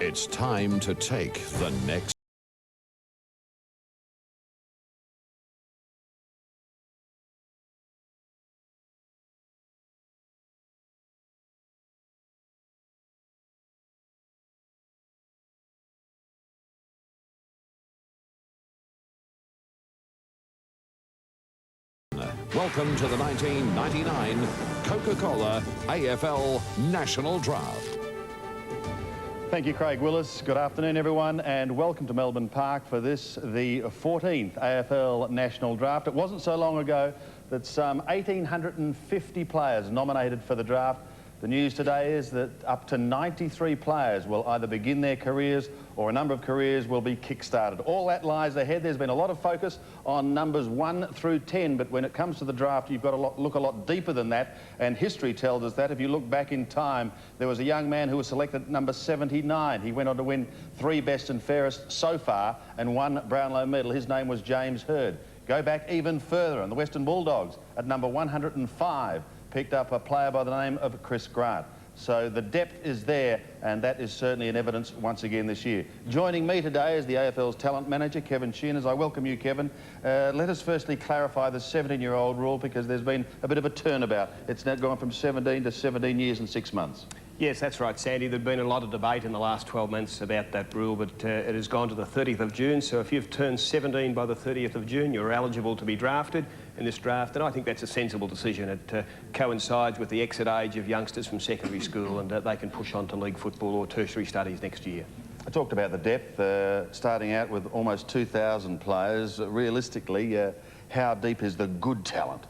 It's time to take the next. Welcome to the 1999 Coca-Cola AFL National Draft. Thank you, Craig Willis. Good afternoon, everyone, and welcome to Melbourne Park for this, the 14th AFL National Draft. It wasn't so long ago that some 1,850 players nominated for the draft. The news today is that up to 93 players will either begin their careers or a number of careers will be kick-started. All that lies ahead. There's been a lot of focus on numbers 1 through 10, but when it comes to the draft, you've got to look a lot deeper than that, and history tells us that. If you look back in time, there was a young man who was selected at number 79. He went on to win 3 best and fairest so far and 1 Brownlow medal. His name was James Hird. Go back even further, and the Western Bulldogs at number 105 picked up a player by the name of Chris Grant. So the depth is there, and that is certainly in evidence once again this year. Joining me today is the AFL's talent manager, Kevin Shearners. I welcome you, Kevin. Let us firstly clarify the 17-year-old rule, because there's been a bit of a turnabout. It's now gone from 17 to 17 years and 6 months. Yes, that's right, Sandy. There's been a lot of debate in the last 12 months about that rule, but it has gone to the 30th of June. So if you've turned 17 by the 30th of June, you're eligible to be drafted in this draft, and I think that's a sensible decision. It coincides with the exit age of youngsters from secondary school, and they can push on to league football or tertiary studies next year. I talked about the depth, starting out with almost 2,000 players. Realistically, how deep is the good talent?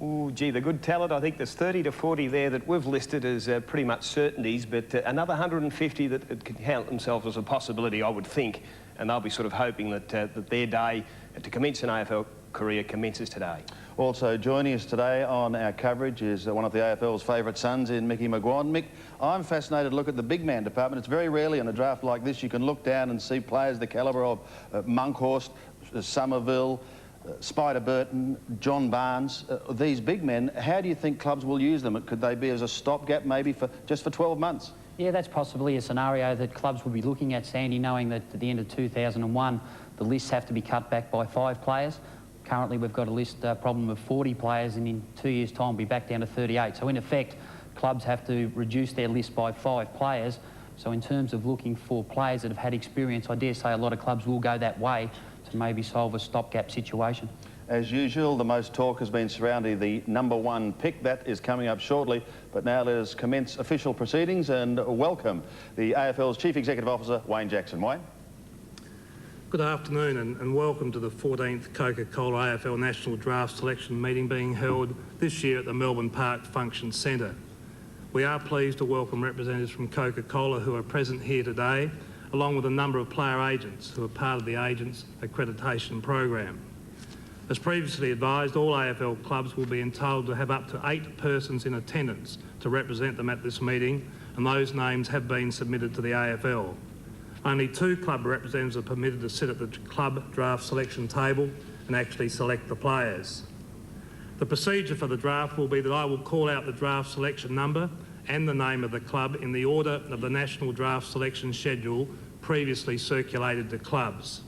Oh, gee, the good talent, I think there's 30 to 40 there that we've listed as pretty much certainties, but another 150 that can count themselves as a possibility, I would think, and they'll be sort of hoping that, that their day to commence an AFL career commences today. Also joining us today on our coverage is one of the AFL's favourite sons in Mickey McGuan. Mick, I'm fascinated to look at the big man department. It's very rarely in a draft like this you can look down and see players the calibre of Monkhorst, Somerville, Spider Burton, John Barnes, these big men. How do you think clubs will use them? Could they be as a stopgap maybe for just for 12 months? Yeah, that's possibly a scenario that clubs will be looking at, Sandy, knowing that at the end of 2001 the lists have to be cut back by 5 players. Currently we've got a list problem of 40 players, and in 2 years' time we'll be back down to 38. So in effect, clubs have to reduce their list by 5 players. So in terms of looking for players that have had experience, I dare say a lot of clubs will go that way to maybe solve a stopgap situation. As usual, the most talk has been surrounding the number 1 pick. That is coming up shortly. But now let us commence official proceedings and welcome the AFL's Chief Executive Officer, Wayne Jackson. Wayne? Good afternoon and welcome to the 14th Coca-Cola AFL National Draft Selection meeting being held this year at the Melbourne Park Function Centre. We are pleased to welcome representatives from Coca-Cola who are present here today, along with a number of player agents who are part of the agents accreditation program. As previously advised, all AFL clubs will be entitled to have up to 8 persons in attendance to represent them at this meeting, and those names have been submitted to the AFL. Only 2 club representatives are permitted to sit at the club draft selection table and actually select the players. The procedure for the draft will be that I will call out the draft selection number and the name of the club in the order of the National Draft Selection Schedule previously circulated to clubs.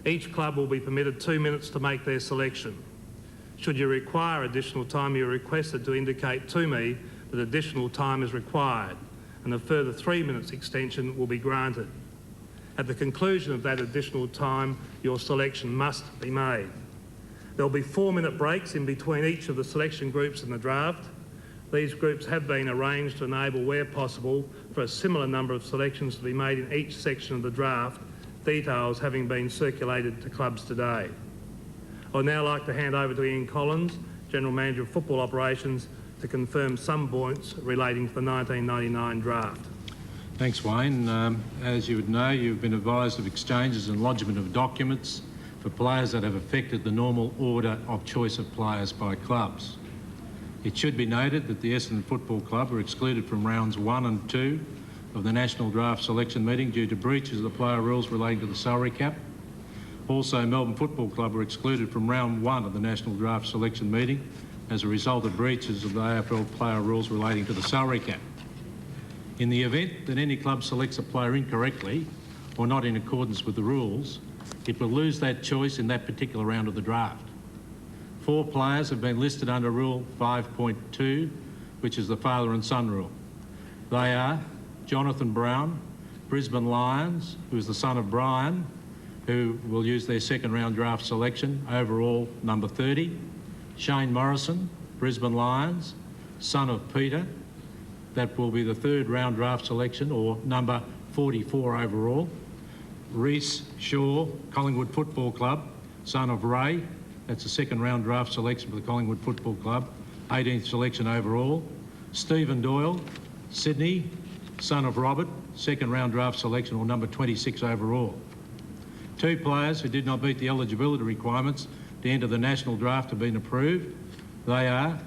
Each club will be permitted 2 minutes to make their selection. Should you require additional time, you are requested to indicate to me that additional time is required, and a further 3 minutes extension will be granted. At the conclusion of that additional time, your selection must be made. There will be 4-minute breaks in between each of the selection groups in the draft. These groups have been arranged to enable, where possible, for a similar number of selections to be made in each section of the draft, details having been circulated to clubs today. I'd now like to hand over to Ian Collins, General Manager of Football Operations, to confirm some points relating to the 1999 draft. Thanks, Wayne. As you would know, you've been advised of exchanges and lodgement of documents for players that have affected the normal order of choice of players by clubs. It should be noted that the Essendon Football Club were excluded from rounds 1 and 2 of the National Draft Selection meeting due to breaches of the player rules relating to the salary cap. Also, Melbourne Football Club were excluded from round 1 of the National Draft Selection meeting as a result of breaches of the AFL player rules relating to the salary cap. In the event that any club selects a player incorrectly or not in accordance with the rules, it will lose that choice in that particular round of the draft. 4 players have been listed under Rule 5.2, which is the father and son rule. They are Jonathan Brown, Brisbane Lions, who is the son of Brian, who will use their second round draft selection, overall number 30. Shane Morrison, Brisbane Lions, son of Peter, that will be the third round draft selection, or number 44 overall. Reece Shaw, Collingwood Football Club, son of Ray, that's the second round draft selection for the Collingwood Football Club, 18th selection overall. Stephen Doyle, Sydney, son of Robert, second round draft selection, or number 26 overall. 2 players who did not meet the eligibility requirements to enter the national draft have been approved. They are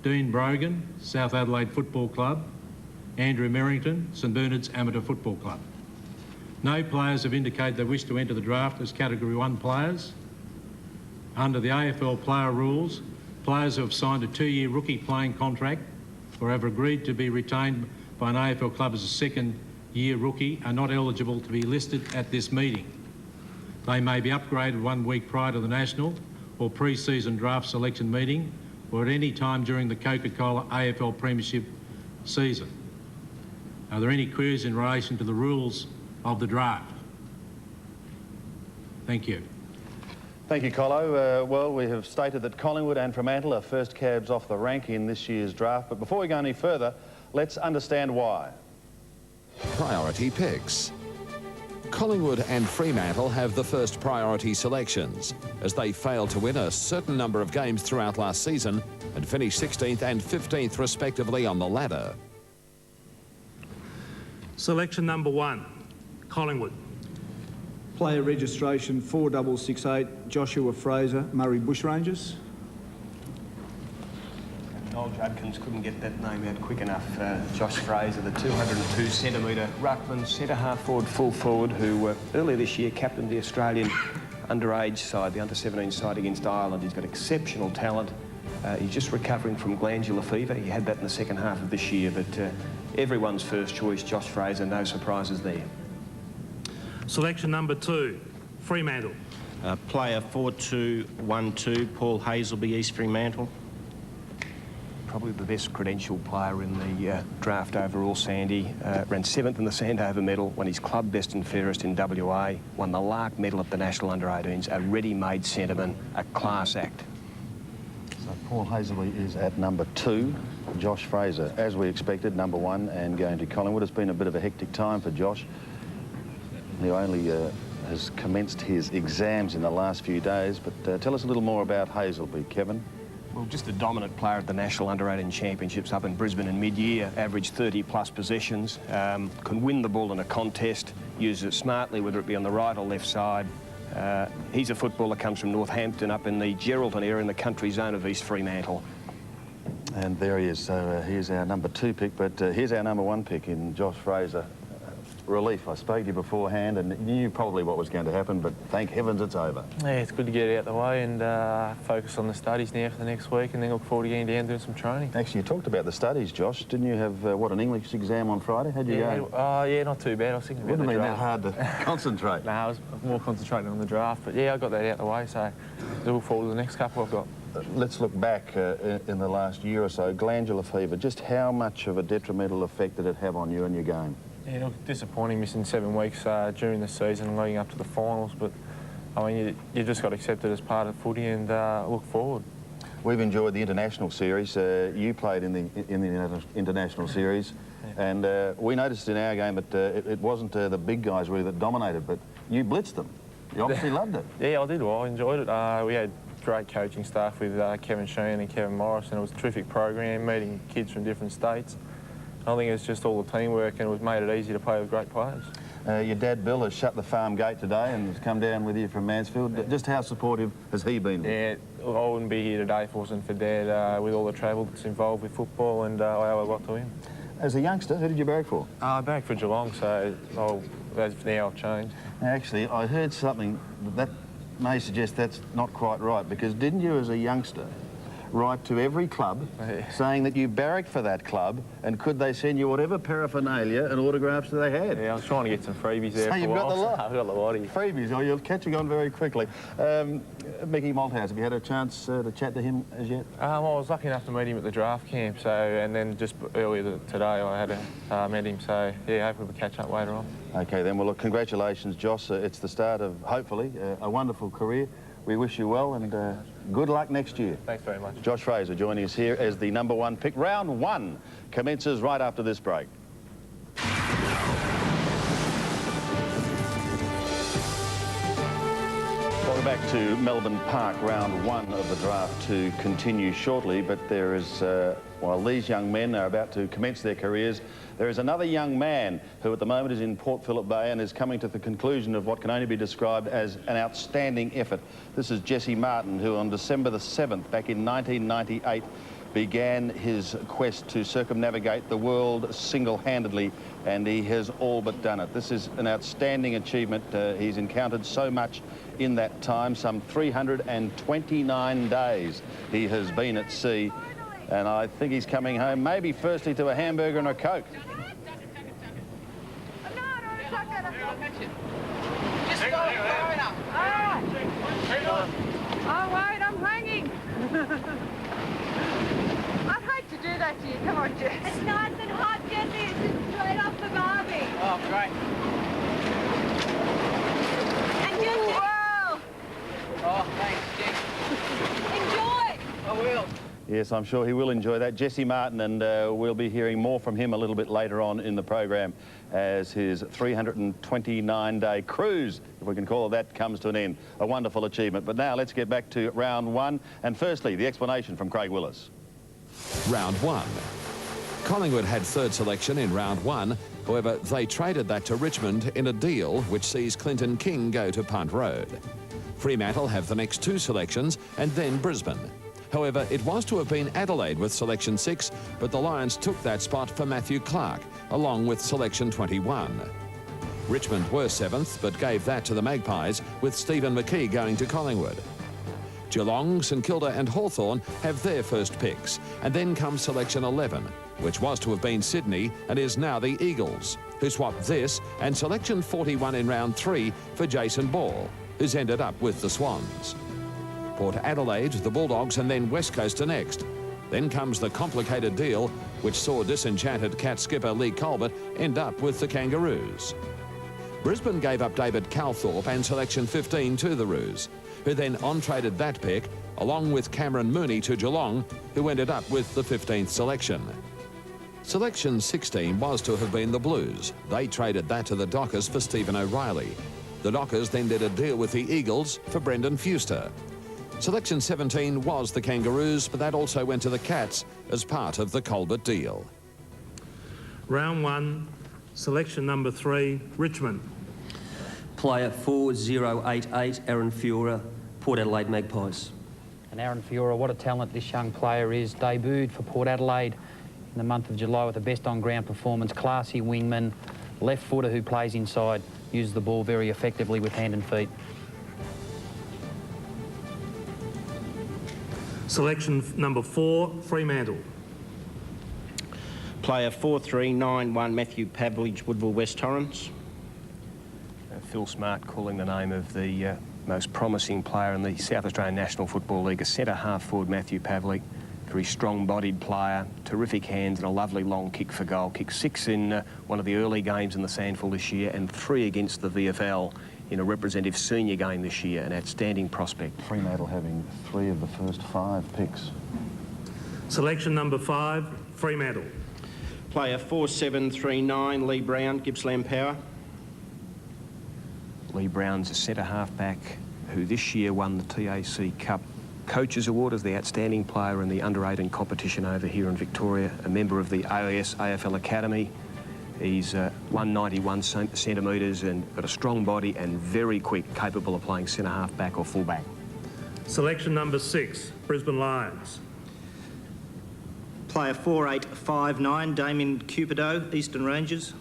Dean Brogan, South Adelaide Football Club, Andrew Merrington, St Bernard's Amateur Football Club. No players have indicated they wish to enter the draft as Category 1 players. Under the AFL player rules, players who have signed a 2-year rookie playing contract or have agreed to be retained by an AFL club as a second-year rookie are not eligible to be listed at this meeting. They may be upgraded 1 week prior to the national or pre-season draft selection meeting, or at any time during the Coca-Cola AFL Premiership season. Are there any queries in relation to the rules of the draft? Thank you. Thank you, Colo. Well, we have stated that Collingwood and Fremantle are first cabs off the rank in this year's draft, but before we go any further, let's understand why. Priority picks. Collingwood and Fremantle have the first priority selections, as they failed to win a certain number of games throughout last season and finished 16th and 15th respectively on the ladder. Selection number 1, Collingwood. Player registration 4668, Joshua Fraser, Murray Bushrangers. Noel Judkins couldn't get that name out quick enough. Josh Fraser, the 202-centimetre ruckman, centre-half forward, full forward, who earlier this year captained the Australian underage side, the under-17 side against Ireland. He's got exceptional talent. He's just recovering from glandular fever. He had that in the second half of this year, but everyone's first choice, Josh Fraser, no surprises there. Selection number 2, Fremantle. Player 4212, Paul Hazelby, East Fremantle. Probably the best credentialed player in the draft overall, Sandy. Ran 7th in the Sandover medal, won his club best and fairest in WA, won the Lark medal at the National Under-18s, a ready-made centreman, a class act. So Paul Hazelby is at number 2. Josh Fraser, as we expected, number 1 and going to Collingwood. It's been a bit of a hectic time for Josh. He only has commenced his exams in the last few days, but tell us a little more about Hazelby, Kevin. Well, just a dominant player at the National Under-18 Championships up in Brisbane in mid-year, averaged 30-plus possessions, can win the ball in a contest, uses it smartly, whether it be on the right or left side. He's a footballer, comes from Northampton, up in the Geraldton area in the country zone of East Fremantle. And there he is. So here's our number 2 pick, but here's our number 1 pick in Josh Fraser. Relief. I spoke to you beforehand and knew probably what was going to happen, but thank heavens it's over. Yeah, it's good to get it out the way and focus on the studies now for the next week, and then look forward to getting down and doing some training. Actually, you talked about the studies, Josh. Didn't you have, what, an English exam on Friday? How'd you go? Yeah, not too bad. I was thinking about the draft. Wouldn't have been that hard to concentrate. No, I was more concentrating on the draft, but yeah, I got that out the way, so look forward to the next couple I've got. Let's look back in the last year or so. Glandular fever, just how much of a detrimental effect did it have on you and your game? Yeah, look, disappointing missing 7 weeks during the season leading up to the finals, but I mean, you just got accepted as part of footy and look forward. We've enjoyed the international series. You played in the international series, and we noticed in our game that it wasn't the big guys really that dominated, but you blitzed them. You obviously loved it. Yeah, I did. Well, I enjoyed it. We had great coaching staff with Kevin Sheehan and Kevin Morris, and it was a terrific program, meeting kids from different states. I think it's just all the teamwork, and it made it easy to play with great players. Your dad, Bill, has shut the farm gate today and has come down with you from Mansfield. Just how supportive has he been? Yeah, I wouldn't be here today if it wasn't for Dad, with all the travel that's involved with football, and I owe a lot to him. As a youngster, who did you barrack for? I barracked for Geelong, so now I've changed. Actually, I heard something that may suggest that's not quite right, because didn't you, as a youngster, write to every club saying that you barracked for that club, and could they send you whatever paraphernalia and autographs that they had? Yeah, I was trying to get some freebies there. So you've got the lot. I've got the lot. Freebies. Oh, you're catching on very quickly. Mickey Malthouse, have you had a chance to chat to him as yet? Well, I was lucky enough to meet him at the draft camp, and then just earlier today I had met him, so yeah, hopefully we'll catch up later on. Okay then, well look, congratulations Joss, it's the start of, hopefully, a wonderful career. We wish you well and good luck next year. Thanks very much. Josh Fraser joining us here as the #1 pick. Round 1 commences right after this break. Welcome back to Melbourne Park. Round 1 of the draft to continue shortly, but there is, while these young men are about to commence their careers, there is another young man who at the moment is in Port Phillip Bay and is coming to the conclusion of what can only be described as an outstanding effort. This is Jesse Martin, who on December the 7th, back in 1998, began his quest to circumnavigate the world single-handedly, and he has all but done it. This is an outstanding achievement. He's encountered so much in that time, some 329 days he has been at sea, and I think he's coming home maybe firstly to a hamburger and a Coke. Oh, wait, I'm hanging. I'd hate to do that to you. Come on, Jess. It's nice and hot, Jessie. It's just straight off the barbie. Oh, great. And Jessie. Wow. Oh, thanks, Jess. Enjoy. I will. Yes, I'm sure he will enjoy that. Jesse Martin, and we'll be hearing more from him a little bit later on in the program as his 329-day cruise, if we can call it that, comes to an end. A wonderful achievement. But now let's get back to round 1. And firstly, the explanation from Craig Willis. Round 1. Collingwood had 3rd selection in round 1. However, they traded that to Richmond in a deal which sees Clinton King go to Punt Road. Fremantle have the next 2 selections and then Brisbane. However, it was to have been Adelaide with selection 6, but the Lions took that spot for Matthew Clark, along with selection 21. Richmond were 7th, but gave that to the Magpies, with Stephen McKee going to Collingwood. Geelong, St Kilda and Hawthorn have their first picks, and then comes selection 11, which was to have been Sydney and is now the Eagles, who swapped this and selection 41 in round 3 for Jason Ball, who's ended up with the Swans. Port Adelaide, the Bulldogs and then West Coast are next. Then comes the complicated deal, which saw disenchanted Cat skipper Lee Colbert end up with the Kangaroos. Brisbane gave up David Calthorpe and selection 15 to the Roos, who then on-traded that pick, along with Cameron Mooney to Geelong, who ended up with the 15th selection. Selection 16 was to have been the Blues. They traded that to the Dockers for Stephen O'Reilly. The Dockers then did a deal with the Eagles for Brendan Fuster. Selection 17 was the Kangaroos, but that also went to the Cats as part of the Colbert deal. Round 1, selection number 3, Richmond. Player 4088, Aaron Fiora, Port Adelaide Magpies. And Aaron Fiora, what a talent this young player is. Debuted for Port Adelaide in the month of July with the best on-ground performance. Classy wingman, left footer who plays inside, uses the ball very effectively with hand and feet. Selection number 4, Fremantle. Player 4391, Matthew Pavlich, Woodville West Torrens. Phil Smart calling the name of the most promising player in the South Australian National Football League, a centre half forward Matthew Pavlich. Very strong-bodied player, terrific hands and a lovely long kick for goal. Kicked 6 in one of the early games in the Sandful this year and 3 against the VFL in a representative senior game this year. An outstanding prospect. Fremantle having 3 of the first 5 picks. Selection number 5, Fremantle. Player 4739, Lee Brown, Gippsland Power. Lee Brown's a centre half-back who this year won the TAC Cup Coaches Award as the outstanding player in the under-18 competition over here in Victoria, a member of the AIS AFL Academy. He's 191 centimetres and got a strong body and very quick, capable of playing centre half-back or full-back. Selection number 6, Brisbane Lions. Player 4859, Damien Cupido, Eastern Rangers.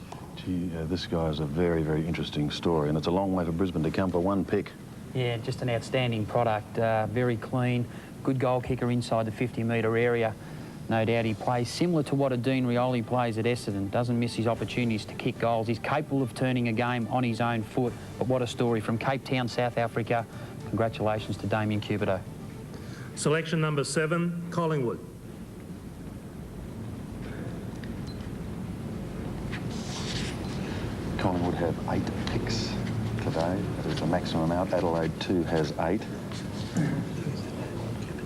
Gee, this guy's a very, very interesting story, and it's a long way for Brisbane to come for 1 pick. Yeah, just an outstanding product. Very clean, good goal kicker inside the 50-metre area. No doubt he plays similar to what a Dean Rioli plays at Essendon. Doesn't miss his opportunities to kick goals. He's capable of turning a game on his own foot. But what a story from Cape Town, South Africa. Congratulations to Damien Cupido. Selection number 7, Collingwood. Collingwood have 8 picks today. That is the maximum amount. Adelaide 2 has 8.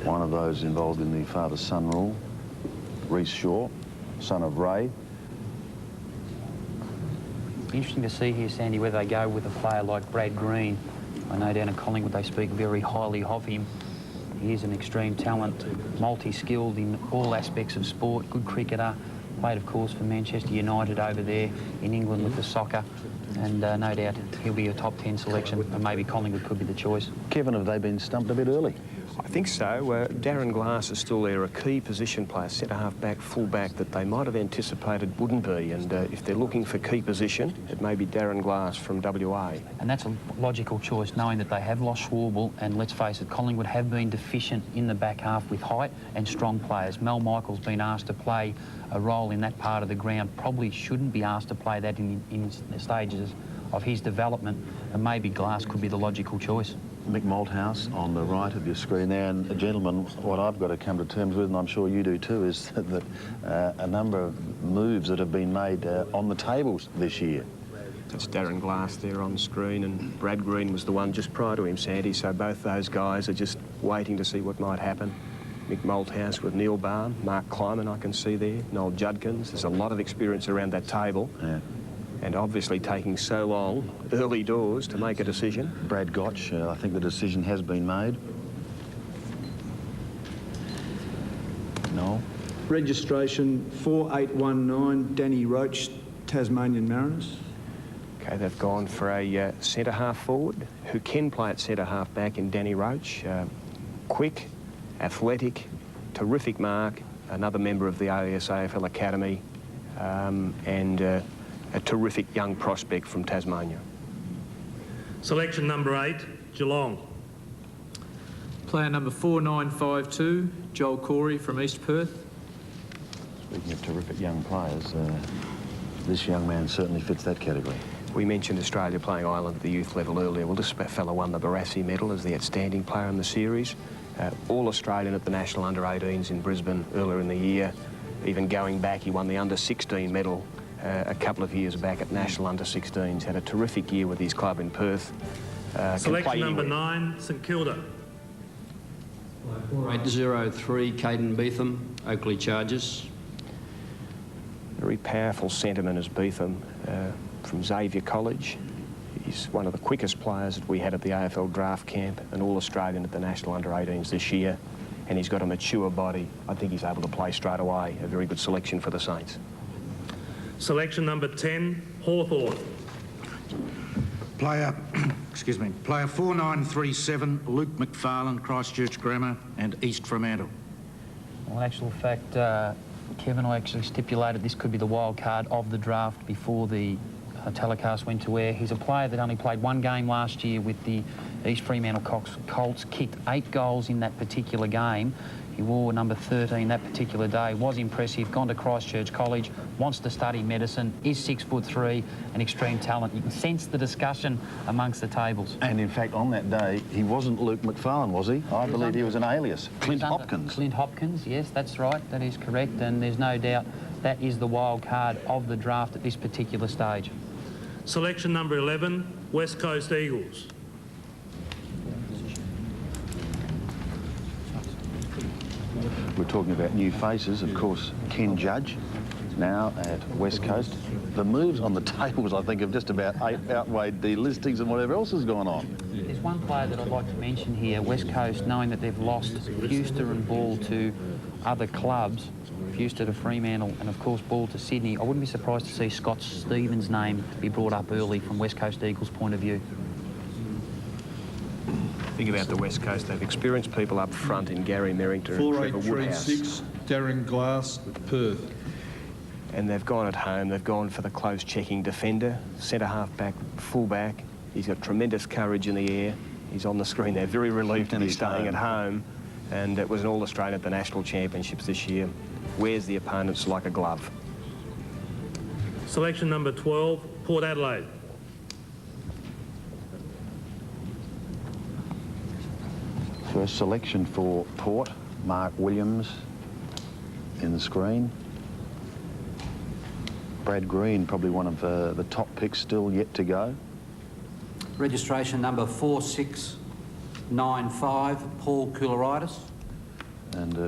One of those involved in the father-son rule. Reece Shaw, son of Ray. Interesting to see here, Sandy, whether they go with a player like Brad Green. I know down in Collingwood they speak very highly of him. He is an extreme talent, multi-skilled in all aspects of sport, good cricketer. Played, of course, for Manchester United over there in England with the soccer. And no doubt he'll be a top 10 selection, and maybe Collingwood could be the choice. Kevin, have they been stumped a bit early? I think so. Darren Glass is still there, a key position player, centre-half back, full-back, that they might have anticipated wouldn't be. And if they're looking for key position, it may be Darren Glass from WA. And that's a logical choice, knowing that they have lost Schwabel, and let's face it, Collingwood have been deficient in the back half with height and strong players. Mel Michael's been asked to play a role in that part of the ground, probably shouldn't be asked to play that in the stages of his development, and maybe Glass could be the logical choice. Mick Malthouse on the right of your screen there, and gentlemen, what I've got to come to terms with, and I'm sure you do too, is that a number of moves that have been made on the tables this year. That's Darren Glass there on the screen, and Brad Green was the one just prior to him, Sandy, so both those guys are just waiting to see what might happen. Mick Malthouse with Neil Barn, Mark Kleiman I can see there, Noel Judkins. There's a lot of experience around that table. Yeah. And obviously taking so long, early doors, to make a decision. Brad Gotch, I think the decision has been made. No. Registration 4819, Danny Roach, Tasmanian Mariners. Okay, they've gone for a centre-half forward who can play at centre-half back in Danny Roach. Quick, athletic, terrific mark, another member of the AFL Academy, and a terrific young prospect from Tasmania. Selection number 8, Geelong. Player number 4952, Joel Corey from East Perth. Speaking of terrific young players, this young man certainly fits that category. We mentioned Australia playing Ireland at the youth level earlier. Well, this fella won the Barassi medal as the outstanding player in the series. All-Australian at the National Under-18s in Brisbane earlier in the year. Even going back, he won the Under-16 medal a couple of years back at National Under-16s. Had a terrific year with his club in Perth. Selection number 9, St Kilda. 4803, Caden Beetham, Oakley Chargers. Very powerful sentiment as Beetham from Xavier College. He's one of the quickest players that we had at the AFL Draft Camp, an All-Australian at the National Under-18s this year, and he's got a mature body. I think he's able to play straight away. A very good selection for the Saints. Selection number 10, Hawthorn. Player 4937, Luke McFarlane, Christchurch Grammar and East Fremantle. Well, in actual fact, Kevin, I actually stipulated this could be the wild card of the draft before the telecast went to air. He's a player that only played one game last year with the East Fremantle Colts, kicked 8 goals in that particular game. He wore number 13 that particular day, was impressive, gone to Christchurch College, wants to study medicine, is 6'3", an extreme talent. You can sense the discussion amongst the tables. And in fact, on that day, he wasn't Luke McFarlane, was he? I believe he was an alias, Clint Hopkins. Clint Hopkins, yes, that's right, that is correct, and there's no doubt that is the wild card of the draft at this particular stage. Selection number 11, West Coast Eagles. We're talking about new faces, of course, Ken Judge, now at West Coast. The moves on the tables, I think, have just about outweighed the listings and whatever else has gone on. There's one player that I'd like to mention here, West Coast, knowing that they've lost Fewster and Ball to other clubs, Fewster to Fremantle and, of course, Ball to Sydney. I wouldn't be surprised to see Scott Stevens' name be brought up early from West Coast Eagles' point of view. Think about the West Coast. They've experienced people up front in Gary Merrington and Trevor Woodhouse. 4836, Darren Glass, Perth. And they've gone at home. They've gone for the close checking defender, centre-half back, full-back. He's got tremendous courage in the air. He's on the screen there, very relieved to be staying at home. and it was an All-Australian at the National Championships this year. Wears the opponents like a glove. Selection number 12, Port Adelaide. First selection for Port, Mark Williams in the screen. Brad Green, probably one of the top picks still yet to go. Registration number 4695, Paul Koularitis. And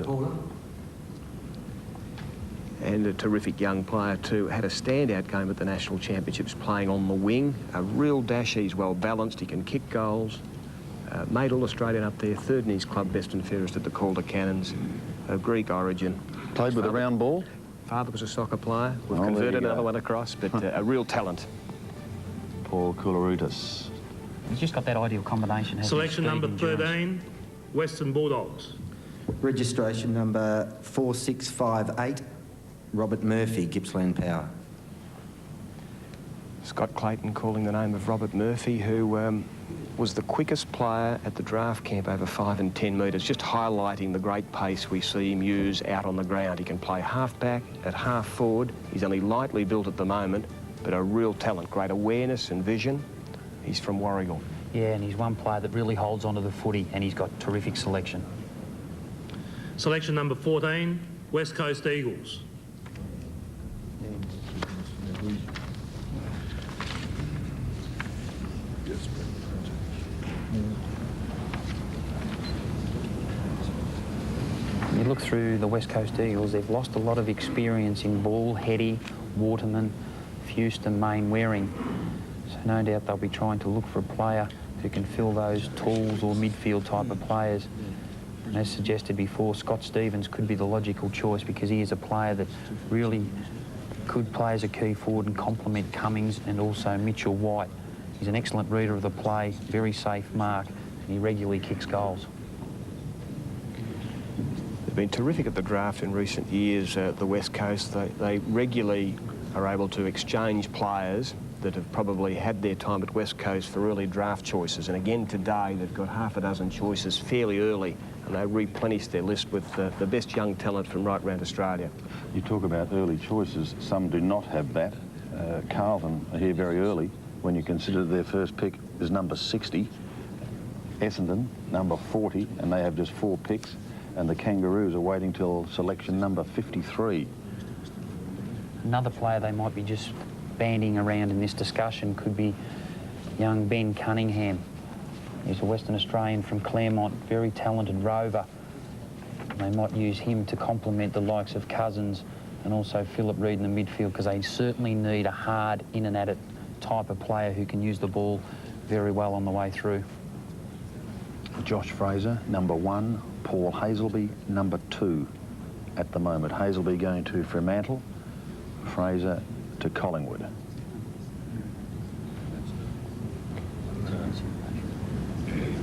a terrific young player too. Had a standout game at the National Championships playing on the wing. A real dash, he's well balanced, he can kick goals. Made All-Australian up there, third in his club best and fairest at the Calder Cannons. Of Greek origin. Played with a round ball? Father was a soccer player. We've converted another one across, but a real talent. Paul Koularitis. He's just got that ideal combination. Selection number 13, Western Bulldogs. Registration number 4658, Robert Murphy, Gippsland Power. Scott Clayton calling the name of Robert Murphy, who was the quickest player at the draft camp over 5 and 10 metres, just highlighting the great pace we see him use out on the ground. He can play half-back, at half-forward. He's only lightly built at the moment, but a real talent, great awareness and vision. He's from Warragul. Yeah, and he's one player that really holds onto the footy, and he's got terrific selection. Selection number 14, West Coast Eagles. You look through the West Coast Eagles, they've lost a lot of experience in Ball, Heady, Waterman, Fewston, Main, Waring. So no doubt they'll be trying to look for a player who can fill those tools or midfield type of players. And as suggested before, Scott Stevens could be the logical choice because he is a player that really could play as a key forward and complement Cummings and also Mitchell White. He's an excellent reader of the play, very safe mark, and he regularly kicks goals. They've been terrific at the draft in recent years, the West Coast. They regularly are able to exchange players that have probably had their time at West Coast for early draft choices. And again today, they've got half a dozen choices fairly early, and they replenish their list with the best young talent from right around Australia. You talk about early choices. Some do not have that. Carlton are here very early when you consider their first pick is number 60. Essendon, number 40, and they have just 4 picks. And the Kangaroos are waiting till selection number 53. Another player they might be just banding around in this discussion could be young Ben Cunningham. He's a Western Australian from Claremont, very talented rover. They might use him to complement the likes of Cousins and also Philip Reid in the midfield because they certainly need a hard in and at it type of player who can use the ball very well on the way through. Josh Fraser, number 1. Paul Hazelby, number 2 at the moment. Hazelby going to Fremantle, Fraser to Collingwood.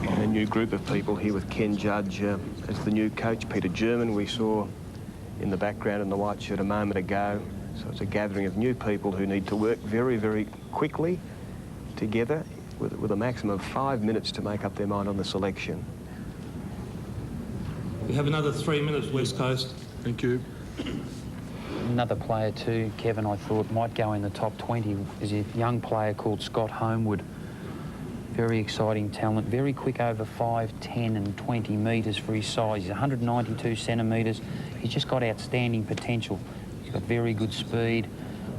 And a new group of people here with Ken Judge as the new coach. Peter German we saw in the background in the white shirt a moment ago. So it's a gathering of new people who need to work very, very quickly together with a maximum of 5 minutes to make up their mind on the selection. We have another 3 minutes, West Coast. Thank you. Another player too, Kevin, I thought might go in the top 20 is a young player called Scott Homewood. Very exciting talent, very quick over 5, 10 and 20 metres for his size. He's 192 centimetres. He's just got outstanding potential. He's got very good speed,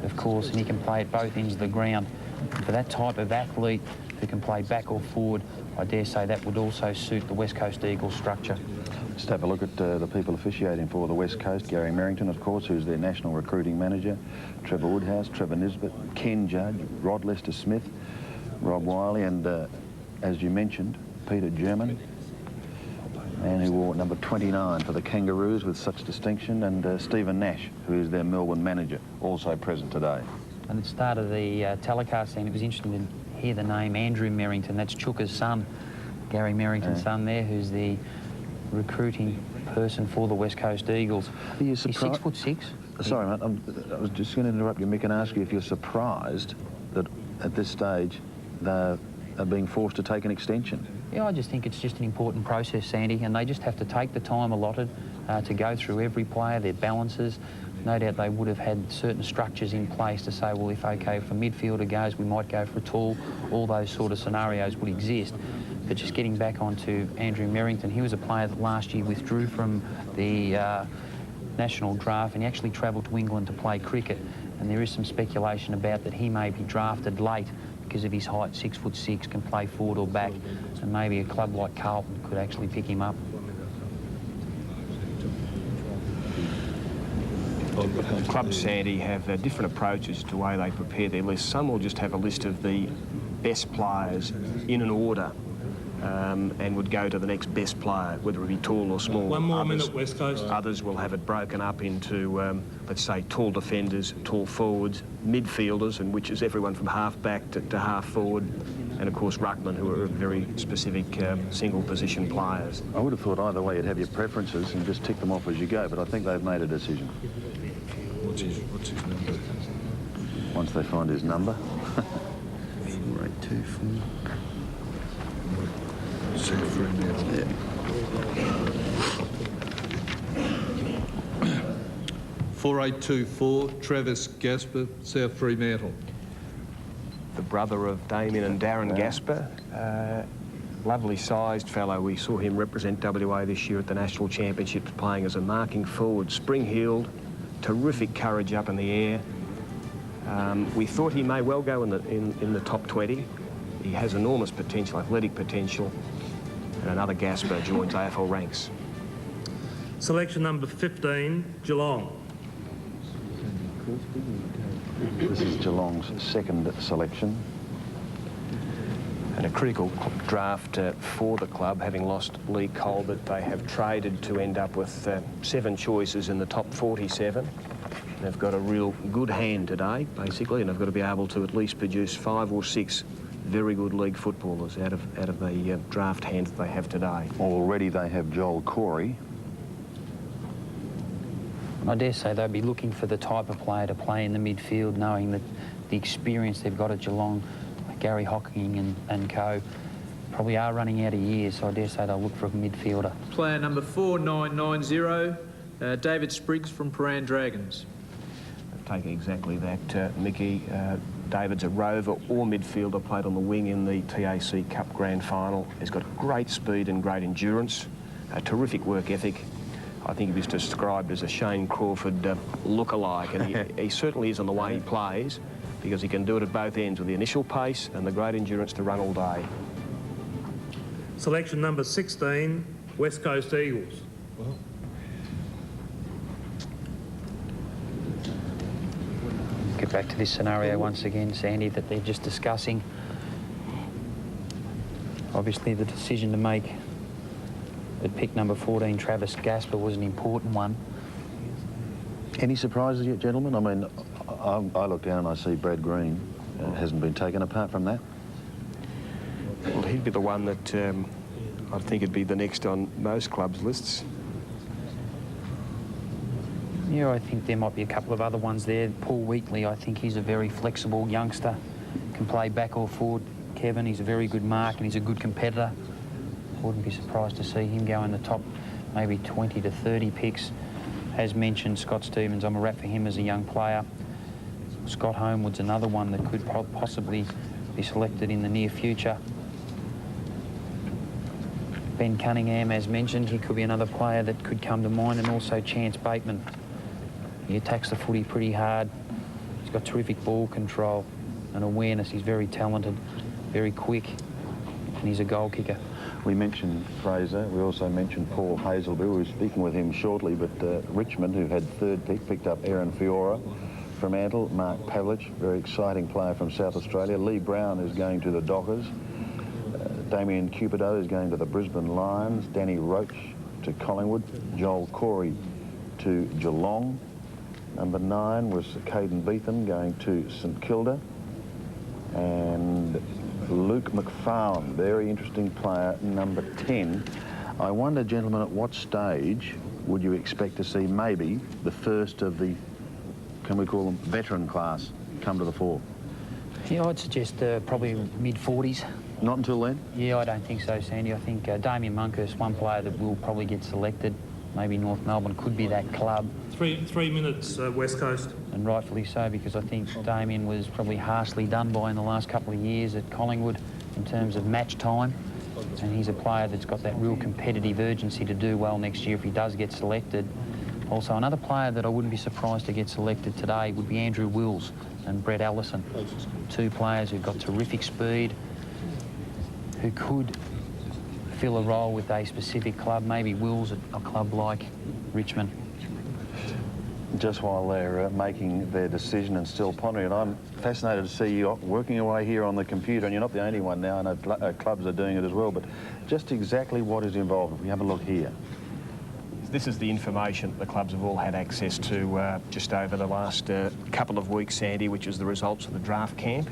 of course, and he can play at both ends of the ground. And for that type of athlete who can play back or forward, I dare say that would also suit the West Coast Eagles structure. Just have a look at the people officiating for the West Coast. Gary Merrington, of course, who's their national recruiting manager. Trevor Woodhouse, Trevor Nisbet, Ken Judge, Rod Lester-Smith, Rob Wiley, and as you mentioned, Peter German, man who wore number 29 for the Kangaroos with such distinction, and Stephen Nash, who is their Melbourne manager, also present today. And at the start of the telecast scene, it was interesting to hear the name Andrew Merrington. That's Chuka's son, Gary Merrington's son there, who's the recruiting person for the West Coast Eagles. Are you He's surprised? 6'6". Sorry, mate, I was just going to interrupt you, Mick, and ask you if you're surprised that at this stage they're are being forced to take an extension? Yeah, I just think it's just an important process, Sandy, and they just have to take the time allotted to go through every player, their balances. No doubt they would have had certain structures in place to say, well, if a midfielder goes, we might go for a tall. All those sort of scenarios would exist. But just getting back onto Andrew Merrington, he was a player that last year withdrew from the National Draft, and he actually travelled to England to play cricket. And there is some speculation about that he may be drafted late because of his height, 6'6", can play forward or back, and maybe a club like Carlton could actually pick him up. Clubs, Sandy, have different approaches to the way they prepare their lists. Some will just have a list of the best players in an order and would go to the next best player, whether it be tall or small. One more minute, West Coast. Others will have it broken up into, let's say, tall defenders, tall forwards, midfielders, and which is everyone from half back to half forward, and of course ruckman, who are very specific single position players. I would have thought either way you'd have your preferences and just tick them off as you go, but I think they've made a decision. What's his number? Once they find his number. 4824. South Fremantle. Yeah. 4824, Travis Gasper, South Fremantle. The brother of Damien and Darren Gasper. Lovely sized fellow. We saw him represent WA this year at the National Championships playing as a marking forward, spring-heeled, terrific courage up in the air. We thought he may well go in the top 20. He has enormous potential, athletic potential, and another Gasper joins AFL ranks. Selection number 15, Geelong. This is Geelong's second selection. And a critical draft for the club, having lost Lee Colbert. They have traded to end up with 7 choices in the top 47. They've got a real good hand today, basically, and they've got to be able to at least produce 5 or 6 very good league footballers out of the draft hand that they have today. Already they have Joel Corey. I dare say they'll be looking for the type of player to play in the midfield, knowing that the experience they've got at Geelong, like Gary Hocking and co, probably are running out of years, so I dare say they'll look for a midfielder. Player number 4990, David Spriggs from Paran Dragons. They've taken exactly that, Mickey. David's a rover or midfielder, played on the wing in the TAC Cup Grand Final. He's got great speed and great endurance, a terrific work ethic. I think he was described as a Shane Crawford look-alike, and he certainly is on the way he plays, because he can do it at both ends with the initial pace and the great endurance to run all day. Selection number 16, West Coast Eagles. Get back to this scenario once again, Sandy, that they're just discussing. Obviously the decision to make at pick number 14, Travis Gasper, was an important one. Any surprises yet, gentlemen? I mean, I look down and I see Brad Green hasn't been taken apart from that. Well, he'd be the one that I think would be the next on most clubs' lists. Yeah, I think there might be a couple of other ones there. Paul Wheatley, I think he's a very flexible youngster, can play back or forward. Kevin, he's a very good mark and he's a good competitor. Wouldn't be surprised to see him go in the top maybe 20 to 30 picks. As mentioned, Scott Stevens, I'm a rap for him as a young player. Scott Homewood's another one that could possibly be selected in the near future. Ben Cunningham, as mentioned, he could be another player that could come to mind, and also Chance Bateman. He attacks the footy pretty hard. He's got terrific ball control and awareness. He's very talented, very quick, and he's a goal kicker. We mentioned Fraser. We also mentioned Paul Hazelby. We were speaking with him shortly, but Richmond, who had third pick, picked up Aaron Fiora. Fremantle, Mark Pavlich, very exciting player from South Australia. Lee Brown is going to the Dockers. Damien Cupido is going to the Brisbane Lions. Danny Roach to Collingwood. Joel Corey to Geelong. Number 9 was Caden Beetham going to St Kilda. And Luke McFarlane, very interesting player, number 10. I wonder, gentlemen, at what stage would you expect to see maybe the first of the, can we call them, veteran class come to the fore? Yeah, I'd suggest probably mid-40s. Not until then? Yeah, I don't think so, Sandy. I think Damien Munker's one player that will probably get selected. Maybe North Melbourne could be that club. Three minutes, West Coast. And rightfully so, because I think Damien was probably harshly done by in the last couple of years at Collingwood in terms of match time. And he's a player that's got that real competitive urgency to do well next year if he does get selected. Also, another player that I wouldn't be surprised to get selected today would be Andrew Wills and Brett Albertson. Two players who've got terrific speed, who could fill a role with a specific club, maybe Wills at a club like Richmond. Just while they're making their decision and still pondering it, I'm fascinated to see you working away here on the computer, and you're not the only one now. I know clubs are doing it as well, but just exactly what is involved. If we have a look here. This is the information the clubs have all had access to just over the last couple of weeks, Sandy, which is the results of the draft camp.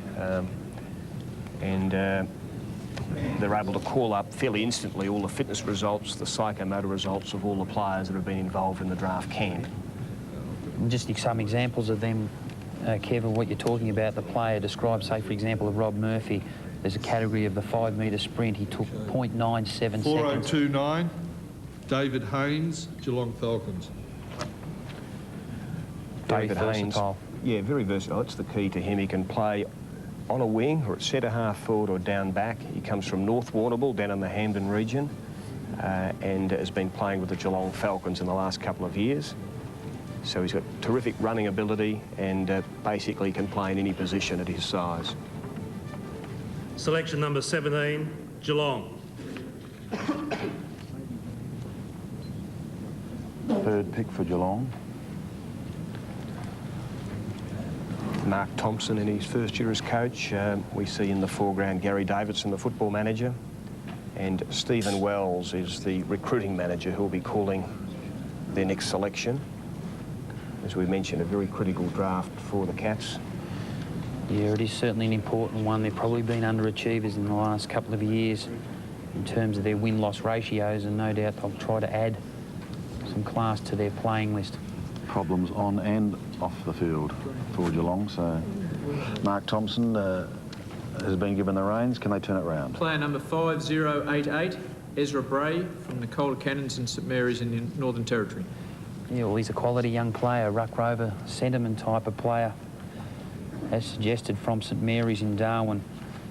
They're able to call up fairly instantly all the fitness results, the psychomotor results of all the players that have been involved in the draft camp. Just some examples of them, Kevin, what you're talking about, the player described, say, for example, of Rob Murphy. There's a category of the 5-metre sprint. He took 0.97 seconds. 4029, David Haynes, Geelong Falcons. David Haynes, yeah, very versatile. That's the key to him. He can play on a wing or at centre half forward or down back. He comes from North Warrnambool, down in the Hampden region, and has been playing with the Geelong Falcons in the last couple of years. So he's got terrific running ability and basically can play in any position at his size. Selection number 17, Geelong. Third pick for Geelong. Mark Thompson in his first year as coach. We see in the foreground Gary Davidson, the football manager, and Stephen Wells is the recruiting manager who will be calling their next selection. As we mentioned, a very critical draft for the Cats. Yeah, it is certainly an important one. They've probably been underachievers in the last couple of years in terms of their win-loss ratios, and no doubt they'll try to add some class to their playing list. Problems on and off the field for Geelong, so Mark Thompson has been given the reins. Can they turn it round? Player number 5088, Ezra Bray from the Calder Cannons in St Mary's in the Northern Territory. Yeah, well, he's a quality young player, ruck rover, centreman type of player, as suggested from St Mary's in Darwin.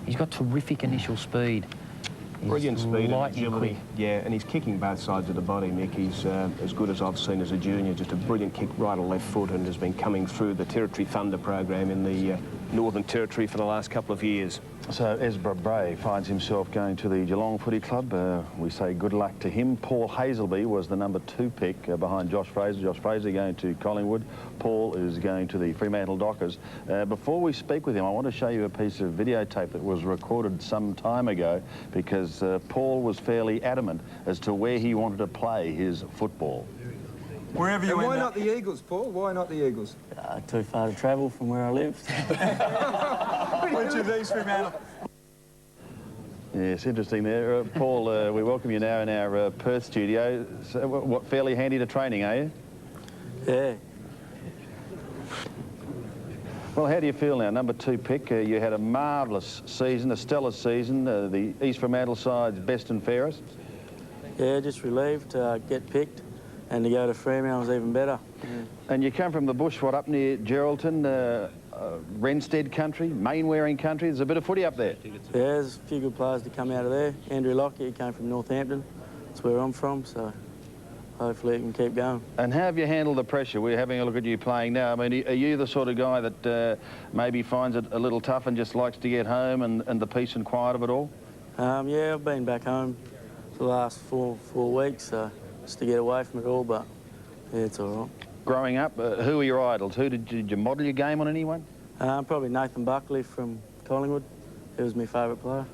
He's got terrific initial speed. He's brilliant speed and agility. Quick. Yeah, and he's kicking both sides of the body, Mick. He's as good as I've seen as a junior, just a brilliant kick right or left foot, and has been coming through the Territory Thunder program in the Northern Territory for the last couple of years. So Ezra Bray finds himself going to the Geelong Footy Club. We say good luck to him. Paul Hazelby was the number 2 pick behind Josh Fraser. Josh Fraser going to Collingwood. Paul is going to the Fremantle Dockers. Before we speak with him, I want to show you a piece of videotape that was recorded some time ago, because Paul was fairly adamant as to where he wanted to play his football. Wherever you why not the Eagles, Paul? Why not the Eagles? Too far to travel from where I live. Which of these Fremantle? Yes, interesting there. Paul, we welcome you now in our Perth studio. So, what, fairly handy to training, are you? Yeah. Well, how do you feel now? Number 2 pick, you had a marvellous season, a stellar season, the East Fremantle side's best and fairest. Yeah, just relieved to get picked, and to go to Fremantle was even better. Yeah. And you come from the bush, what, up near Geraldton, Wrenstead country, Mainwaring country. There's a bit of footy up there. Yeah, there's a few good players to come out of there. Andrew Lockyer, he came from Northampton. That's where I'm from, so hopefully it can keep going. And how have you handled the pressure? We're having a look at you playing now. I mean, are you the sort of guy that maybe finds it a little tough and just likes to get home and the peace and quiet of it all? Yeah, I've been back home for the last four weeks, just to get away from it all, but yeah, it's all right. Growing up, who were your idols? Who did you model your game on, anyone? Probably Nathan Buckley from Collingwood. He was my favourite player.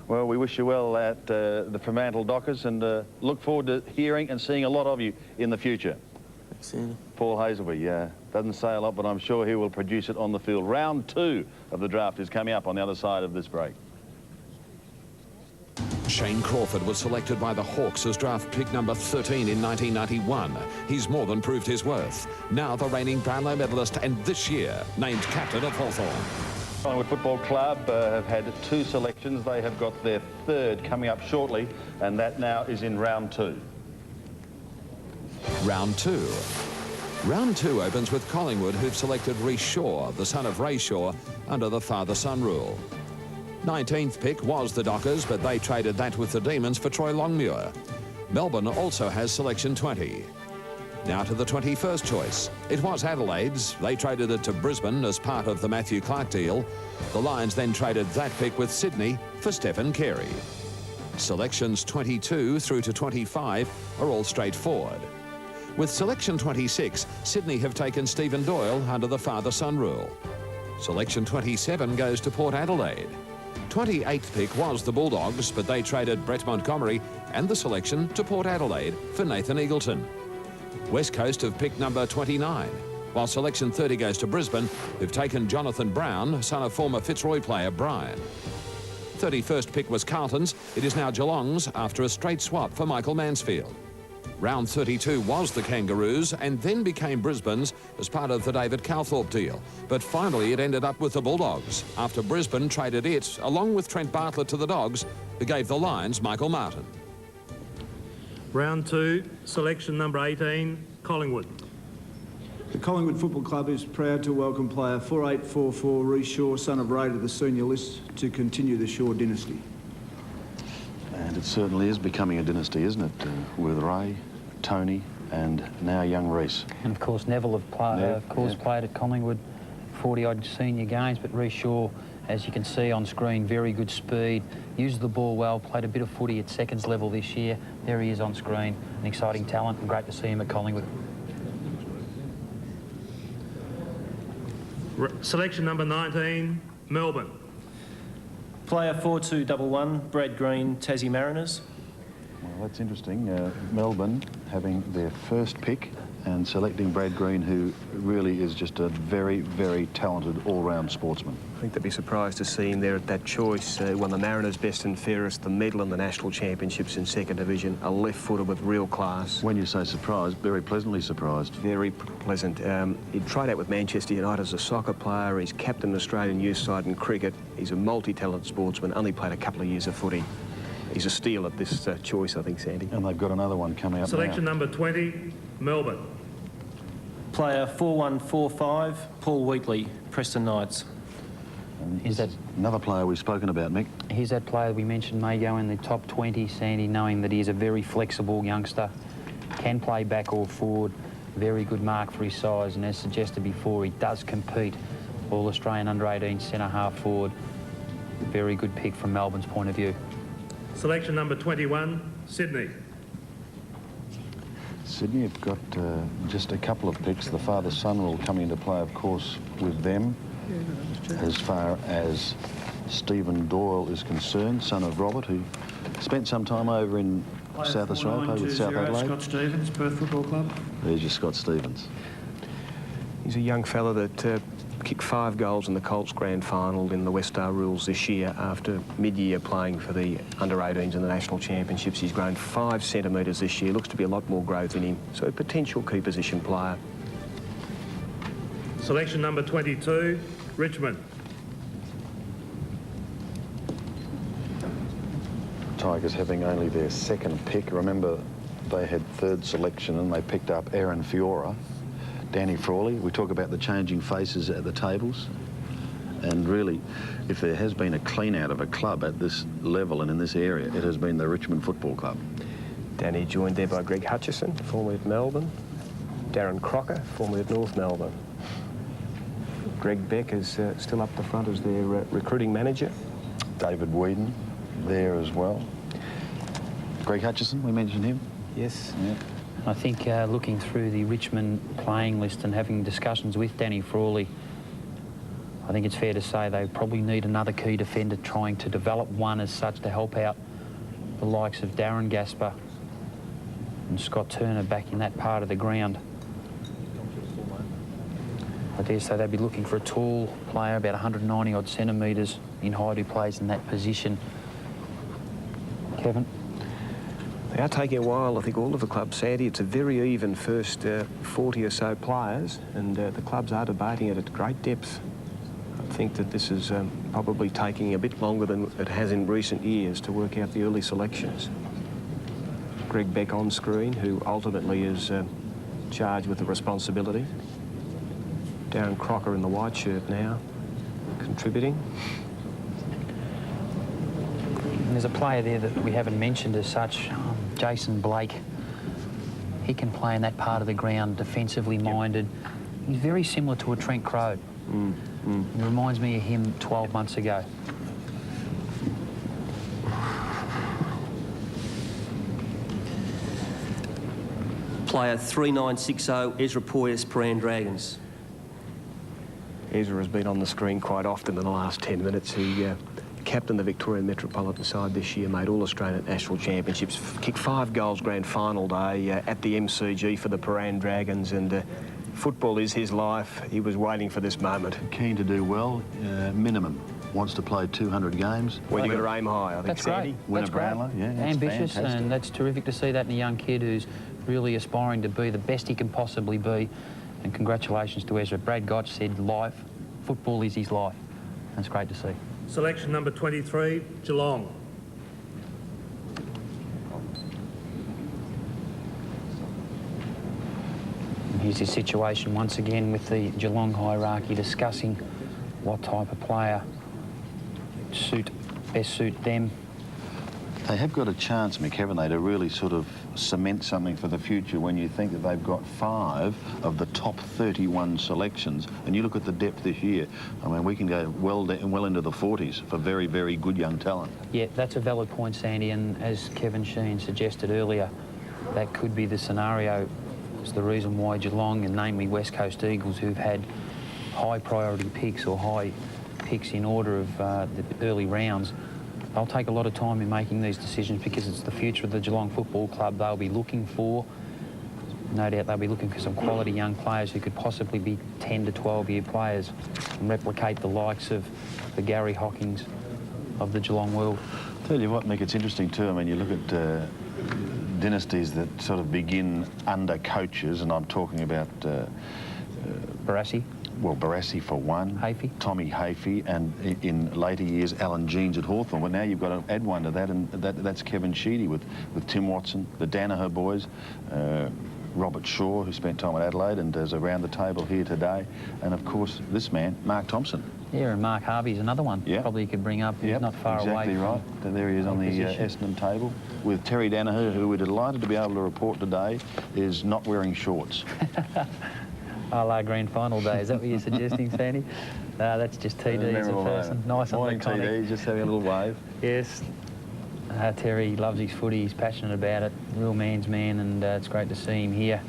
Well, we wish you well at the Fremantle Dockers, and look forward to hearing and seeing a lot of you in the future. Thanks, Andy. Paul Hazelby, doesn't say a lot, but I'm sure he will produce it on the field. Round 2 of the draft is coming up on the other side of this break. Shane Crawford was selected by the Hawks as draft pick number 13 in 1991. He's more than proved his worth. Now the reigning Brownlow medalist and this year named captain of Hawthorn. Collingwood Football Club have had 2 selections. They have got their 3rd coming up shortly, and that now is in round 2. Round 2. Round 2 opens with Collingwood, who've selected Rhys Shaw, the son of Ray Shaw, under the father-son rule. 19th pick was the Dockers, but they traded that with the Demons for Troy Longmuir. Melbourne also has selection 20. Now to the 21st choice. It was Adelaide's. They traded it to Brisbane as part of the Matthew Clark deal. The Lions then traded that pick with Sydney for Stephen Carey. Selections 22 through to 25 are all straightforward. With selection 26, Sydney have taken Stephen Doyle under the father-son rule. Selection 27 goes to Port Adelaide. 28th pick was the Bulldogs, but they traded Brett Montgomery and the selection to Port Adelaide for Nathan Eagleton. West Coast have picked number 29, while selection 30 goes to Brisbane, who've taken Jonathan Brown, son of former Fitzroy player Brian. 31st pick was Carlton's. It is now Geelong's after a straight swap for Michael Mansfield. Round 32 was the Kangaroos and then became Brisbane's as part of the David Calthorpe deal. But finally it ended up with the Bulldogs after Brisbane traded it, along with Trent Bartlett, to the Dogs, who gave the Lions Michael Martin. Round 2, selection number 18, Collingwood. The Collingwood Football Club is proud to welcome player 4844 Rhys Shaw, son of Ray, to the senior list to continue the Shaw dynasty. And it certainly is becoming a dynasty, isn't it? With Ray, Tony and now young Rhys. And of course Neville have played at Collingwood 40-odd senior games, but Rhys Shaw, as you can see on screen, very good speed, used the ball well, played a bit of footy at seconds level this year. There he is on screen, an exciting talent, and great to see him at Collingwood. Selection number 19, Melbourne. Player 4211, Brad Green, Tassie Mariners. Well, that's interesting. Melbourne having their first pick and selecting Brad Green, who really is just a very, very talented all-round sportsman. I think they'd be surprised to see him there at that choice. Won the Mariners Best and Fairest, the medal in the National Championships in 2nd Division, a left-footer with real class. When you say surprised, very pleasantly surprised. Very pleasant. He tried out with Manchester United as a soccer player. He's captain Australian youth side in cricket. He's a multi-talented sportsman, only played a couple of years of footy. He's a steal at this choice, I think, Sandy. And they've got another one coming up Selection now. number 20, Melbourne. Player 4145, Paul Wheatley, Preston Knights. Is that another player we've spoken about, Mick? He's that player we mentioned may go in the top 20, Sandy, knowing that he's a very flexible youngster, can play back or forward, very good mark for his size, and as suggested before, he does compete. All-Australian under-18 centre-half forward. Very good pick from Melbourne's point of view. Selection number 21, Sydney. Sydney have got just a couple of picks. The father-son will come into play, of course, with them. As far as Stephen Doyle is concerned, son of Robert, who spent some time over in South Australia with South Adelaide. Scott Stevens, Perth Football Club. There's your Scott Stevens. He's a young fella that kicked 5 goals in the Colts Grand Final in the West Star Rules this year after mid-year playing for the under-18s in the National Championships. He's grown 5 centimetres this year. Looks to be a lot more growth in him. So a potential key position player. Selection number 22, Richmond. Tigers having only their 2nd pick. Remember, they had 3rd selection and they picked up Aaron Fiora, Danny Frawley. We talk about the changing faces at the tables. And really, if there has been a clean out of a club at this level and in this area, it has been the Richmond Football Club. Danny joined there by Greg Hutchison, formerly at Melbourne. Darren Crocker, formerly at North Melbourne. Greg Beck is still up the front as their recruiting manager. David Whedon there as well. Greg Hutchison, we mentioned him. Yes. Yeah. I think looking through the Richmond playing list and having discussions with Danny Frawley, I think it's fair to say they probably need another key defender, trying to develop one as such to help out the likes of Darren Gasper and Scott Turner back in that part of the ground. I dare say they'd be looking for a tall player, about 190 odd centimetres in height, who plays in that position. Kevin? They are taking a while, I think, all of the clubs, Sandy. It's a very even first 40 or so players, and the clubs are debating it at great depth. think that this is probably taking a bit longer than it has in recent years to work out the early selections. Greg Beck on screen, who ultimately is charged with the responsibility. Darren Crocker in the white shirt now, contributing. And there's a player there that we haven't mentioned as such, Jason Blake. He can play in that part of the ground, defensively minded. He's very similar to a Trent Crowe. He reminds me of him 12 months ago. Player 3960, Ezra Poyas, Paran Dragons. Ezra has been on the screen quite often in the last 10 minutes. He captained the Victorian Metropolitan side this year, made All-Australian at National Championships, kicked 5 goals grand final day at the MCG for the Paran Dragons, and football is his life. He was waiting for this moment. Keen to do well, minimum. Wants to play 200 games. Well, you've got to aim high, I think, That's Sandy. great. Win That's a Brownlow, great. yeah, that's ambitious, fantastic. and that's terrific to see that in a young kid who's really aspiring to be the best he can possibly be. And congratulations to Ezra. Brad Gotch said life, football is his life. That's great to see. Selection number 23, Geelong. And here's his situation once again with the Geelong hierarchy discussing what type of player best suit them. They have got a chance, Mick, haven't they, to really sort of cement something for the future when you think that they've got 5 of the top 31 selections. And you look at the depth this year, I mean, we can go well into the 40s for very, very good young talent. Yeah, that's a valid point, Sandy, and as Kevin Sheen suggested earlier, that could be the scenario. It's the reason why Geelong, and namely West Coast Eagles, who've had high priority picks or high picks in order of the early rounds, they'll take a lot of time in making these decisions because it's the future of the Geelong Football Club they'll be looking for. No doubt they'll be looking for some quality young players who could possibly be 10 to 12-year players and replicate the likes of the Gary Hockings of the Geelong world. Tell you what, Mick, it's interesting too. I mean, you look at dynasties that sort of begin under coaches, and I'm talking about... Barassi. Well, Barassi for one. Hafey. Tommy Hafey, and in later years, Alan Jeans at Hawthorn. But now you've got to add one to that, and that's Kevin Sheedy with Tim Watson, the Danaher boys, Robert Shaw, who spent time at Adelaide and is around the table here today, and of course this man, Mark Thompson. Yeah, and Mark Harvey's another one. Yeah. Probably you could bring up. He's not far away. Exactly right. So there he is on the Essendon table with Terry Danaher, who we're delighted to be able to report today is not wearing shorts. A la grand final day, is that what you're suggesting, Sandy? That's just TD as a person. Nice and morning, laconic. TD, just having a little wave. Yes. Terry loves his footy, he's passionate about it, real man's man, and it's great to see him here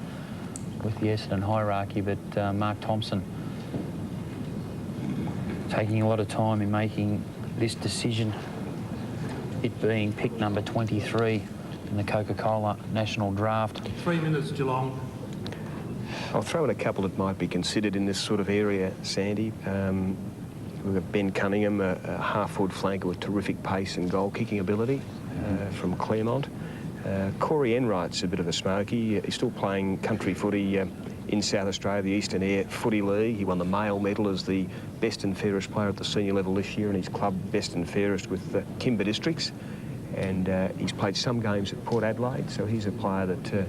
with the Essendon hierarchy. But Mark Thompson taking a lot of time in making this decision, it being pick number 23 in the Coca-Cola National Draft. 3 minutes, Geelong. I'll throw in a couple that might be considered in this sort of area, Sandy. We've got Ben Cunningham, a half-forward flanker with terrific pace and goal-kicking ability from Claremont. Corey Enright's a bit of a smoky. He's still playing country footy in South Australia, the Eastern Air Footy League. He won the male medal as the best and fairest player at the senior level this year, and his club best and fairest with Kimber Districts. And he's played some games at Port Adelaide, so he's a player that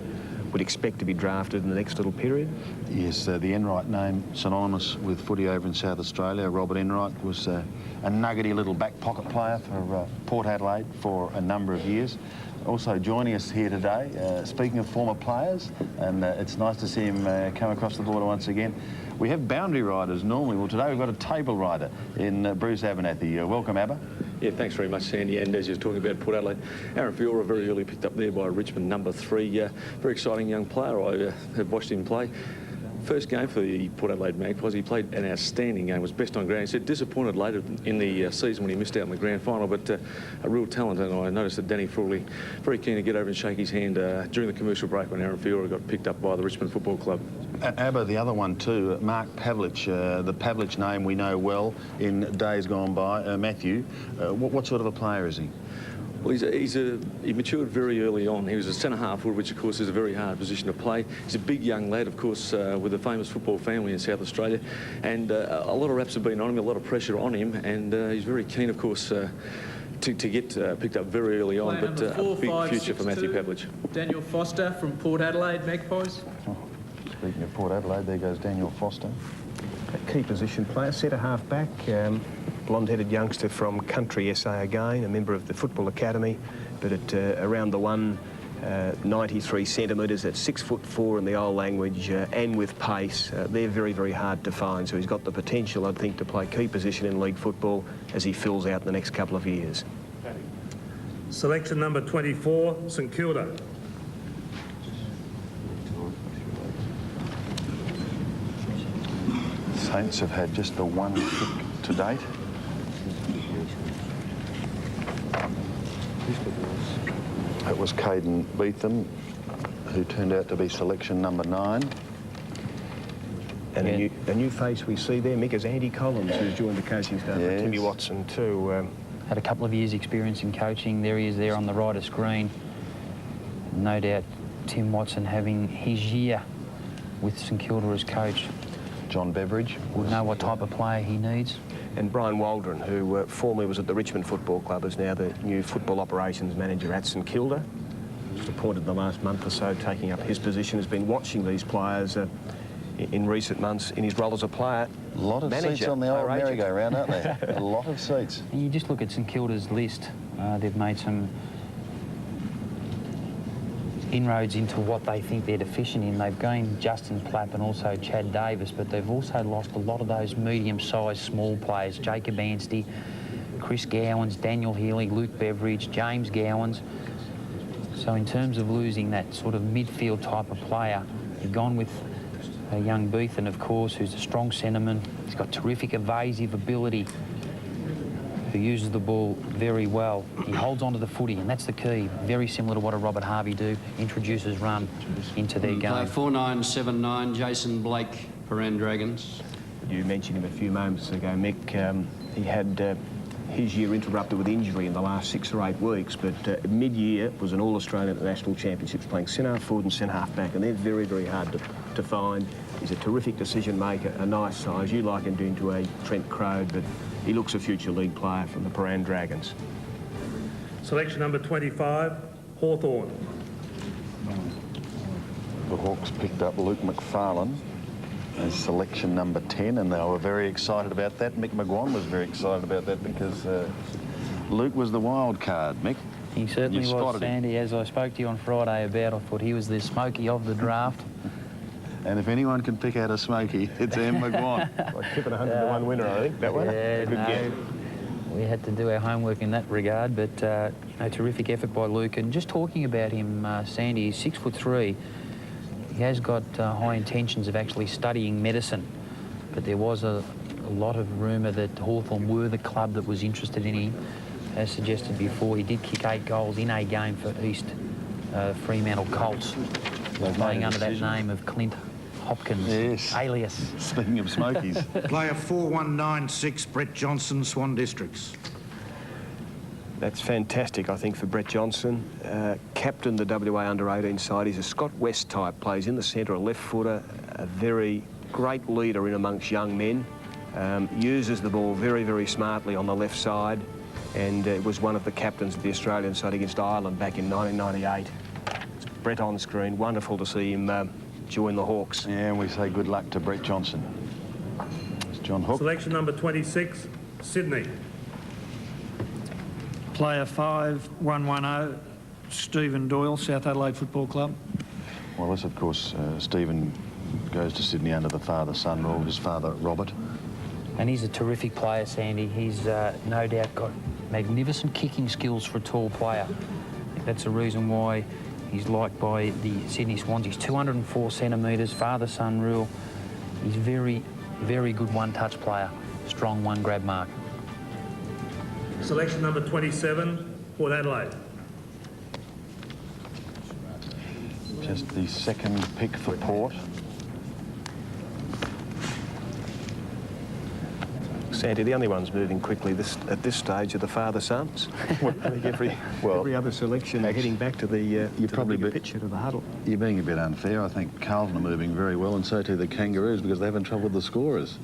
would expect to be drafted in the next little period. Yes, the Enright name synonymous with footy over in South Australia. Robert Enright was a nuggety little back pocket player for Port Adelaide for a number of years. Also joining us here today, speaking of former players, and it's nice to see him come across the border once again. We have boundary riders normally. Well, today we've got a table rider in Bruce Abernathy. Welcome, Abba. Yeah, thanks very much, Sandy. And as you were talking about Port Adelaide, Aaron Fiora very early picked up there by Richmond, number 3. Very exciting young player. I have watched him play. First game for the Port Adelaide Magpies, he played an outstanding game, was best on ground. He said disappointed later in the season when he missed out in the grand final, but a real talent. And I noticed that Danny Frawley very keen to get over and shake his hand during the commercial break when Aaron Fiora got picked up by the Richmond Football Club. Abba, the other one too, Mark Pavlich, the Pavlich name we know well in days gone by. Matthew, what sort of a player is he? Well, he matured very early on. He was a centre-half forward, which, of course, is a very hard position to play. He's a big young lad, of course, with a famous football family in South Australia. And a lot of raps have been on him, a lot of pressure on him. And he's very keen, of course, to get picked up very early on. But a big future for Matthew Pavlich. Daniel Foster from Port Adelaide Magpies. Speaking of Port Adelaide, there goes Daniel Foster. A key position player, centre-half back. Blonde-headed youngster from Country SA again, a member of the Football Academy, but at around the 193 centimetres, at 6'4" in the old language, and with pace. They're very, very hard to find. So he's got the potential, I think, to play key position in league football as he fills out the next couple of years. Selection number 24, St Kilda. Saints have had just the one pick to date. It was Caden Beetham, who turned out to be selection number 9. And a new face we see there, Mick, is Andy Collins, who's joined the coaching staff of Timmy Watson too. Had a couple of years' experience in coaching. There he is there on the right of screen. No doubt Tim Watson having his year with St Kilda as coach. John Beveridge would know what type of player he needs. And Brian Waldron, who formerly was at the Richmond Football Club, is now the new football operations manager at St Kilda. Just appointed the last month or so, taking up his position, has been watching these players in recent months in his role as a player. A lot of seats on the old merry-go-round, aren't there? A lot of seats. And you just look at St Kilda's list. They've made some inroads into what they think they're deficient in. They've gained Justin Plapp and also Chad Davis, but they've also lost a lot of those medium-sized small players. Jacob Anstey, Chris Gowans, Daniel Healy, Luke Beveridge, James Gowans. So in terms of losing that sort of midfield type of player, they've gone with a young Beethan, of course, who's a strong centreman. He's got terrific evasive ability, who uses the ball very well. He holds onto the footy, and that's the key. Very similar to what a Robert Harvey do, introduces run into their game. Player 4979, Jason Blake, Paran Dragons. You mentioned him a few moments ago, Mick. He had his year interrupted with injury in the last 6 or 8 weeks, but mid-year was an All-Australian at the National Championships, playing centre-half forward and centre-half back, and they're very, very hard to find. He's a terrific decision maker, a nice size. You liken him to a Trent Crode, but he looks a future league player from the Paran Dragons. Selection number 25, Hawthorn. The Hawks picked up Luke McFarlane as selection number 10, and they were very excited about that. Mick McGuan was very excited about that because Luke was the wild card, Mick. He certainly was, Sandy. As I spoke to you on Friday about, I thought he was the smoky of the draft. And if anyone can pick out a smoky, it's M. McGuan. Like tipping 100-to-1 winner, I think, that one. Yeah, Good get. We had to do our homework in that regard, but a terrific effort by Luke. And just talking about him, Sandy, he's 6'3". He has got high intentions of actually studying medicine, but there was a lot of rumour that Hawthorn were the club that was interested in him. As suggested before, he did kick 8 goals in a game for East Fremantle Colts, playing under that name of Clint Hopkins, alias. Speaking of smokies. Player 4196, Brett Johnson, Swan Districts. That's fantastic, I think, for Brett Johnson. Captain the WA under-18 side. He's a Scott West type, plays in the centre, a left footer, a very great leader in amongst young men. Uses the ball very, very smartly on the left side, and was one of the captains of the Australian side against Ireland back in 1998. It's Brett on screen. Wonderful to see him join the Hawks. Yeah, and we say good luck to Brett Johnson. It's John Hook. Selection number 26, Sydney. Player 5110, Stephen Doyle, South Adelaide Football Club. Well, this, of course, Stephen goes to Sydney under the father-son rule, his father, Robert. And he's a terrific player, Sandy. He's no doubt got magnificent kicking skills for a tall player. I think that's the reason why he's liked by the Sydney Swans. He's 204 centimetres, father-son rule. He's very, very good one-touch player. Strong one-grab mark. Selection number 27, Port Adelaide. Just the second pick for Port. Sandy, the only ones moving quickly at this stage are the father-sons. I think every other selection heading back to the picture, to the huddle. You're being a bit unfair. I think Carlton are moving very well, and so too the Kangaroos, because they're having trouble with the scorers.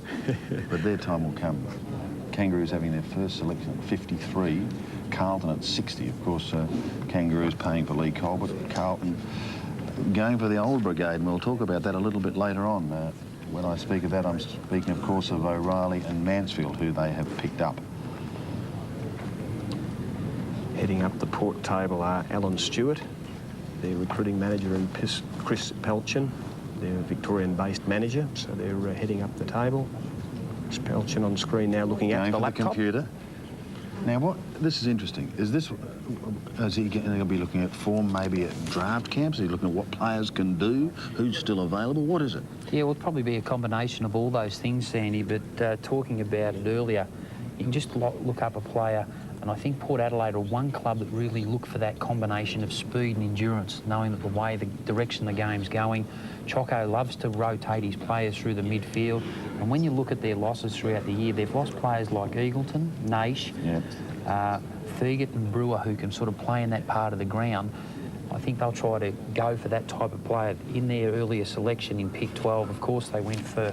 But their time will come. Kangaroos having their first selection at 53, Carlton at 60. Of course, Kangaroos paying for Lee Colbert, Carlton going for the old brigade, and we'll talk about that a little bit later on. When I speak of that, I'm speaking, of course, of O'Reilly and Mansfield, who they have picked up. Heading up the port table are Alan Stewart, their recruiting manager, and Chris Pelchin, their Victorian-based manager. So they're heading up the table. Chris Pelchin on screen now, looking at the laptop. Computer. Now, this is interesting. Is he going to be looking at form, maybe at draft camps? Is he looking at what players can do, who's still available? What is it? Yeah, well, it'll probably be a combination of all those things, Sandy, but talking about it earlier, you can just look up a player, and I think Port Adelaide are one club that really look for that combination of speed and endurance, knowing that the direction the game's going. Choco loves to rotate his players through the midfield, and when you look at their losses throughout the year, they've lost players like Eagleton, Naish, Thurgett and Brewer, who can sort of play in that part of the ground. I think they'll try to go for that type of player. In their earlier selection in pick 12, of course, they went for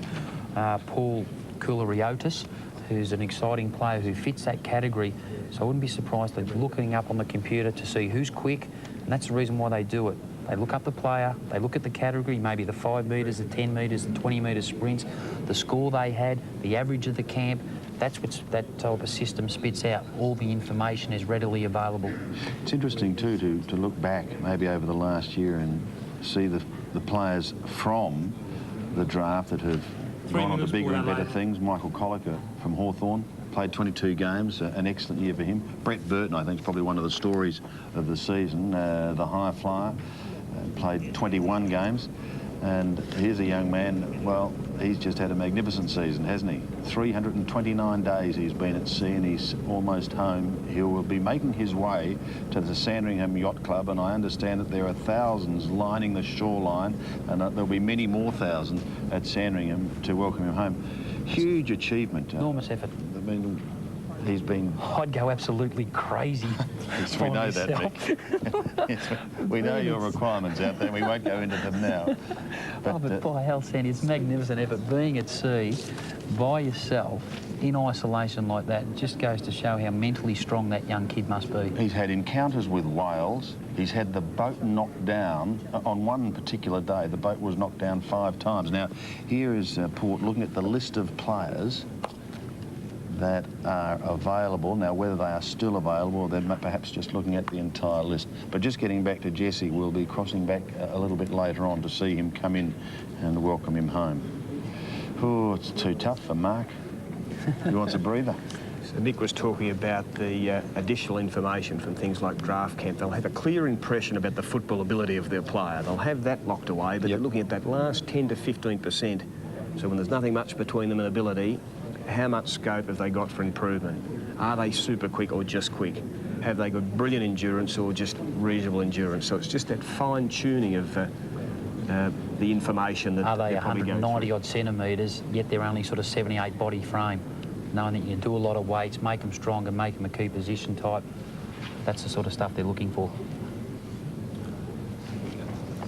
Paul Koulariotis, who's an exciting player who fits that category. So I wouldn't be surprised they're looking up on the computer to see who's quick, and that's the reason why they do it. They look up the player, they look at the category, maybe the 5 metres, the 10 metres, the 20 metre sprints, the score they had, the average of the camp. That's what that type of system spits out. All the information is readily available. It's interesting too to look back maybe over the last year and see the players from the draft that have gone on to bigger and better things. Michael Collicker from Hawthorn played 22 games, an excellent year for him. Brett Burton, I think, is probably one of the stories of the season, the high flyer, played 21 games. And here's a young man, well, he's just had a magnificent season, hasn't he? 329 days he's been at sea and he's almost home. He will be making his way to the Sandringham Yacht Club, and I understand that there are thousands lining the shoreline, and there'll be many more thousands at Sandringham to welcome him home. Huge achievement. Enormous effort. I mean, he's been... I'd go absolutely crazy. Yes, we know that, Mick. We know your requirements out there. We won't go into them now. But by hell, Sandy, it's a magnificent effort. Being at sea by yourself in isolation like that, it just goes to show how mentally strong that young kid must be. He's had encounters with whales. He's had the boat knocked down. On one particular day, the boat was knocked down 5 times. Now, here is Port looking at the list of players that are available. Now, whether they are still available, or they're perhaps just looking at the entire list. But just getting back to Jesse, we'll be crossing back a little bit later on to see him come in and welcome him home. Oh, it's too tough for Mark. He wants a breather. So Nick was talking about the additional information from things like draft camp. They'll have a clear impression about the football ability of their player. They'll have that locked away, but they're looking at that last 10 to 15%. So when there's nothing much between them and ability, how much scope have they got for improvement? Are they super quick or just quick? Have they got brilliant endurance or just reasonable endurance? So it's just that fine-tuning of the information that... Are they 190-odd centimetres, yet they're only sort of 78 body frame? Knowing that you can do a lot of weights, make them stronger, make them a key position type. That's the sort of stuff they're looking for.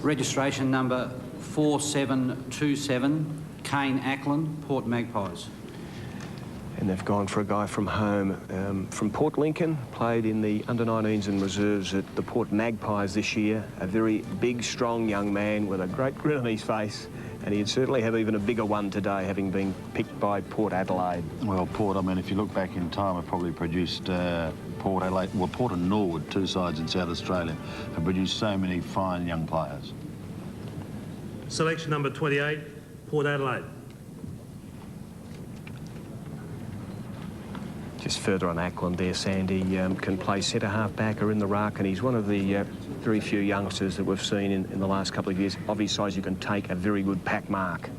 Registration number 4727, Kane Ackland, Port Magpies. And they've gone for a guy from home, from Port Lincoln, played in the under-19s and reserves at the Port Magpies this year. A very big, strong young man with a great grin on his face. And he'd certainly have even a bigger one today, having been picked by Port Adelaide. Well, Port, I mean, if you look back in time, have probably produced Port Adelaide, well, Port and Norwood, 2 sides in South Australia, have produced so many fine young players. Selection number 28, Port Adelaide. Just further on Ackland there, Sandy can play centre half-back or in the ruck, and he's one of the very few youngsters that we've seen in the last couple of years of his size. You can take a very good pack mark.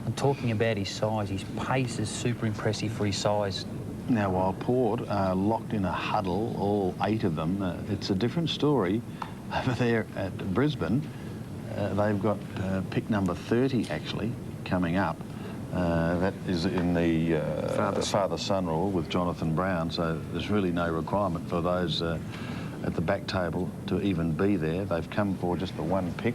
And talking about his size, his pace is super impressive for his size. Now, while Port are locked in a huddle, all 8 of them, it's a different story over there at Brisbane. They've got pick number 30, actually, coming up. That is in the father-son rule with Jonathan Brown, so there's really no requirement for those at the back table to even be there. They've come for just the one pick.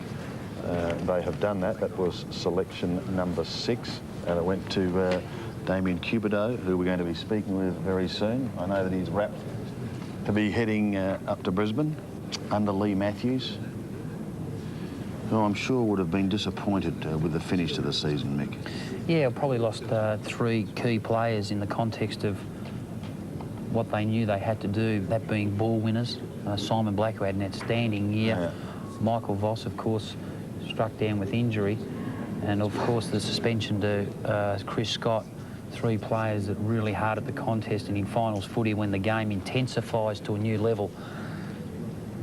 They have done that. That was selection number 6, and it went to Damien Cupido, who we're going to be speaking with very soon. I know that he's wrapped to be heading up to Brisbane under Lee Matthews, who I'm sure would have been disappointed with the finish to the season, Mick. Yeah, probably lost 3 key players in the context of what they knew they had to do, that being ball winners. Simon Black, who had an outstanding year. Yeah. Michael Voss, of course, struck down with injury. And, of course, the suspension to Chris Scott. 3 players that really hard at the contest, and in finals footy, when the game intensifies to a new level,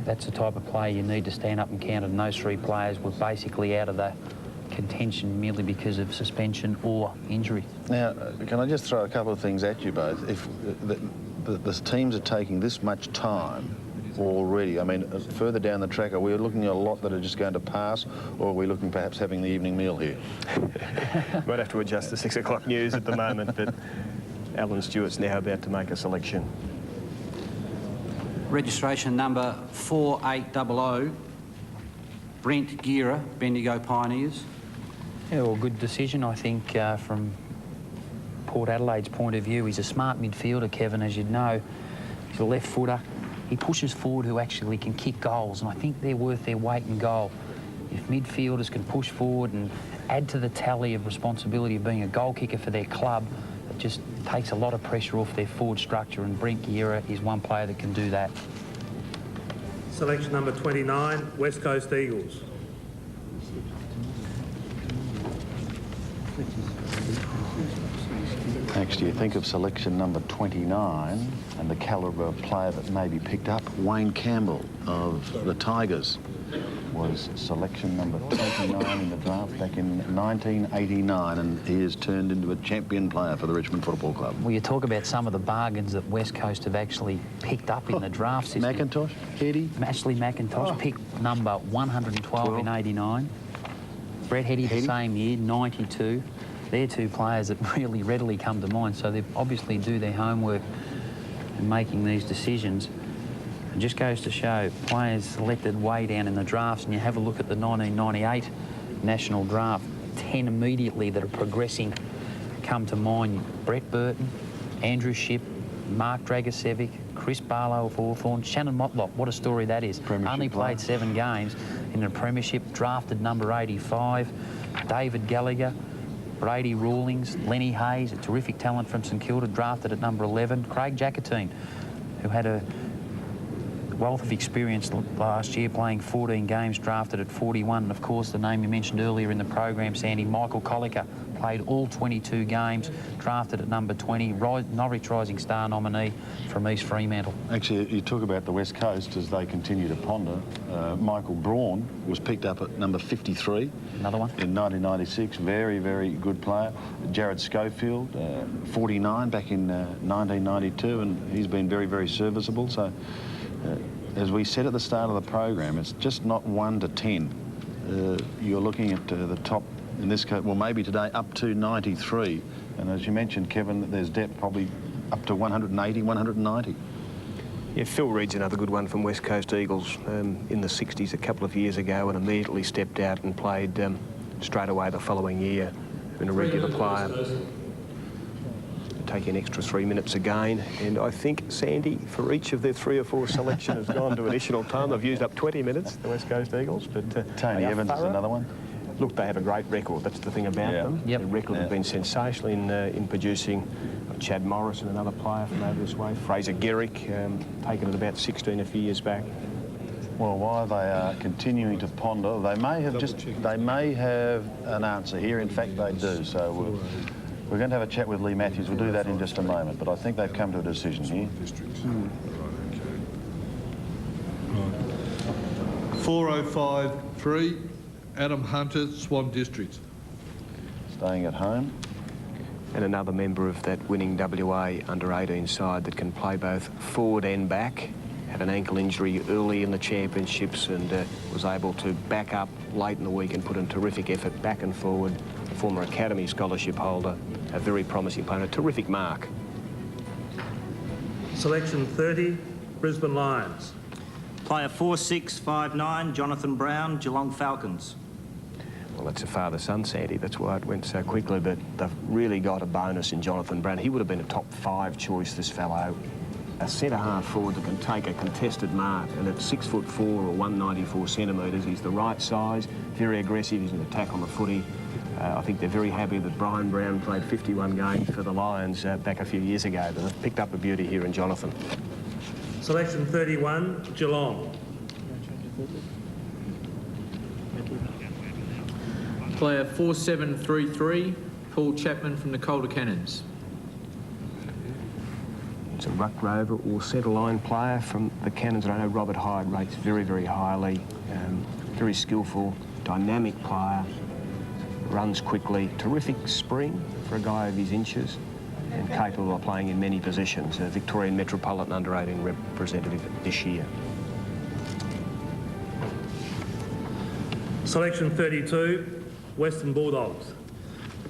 that's the type of player you need to stand up and count, and those 3 players were basically out of the contention merely because of suspension or injury. Now, can I just throw a couple of things at you both? If the teams are taking this much time already, I mean, further down the track, are we looking at a lot that are just going to pass, or are we looking perhaps having the evening meal here? Might have to adjust the 6 o'clock news at the moment, but Alan Stewart's now about to make a selection. Registration number 4800, Brent Gira, Bendigo Pioneers. Yeah, well, good decision, I think, from Port Adelaide's point of view. He's a smart midfielder, Kevin, as you'd know. He's a left footer. He pushes forward who actually can kick goals, and I think they're worth their weight in goal. If midfielders can push forward and add to the tally of responsibility of being a goal kicker for their club, it just takes a lot of pressure off their forward structure, and Brent Gira is one player that can do that. Selection number 29, West Coast Eagles. Next, do you think of selection number 29 and the calibre of player that may be picked up? Wayne Campbell of the Tigers was selection number 29 in the draft back in 1989, and he has turned into a champion player for the Richmond Football Club. Well, you talk about some of the bargains that West Coast have actually picked up in the draft system. McIntosh, Heady. Ashley McIntosh, picked number 112 in 89. Brett Heady the same year, 92. They're 2 players that really readily come to mind, so they obviously do their homework in making these decisions. It just goes to show players selected way down in the drafts, and you have a look at the 1998 National Draft, 10 immediately that are progressing come to mind. Brett Burton, Andrew Shipp, Mark Dragosevic, Chris Barlow of Hawthorn, Shannon Motlop. What a story that is. Only played 7 games in a premiership, drafted number 85. David Gallagher, Brady Rawlings, Lenny Hayes, a terrific talent from St Kilda, drafted at number 11. Craig Jackatine, who had a wealth of experience last year, playing 14 games, drafted at 41. And of course, the name you mentioned earlier in the program, Sandy, Michael Collicker, played all 22 games, drafted at number 20, Norwich Rising Star nominee from East Fremantle. Actually, you talk about the West Coast as they continue to ponder. Michael Braun was picked up at number 53. Another one. In 1996, very, very good player. Jared Schofield, 49 back in 1992, and he's been very, very serviceable. So, as we said at the start of the program, it's just not 1 to 10. You're looking at the top, in this case, well, maybe today, up to 93. And as you mentioned, Kevin, there's depth probably up to 180, 190. Yeah, Phil Reed's another good one from West Coast Eagles in the 60s a couple of years ago, and immediately stepped out and played straight away the following year. Been a regular player. Take an extra 3 minutes again, and I think, Sandy, for each of their 3 or 4 selections has gone to additional time. They've used up 20 minutes, the West Coast Eagles, but Tony Evans is another one. Look, they have a great record. That's the thing about them. Their record has been sensational in producing. Chad Morrison, another player from over this way. Fraser Gerrick, taken at about 16 a few years back. Well, while they are continuing to ponder, they may have an answer here. In fact, they do. So we're going to have a chat with Lee Matthews. We'll do that in just a moment. But I think they've come to a decision here. 4053, Adam Hunter, Swan District. Staying at home. And another member of that winning WA under-18 side that can play both forward and back. Had an ankle injury early in the championships and was able to back up late in the week and put in terrific effort back and forward. former Academy scholarship holder, a very promising player, a terrific mark. Selection 30, Brisbane Lions. Player 4659, Jonathan Brown, Geelong Falcons. Well, it's a father-son, Sandy. That's why it went so quickly, but they've really got a bonus in Jonathan Brown. He would have been a top 5 choice, this fellow. A centre-half forward that can take a contested mark, and at 6'4" or 194 centimetres, he's the right size, very aggressive, he's an attack on the footy. I think they're very happy that Brian Brown played 51 games for the Lions back a few years ago. They've picked up a beauty here in Jonathan. Selection 31, Geelong. Player 4733, Paul Chapman from the Calder Cannons. It's a ruck rover or centre line player from the Cannons. I know Robert Hyde rates very, very highly. Very skillful, dynamic player, runs quickly, terrific spring for a guy of his inches, and capable of playing in many positions. A Victorian Metropolitan Under-18 representative this year. Selection 32, Western Bulldogs.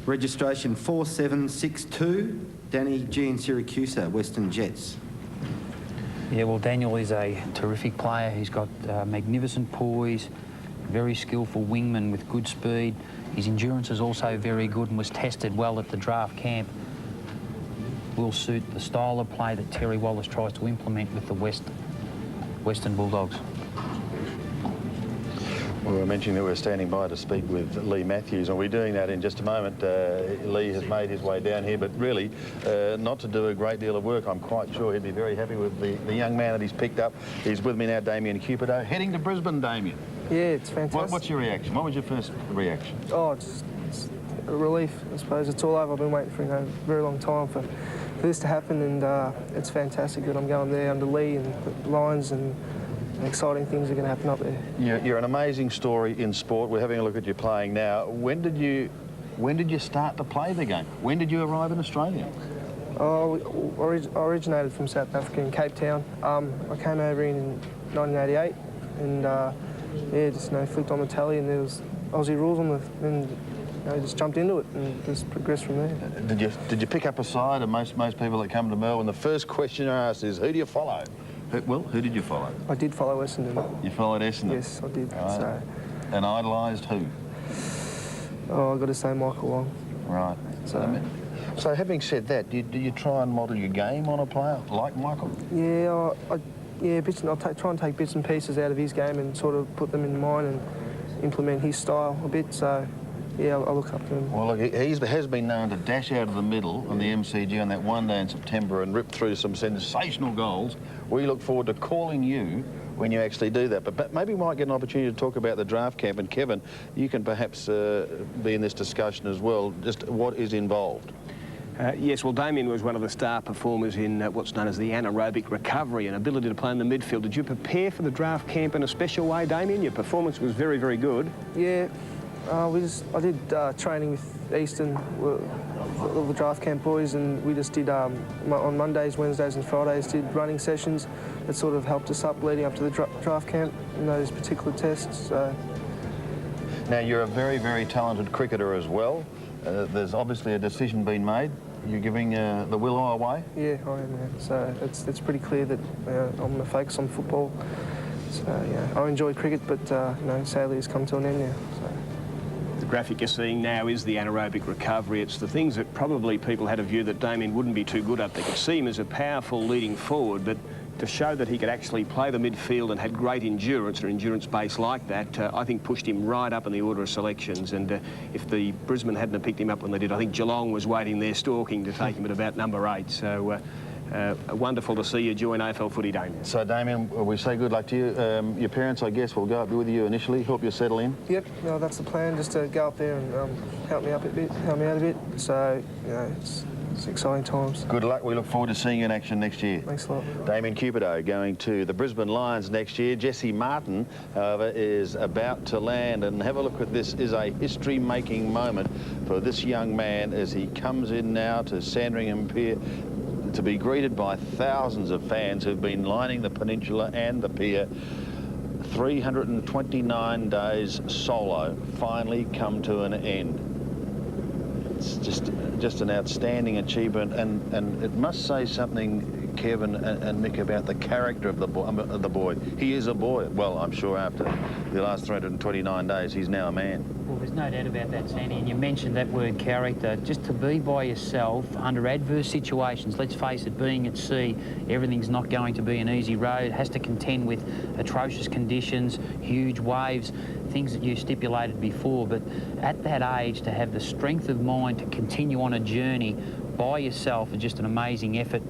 Registration 4762, Danny Giansiracusa, Western Jets. Yeah, well, Daniel is a terrific player. He's got magnificent poise, very skillful wingman with good speed. His endurance is also very good and was tested well at the draft camp. Will suit the style of play that Terry Wallace tries to implement with the Western Bulldogs. We were mentioning that we're standing by to speak with Lee Matthews, and we're doing that in just a moment. Lee has made his way down here, but really not to do a great deal of work. I'm quite sure he'd be very happy with the young man that he's picked up. He's with me now, Damien Cupido, heading to Brisbane, Damien. Yeah, it's fantastic. What's your reaction? What was your first reaction? Oh, it's a relief, I suppose. It's all over. I've been waiting for a very long time for this to happen, and it's fantastic that I'm going there under Lee and the Lions, and exciting things are going to happen up there. You're an amazing story in sport. We're having a look at you playing now. When did you start to play the game? When did you arrive in Australia? Oh, I originated from South Africa in Cape Town. I came over in 1988, and yeah, just flicked on the tally, and there was Aussie rules on the, and just jumped into it and just progressed from there. Did you pick up a side? And most people that come to Melbourne, the first question they're asked is, who do you follow? Who did you follow? I did follow Essendon. You followed Essendon? Yes, I did. Right. So. And idolised who? Oh, I've got to say Michael Long. Right. So having said that, do you try and model your game on a player like Michael? Yeah, I'll try and take bits and pieces out of his game and sort of put them in mine and implement his style a bit. So, yeah, I'll look up to him. Well, look, he has been known to dash out of the middle on the MCG on that one day in September and rip through some sensational goals. We look forward to calling you when you actually do that. But maybe we might get an opportunity to talk about the draft camp. And Kevin, you can perhaps be in this discussion as well, just what is involved. Yes, well, Damien was one of the star performers in what's known as the anaerobic recovery and ability to play in the midfield. Did you prepare for the draft camp in a special way, Damien? Your performance was very, very good. Yeah, I did training with Easton, the draft camp boys, and we just did, on Mondays, Wednesdays and Fridays, did running sessions that sort of helped us up leading up to the draft camp in those particular tests. So. Now, you're a very, very talented cricketer as well. There's obviously a decision being made. You're giving the Willow away? Yeah, I am, yeah. So it's pretty clear that I'm going to focus on football. So, yeah, I enjoy cricket, but, sadly it's come to an end now. So. The graphic you're seeing now is the anaerobic recovery. It's the things that probably people had a view that Damien wouldn't be too good at. They could see him as a powerful leading forward, but to show that he could actually play the midfield and had great endurance, or endurance base like that, I think pushed him right up in the order of selections. And if the Brisbane hadn't have picked him up when they did, I think Geelong was waiting there stalking to take him at about number 8. So wonderful to see you join AFL footy, Damien. So, Damien, we say good luck to you. Your parents, I guess, will go up with you initially, help you settle in? Yep, no, that's the plan, just to go up there and help me out a bit. So, it's exciting times. Good luck. We look forward to seeing you in action next year. Thanks a lot. Damien Cupido going to the Brisbane Lions next year. Jesse Martin, however, is about to land. And have a look at this. Is a history-making moment for this young man as he comes in now to Sandringham Pier to be greeted by thousands of fans who've been lining the peninsula and the pier. 329 days solo finally come to an end. it's just an outstanding achievement, and it must say something, Kevin and Mick, about the character of the boy. He is a boy. Well, I'm sure after the last 329 days, he's now a man. Well, there's no doubt about that, Sandy, and you mentioned that word character. Just to be by yourself under adverse situations, let's face it, being at sea, everything's not going to be an easy road, has to contend with atrocious conditions, huge waves, things that you stipulated before, but at that age to have the strength of mind to continue on a journey by yourself is just an amazing effort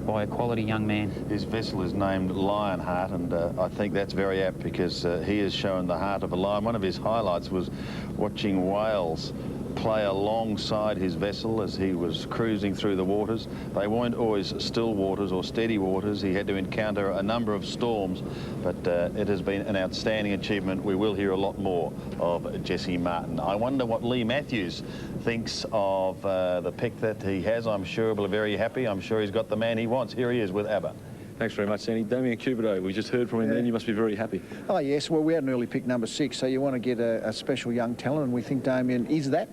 by a quality young man. His vessel is named Lionheart, and I think that's very apt because he has shown the heart of a lion. One of his highlights was watching whales play alongside his vessel as he was cruising through the waters. They weren't always still waters or steady waters. He had to encounter a number of storms, but it has been an outstanding achievement. We will hear a lot more of Jesse Martin. I wonder what Lee Matthews thinks of the pick that he has. I'm sure he'll be very happy. I'm sure he's got the man he wants. Here he is with ABBA. Thanks very much, Sandy. Damien Cupido, we just heard from him then. You must be very happy. Oh, yes. Well, we had an early pick, number 6, so you want to get a special young talent, and we think Damien is that.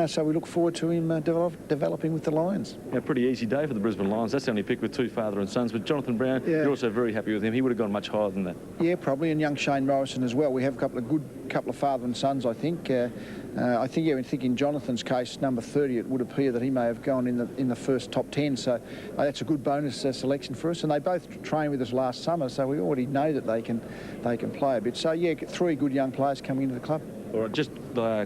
So we look forward to him developing with the Lions. Yeah, pretty easy day for the Brisbane Lions. That's the only pick with 2 father and sons. But Jonathan Brown, you're also very happy with him. He would have gone much higher than that. Yeah, probably, and young Shane Morrison as well. We have a couple of father and sons, I think. I think in Jonathan's case, number 30, it would appear that he may have gone in the first top 10. So that's a good bonus selection for us. And they both trained with us last summer, so we already know that they can play a bit. So yeah, 3 good young players coming into the club. All right, just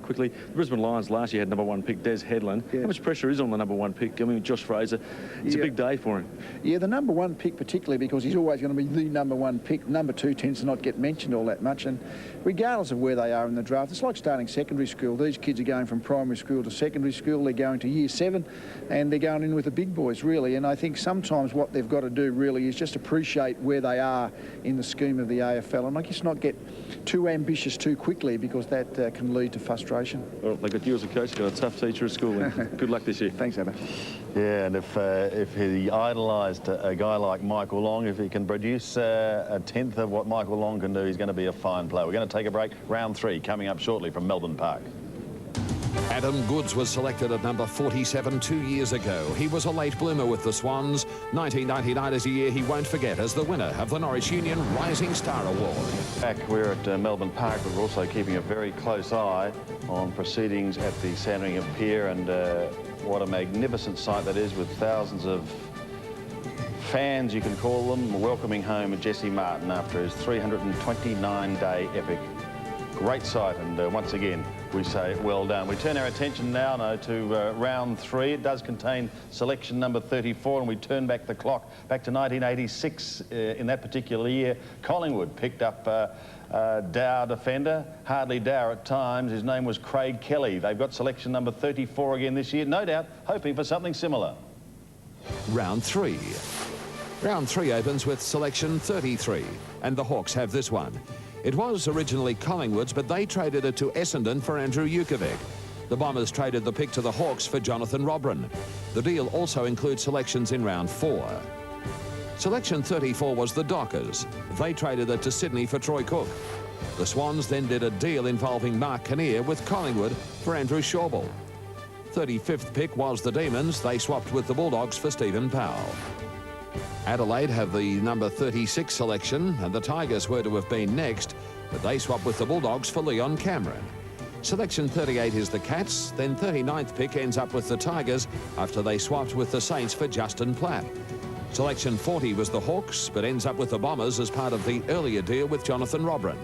quickly, the Brisbane Lions last year had number 1 pick, Des Headland. How much pressure is on the number 1 pick? I mean, Josh Fraser, it's a big day for him. Yeah, the number 1 pick particularly, because he's always going to be the number 1 pick. Number 2 tends to not get mentioned all that much, and regardless of where they are in the draft, it's like starting secondary school. These kids are going from primary school to secondary school. They're going to year 7, and they're going in with the big boys, really. And I think sometimes what they've got to do, really, is just appreciate where they are in the scheme of the AFL, and I guess not get too ambitious too quickly, because that can lead to frustration. Well, they got you as a coach, got a tough teacher at school. Good luck this year. Thanks, Abba. Yeah, and if he idolised a guy like Michael Long, if he can produce a tenth of what Michael Long can do, he's going to be a fine player. We're going to take a break. Round 3 coming up shortly from Melbourne Park. Adam Goods was selected at number 47 2 years ago. He was a late bloomer with the Swans. 1999 is a year he won't forget as the winner of the Norwich Union Rising Star Award. Back, we're at Melbourne Park, but we're also keeping a very close eye on proceedings at the Sandringham Pier, and what a magnificent sight that is, with thousands of fans, you can call them, welcoming home Jesse Martin after his 329-day epic. Great sight, and once again, we say well done. We turn our attention now to round 3. It does contain selection number 34, and we turn back the clock back to 1986. In that particular year, Collingwood picked up Dow defender, hardly Dow at times. His name was Craig Kelly. They've got selection number 34 again this year, no doubt hoping for something similar. Round 3. Round 3 opens with selection 33, and the Hawks have this one. It was originally Collingwood's, but they traded it to Essendon for Andrew Jukovic. The Bombers traded the pick to the Hawks for Jonathan Robran. The deal also includes selections in round 4. Selection 34 was the Dockers. They traded it to Sydney for Troy Cook. The Swans then did a deal involving Mark Kinnear with Collingwood for Andrew Shawball. 35th pick was the Demons. They swapped with the Bulldogs for Stephen Powell. Adelaide have the number 36 selection, and the Tigers were to have been next, but they swapped with the Bulldogs for Leon Cameron. Selection 38 is the Cats, then 39th pick ends up with the Tigers after they swapped with the Saints for Justin Platt. Selection 40 was the Hawks, but ends up with the Bombers as part of the earlier deal with Jonathan Robran.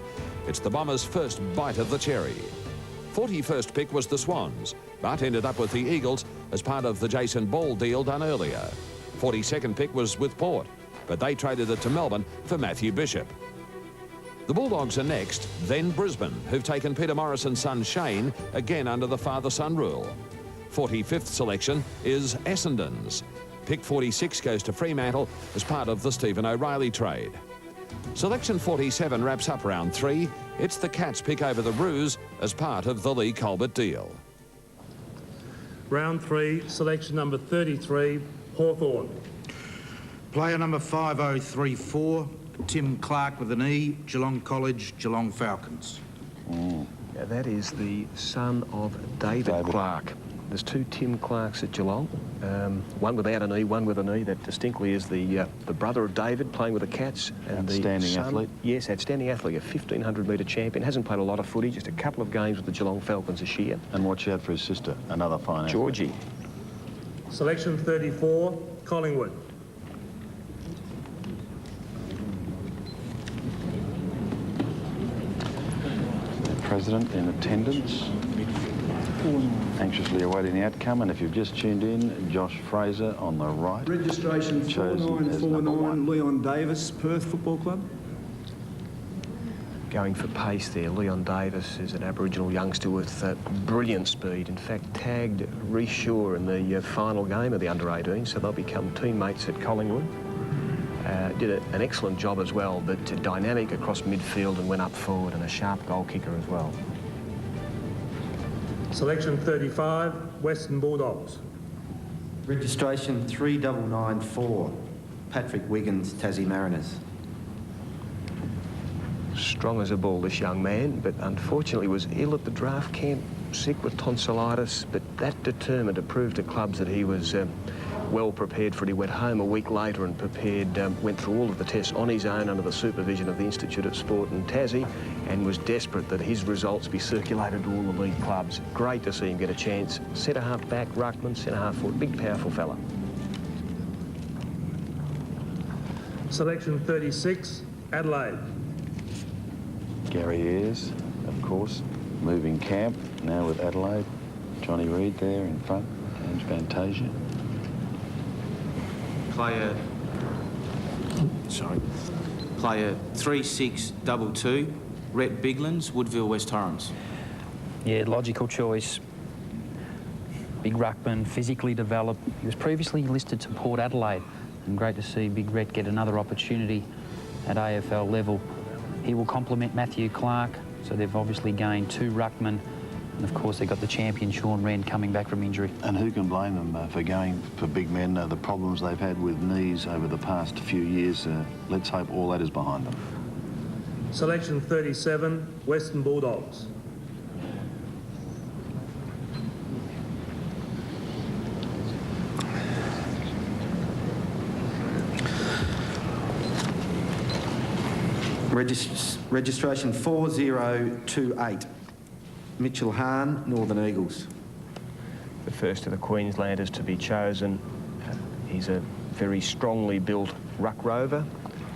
It's the Bombers' first bite of the cherry. 41st pick was the Swans, but ended up with the Eagles as part of the Jason Ball deal done earlier. 42nd pick was with Port, but they traded it to Melbourne for Matthew Bishop. The Bulldogs are next, then Brisbane, who've taken Peter Morrison's son Shane, again under the father-son rule. 45th selection is Essendon's. Pick 46 goes to Fremantle as part of the Stephen O'Reilly trade. Selection 47 wraps up round 3. It's the Cats pick over the Roos as part of the Lee Colbert deal. Round 3, selection number 33, Hawthorn. Player number 5034, Tim Clark with an E, Geelong College, Geelong Falcons. Now that is the son of David Clark. There's two Tim Clarks at Geelong, one without a knee, one with a knee. That distinctly is the brother of David playing with the Cats. And outstanding athlete. Yes, outstanding athlete, a 1500-metre champion. Hasn't played a lot of footy, just a couple of games with the Geelong Falcons this year. And watch out for his sister, another fine Georgie. athlete. Selection 34, Collingwood. President in attendance, anxiously awaiting the outcome, and if you've just tuned in, Josh Fraser on the right. Registration 4949, Leon Davis, Perth Football Club. Going for pace there, Leon Davis is an Aboriginal youngster with brilliant speed. In fact, tagged Rhys Shaw in the final game of the under-18, so they'll become teammates at Collingwood. Did an excellent job as well, but dynamic across midfield and went up forward, and a sharp goal kicker as well. Selection 35, Western Bulldogs. Registration 3994, Patrick Wiggins, Tassie Mariners. Strong as a bull, this young man, but unfortunately was ill at the draft camp, sick with tonsillitis, but that determined to prove to clubs that he was well prepared for it. He went home a week later and went through all of the tests on his own under the supervision of the Institute of Sport in Tassie, and was desperate that his results be circulated to all the league clubs. Great to see him get a chance. Centre-half back, ruckman, centre-half forward, big powerful fella. Selection 36, Adelaide. Gary Ayres, of course, moving camp now with Adelaide. Johnny Reid there in front, James Fantasia. Player 3622, Rhett Biglands, Woodville, West Torrens. Yeah, logical choice. Big ruckman, physically developed. He was previously listed to Port Adelaide, and great to see Big Rhett get another opportunity at AFL level. He will complement Matthew Clark, so they've obviously gained two ruckmen, and of course they've got the champion Sean Wren coming back from injury. And who can blame them for going for big men? The problems they've had with knees over the past few years, let's hope all that is behind them. Selection 37, Western Bulldogs. Registration 4028, Mitchell Hahn, Northern Eagles. The first of the Queenslanders to be chosen. He's a very strongly built ruck rover,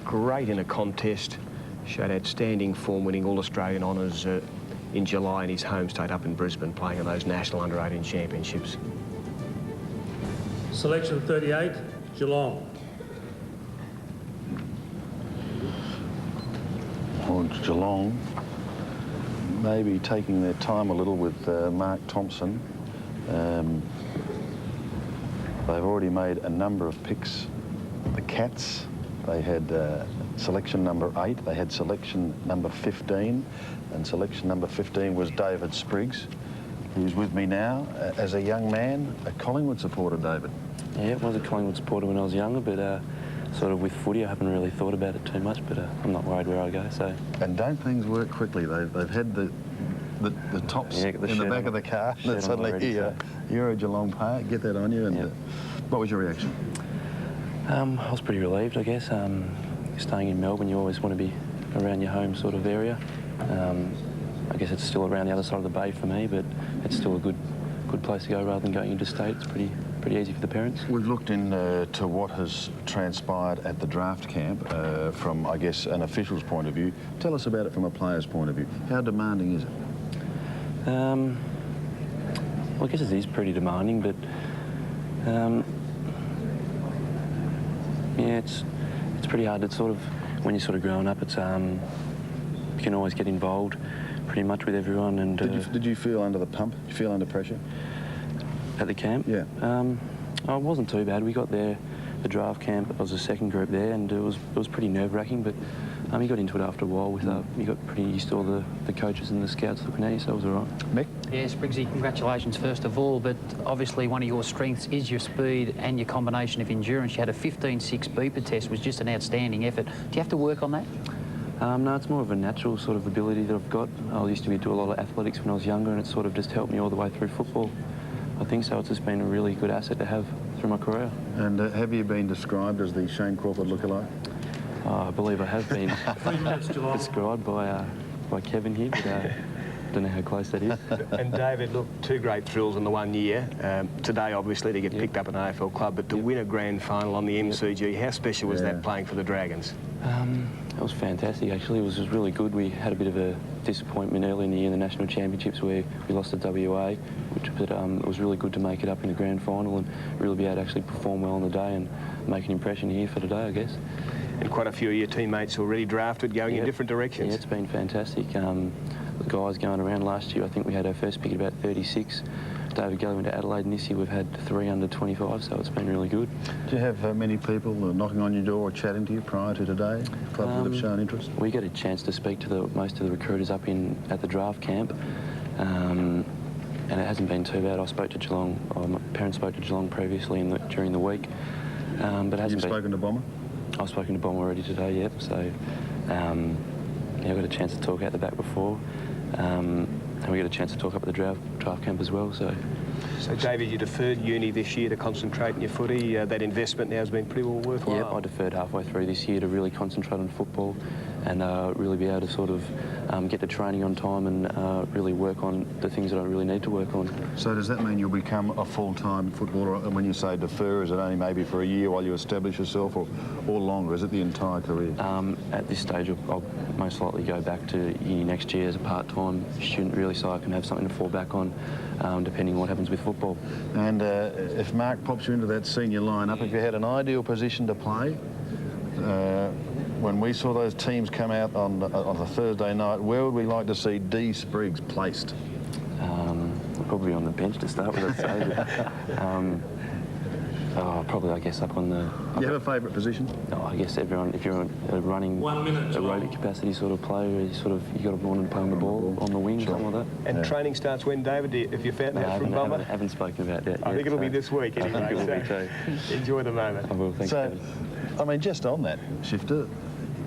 great in a contest, showed outstanding form, winning All-Australian honours in July in his home state up in Brisbane, playing in those national under-18 championships. Selection 38, Geelong. Well, Geelong maybe taking their time a little with Mark Thompson. They've already made a number of picks. The Cats, they had selection number 8, they had selection number 15, and selection number 15 was David Spriggs, who's with me now as a young man, a Collingwood supporter, David. Yeah, I was a Collingwood supporter when I was younger, but sort of with footy, I haven't really thought about it too much, but I'm not worried where I go, so... And don't things work quickly? They've had the tops in the back of the car, and suddenly you're a Geelong player, get that on you, and what was your reaction? I was pretty relieved, I guess. Staying in Melbourne, you always want to be around your home sort of area. I guess it's still around the other side of the bay for me, but it's still a good place to go rather than going interstate. It's pretty easy for the parents. We've looked into what has transpired at the draft camp from, I guess, an official's point of view. Tell us about it from a player's point of view. How demanding is it? Well, I guess it is pretty demanding, but yeah, it's pretty hard. It's sort of, when you're sort of growing up, it's you can always get involved pretty much with everyone. And did you feel under the pump? Did you feel under pressure? At the camp? Yeah. It wasn't too bad. We got there, the draft camp, I was the second group there, and it was pretty nerve-wracking, but you got into it after a while. With you got pretty used to all the coaches and the scouts looking at you, so it was all right. Mick? Yeah, Spriggsy, congratulations first of all, but obviously one of your strengths is your speed and your combination of endurance. You had a 15.6 beeper test, was just an outstanding effort. Do you have to work on that? No, it's more of a natural sort of ability that I've got. I used to do a lot of athletics when I was younger, and it sort of just helped me all the way through football. I think so. It's just been a really good asset to have through my career. And have you been described as the Shane Crawford lookalike? I believe I have been 3 minutes, July. described by Kevin here, but I don't know how close that is. And David, look, 2 great thrills in the 1 year. Today, obviously, to get picked up an AFL club, but to win a grand final on the MCG, how special was that playing for the Dragons? It was fantastic, actually. It was just really good. We had a bit of a disappointment early in the year in the National Championships where we lost to WA, but it was really good to make it up in the grand final and really be able to actually perform well on the day and make an impression here for today, I guess. And quite a few of your teammates already drafted, going in different directions. Yeah, it's been fantastic. The guys going around last year, I think we had our first pick at about 36. David Gelly went to Adelaide, and this year we've had 3 under 25, so it's been really good. Do you have many people knocking on your door or chatting to you prior to today? Clubs that have shown interest? We get a chance to speak to most of the recruiters up at the draft camp, and it hasn't been too bad. I spoke to Geelong. My parents spoke to Geelong previously during the week, but it hasn't been. You've spoken to Bomber? I've spoken to Bomber already today, yep. So, yeah, I got a chance to talk out the back before. And we get a chance to talk up at the draft camp as well. So, David, you deferred uni this year to concentrate on your footy. That investment now has been pretty well worthwhile. Yeah, I deferred halfway through this year to really concentrate on football and really be able to sort of get the training on time and really work on the things that I really need to work on. So does that mean you'll become a full-time footballer? And when you say defer, is it only maybe for a year while you establish yourself, or longer? Is it the entire career? At this stage, I'll most likely go back to uni next year as a part-time student, really, so I can have something to fall back on, depending on what happens with football. And if Mark pops you into that senior lineup, if you had an ideal position to play, when we saw those teams come out on a Thursday night, where would we like to see D. Spriggs placed? Probably on the bench to start with, I'd say. But, probably, I guess, up on the... Do you have a favourite position? No, I guess everyone, if you're a running, aerobic capacity sort of player, you got to want to play on the ball, on the wing, something like that. And training starts when, David, if you found out from Bomber? I haven't spoken about that yet. I think it'll be this week anyway. I think it will be too. Enjoy the moment. I will, thanks, David. I mean, just on that, Shifter,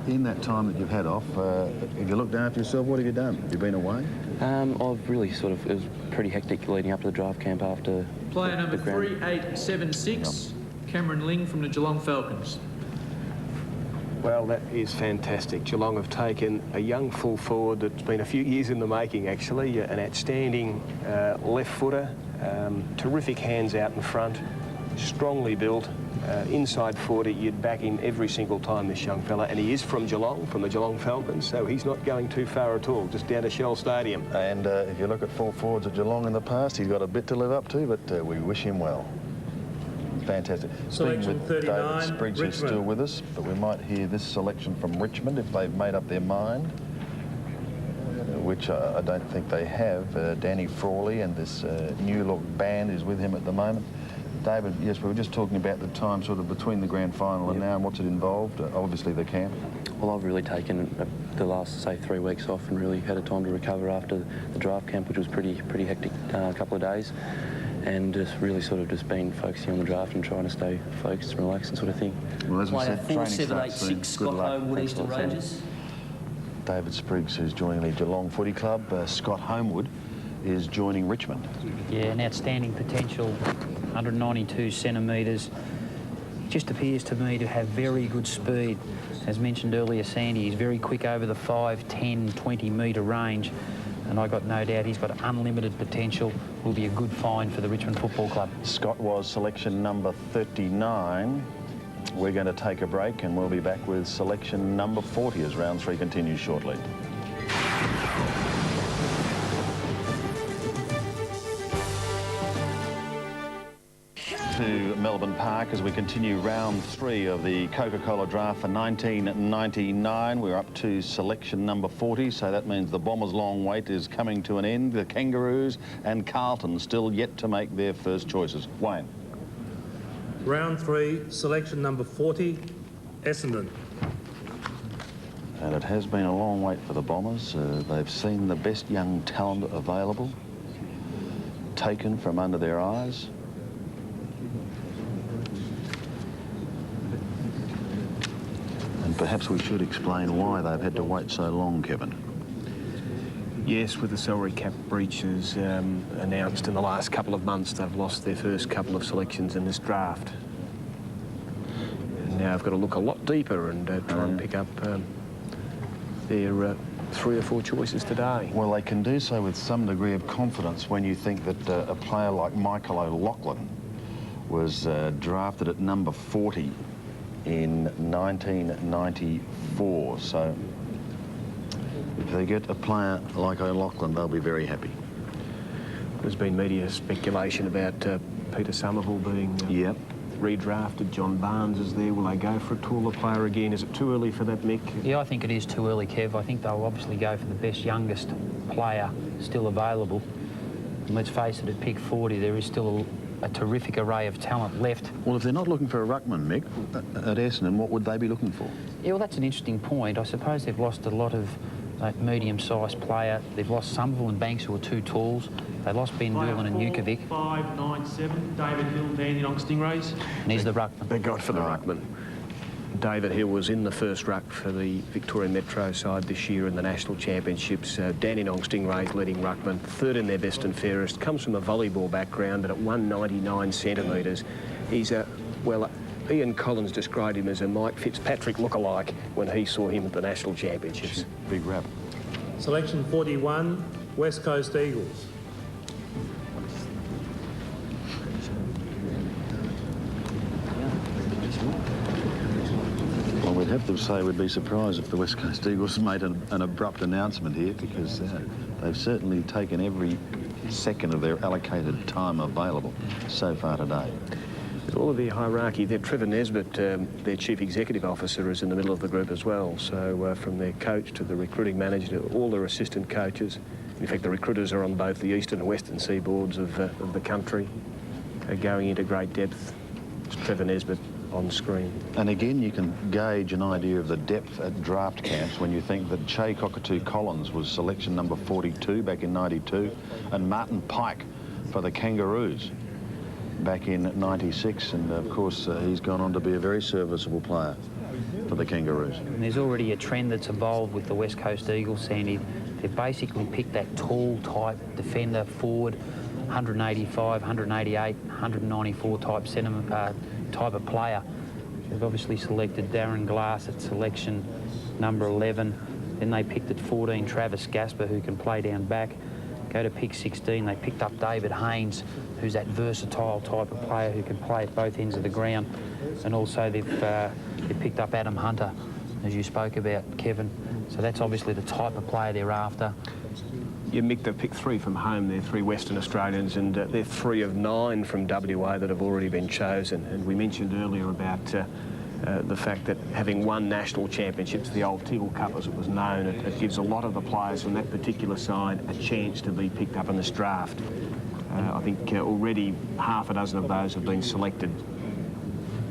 in that time that you've had off, have you looked after yourself? What have you done? Have you been away? I've really it was pretty hectic leading up to the draft camp after... Player number 3876, Cameron Ling from the Geelong Falcons. Well, that is fantastic. Geelong have taken a young full forward that's been a few years in the making, actually, an outstanding left footer, terrific hands out in front, strongly built, inside 40. You'd back him every single time, this young fella, and he is from Geelong, from the Geelong Falcons, so he's not going too far at all, just down to Shell Stadium. And if you look at full forwards at Geelong in the past, he's got a bit to live up to, but we wish him well. Fantastic. Selection 39, David Spriggs is still with us, but we might hear this selection from Richmond if they've made up their mind, which I don't think they have. Danny Frawley and this new look band is with him at the moment. David, yes, we were just talking about the time sort of between the grand final and now and what's it involved, obviously the camp. Well, I've really taken the last, say, 3 weeks off and really had a time to recover after the draft camp, which was pretty hectic couple of days, and just really sort of just been focusing on the draft and trying to stay focused and relaxed and sort of thing. Well, as we said, training starts soon. 4786, Scott Homewood, Eastern Rangers. David Spriggs, who's joining the Geelong Footy Club. Scott Homewood is joining Richmond. Yeah, an outstanding potential, 192 centimetres. Just appears to me to have very good speed. As mentioned earlier, Sandy, he's very quick over the 5, 10, 20 metre range. And I got no doubt he's got unlimited potential. Will be a good find for the Richmond Football Club. Scott was selection number 39. We're going to take a break and we'll be back with selection number 40 as round 3 continues shortly. To Melbourne Park as we continue round 3 of the Coca-Cola draft for 1999. We're up to selection number 40, so that means the Bombers' long wait is coming to an end. The Kangaroos and Carlton still yet to make their first choices. Wayne. Round 3, selection number 40, Essendon. And it has been a long wait for the Bombers. They've seen the best young talent available taken from under their eyes. And perhaps we should explain why they've had to wait so long, Kevin. Yes, with the salary cap breaches announced in the last couple of months, they've lost their first couple of selections in this draft. And now I've got to look a lot deeper and try and pick up their 3 or 4 choices today. Well, they can do so with some degree of confidence when you think that a player like Michael O'Loughlin was drafted at number 40 in 1994. So if they get a player like O'Loughlin, they'll be very happy. There's been media speculation about Peter Somerville being redrafted. John Barnes is there. Will they go for a taller player again? Is it too early for that, Mick? Yeah, I think it is too early, Kev. I think they'll obviously go for the best youngest player still available. And let's face it, at pick 40, there is still a terrific array of talent left. Well, if they're not looking for a ruckman, Mick, at Essendon, what would they be looking for? Yeah, well, that's an interesting point. I suppose they've lost a lot of medium-sized player. They've lost Somerville and Banks, who are too talls. They lost Ben Doolan and Jukovic. 5'9", David Hill, Dandenong Stingrays. And he's the ruckman. They got for the ruckman. David Hill was in the first ruck for the Victoria Metro side this year in the National Championships. Dandenong Stingrays leading ruckman, third in their best and fairest. Comes from a volleyball background, but at 199 centimetres, he's a, well, Ian Collins described him as a Mike Fitzpatrick lookalike when he saw him at the National Championships. Big rap. Selection 41, West Coast Eagles. Well, we'd have to say we'd be surprised if the West Coast Eagles made an abrupt announcement here, because they've certainly taken every second of their allocated time available so far today. With all of their hierarchy, Trevor Nesbitt, their Chief Executive Officer, is in the middle of the group as well. So from their coach to the recruiting manager to all their assistant coaches. In fact, the recruiters are on both the eastern and western seaboards of the country, going into great depth. It's Trevor Nesbitt on screen. And again, you can gauge an idea of the depth at draft camps when you think that Che Cockatoo Collins was selection number 42 back in 92, and Martin Pike for the Kangaroos back in 96, and of course he's gone on to be a very serviceable player for the Kangaroos. And there's already a trend that's evolved with the West Coast Eagles, Sandy. They've basically picked that tall type defender forward, 185, 188, 194 type type of player. They've obviously selected Darren Glass at selection number 11. Then they picked at 14 Travis Gasper, who can play down back. Go to pick 16, they picked up David Haynes, who's that versatile type of player who can play at both ends of the ground. And also they've picked up Adam Hunter, as you spoke about, Kevin. So that's obviously the type of player they're after. Yeah, Mick, they've picked 3 from home. They're 3 Western Australians, and they're 3 of 9 from WA that have already been chosen. And we mentioned earlier about the fact that having won national championships, the old Teal Cup as it was known, it gives a lot of the players from that particular side a chance to be picked up in this draft. I think already half a dozen of those have been selected.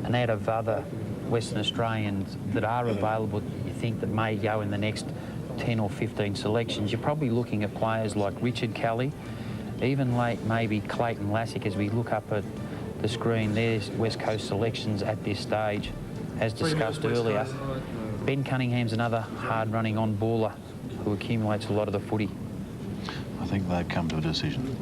And out of other Western Australians that are available, you think that may go in the next 10 or 15 selections, you're probably looking at players like Richard Kelly, even late maybe Clayton Lassick. As we look up at the screen, there's West Coast selections at this stage. As discussed earlier, Ben Cunningham's another hard-running on-baller who accumulates a lot of the footy. I think they've come to a decision.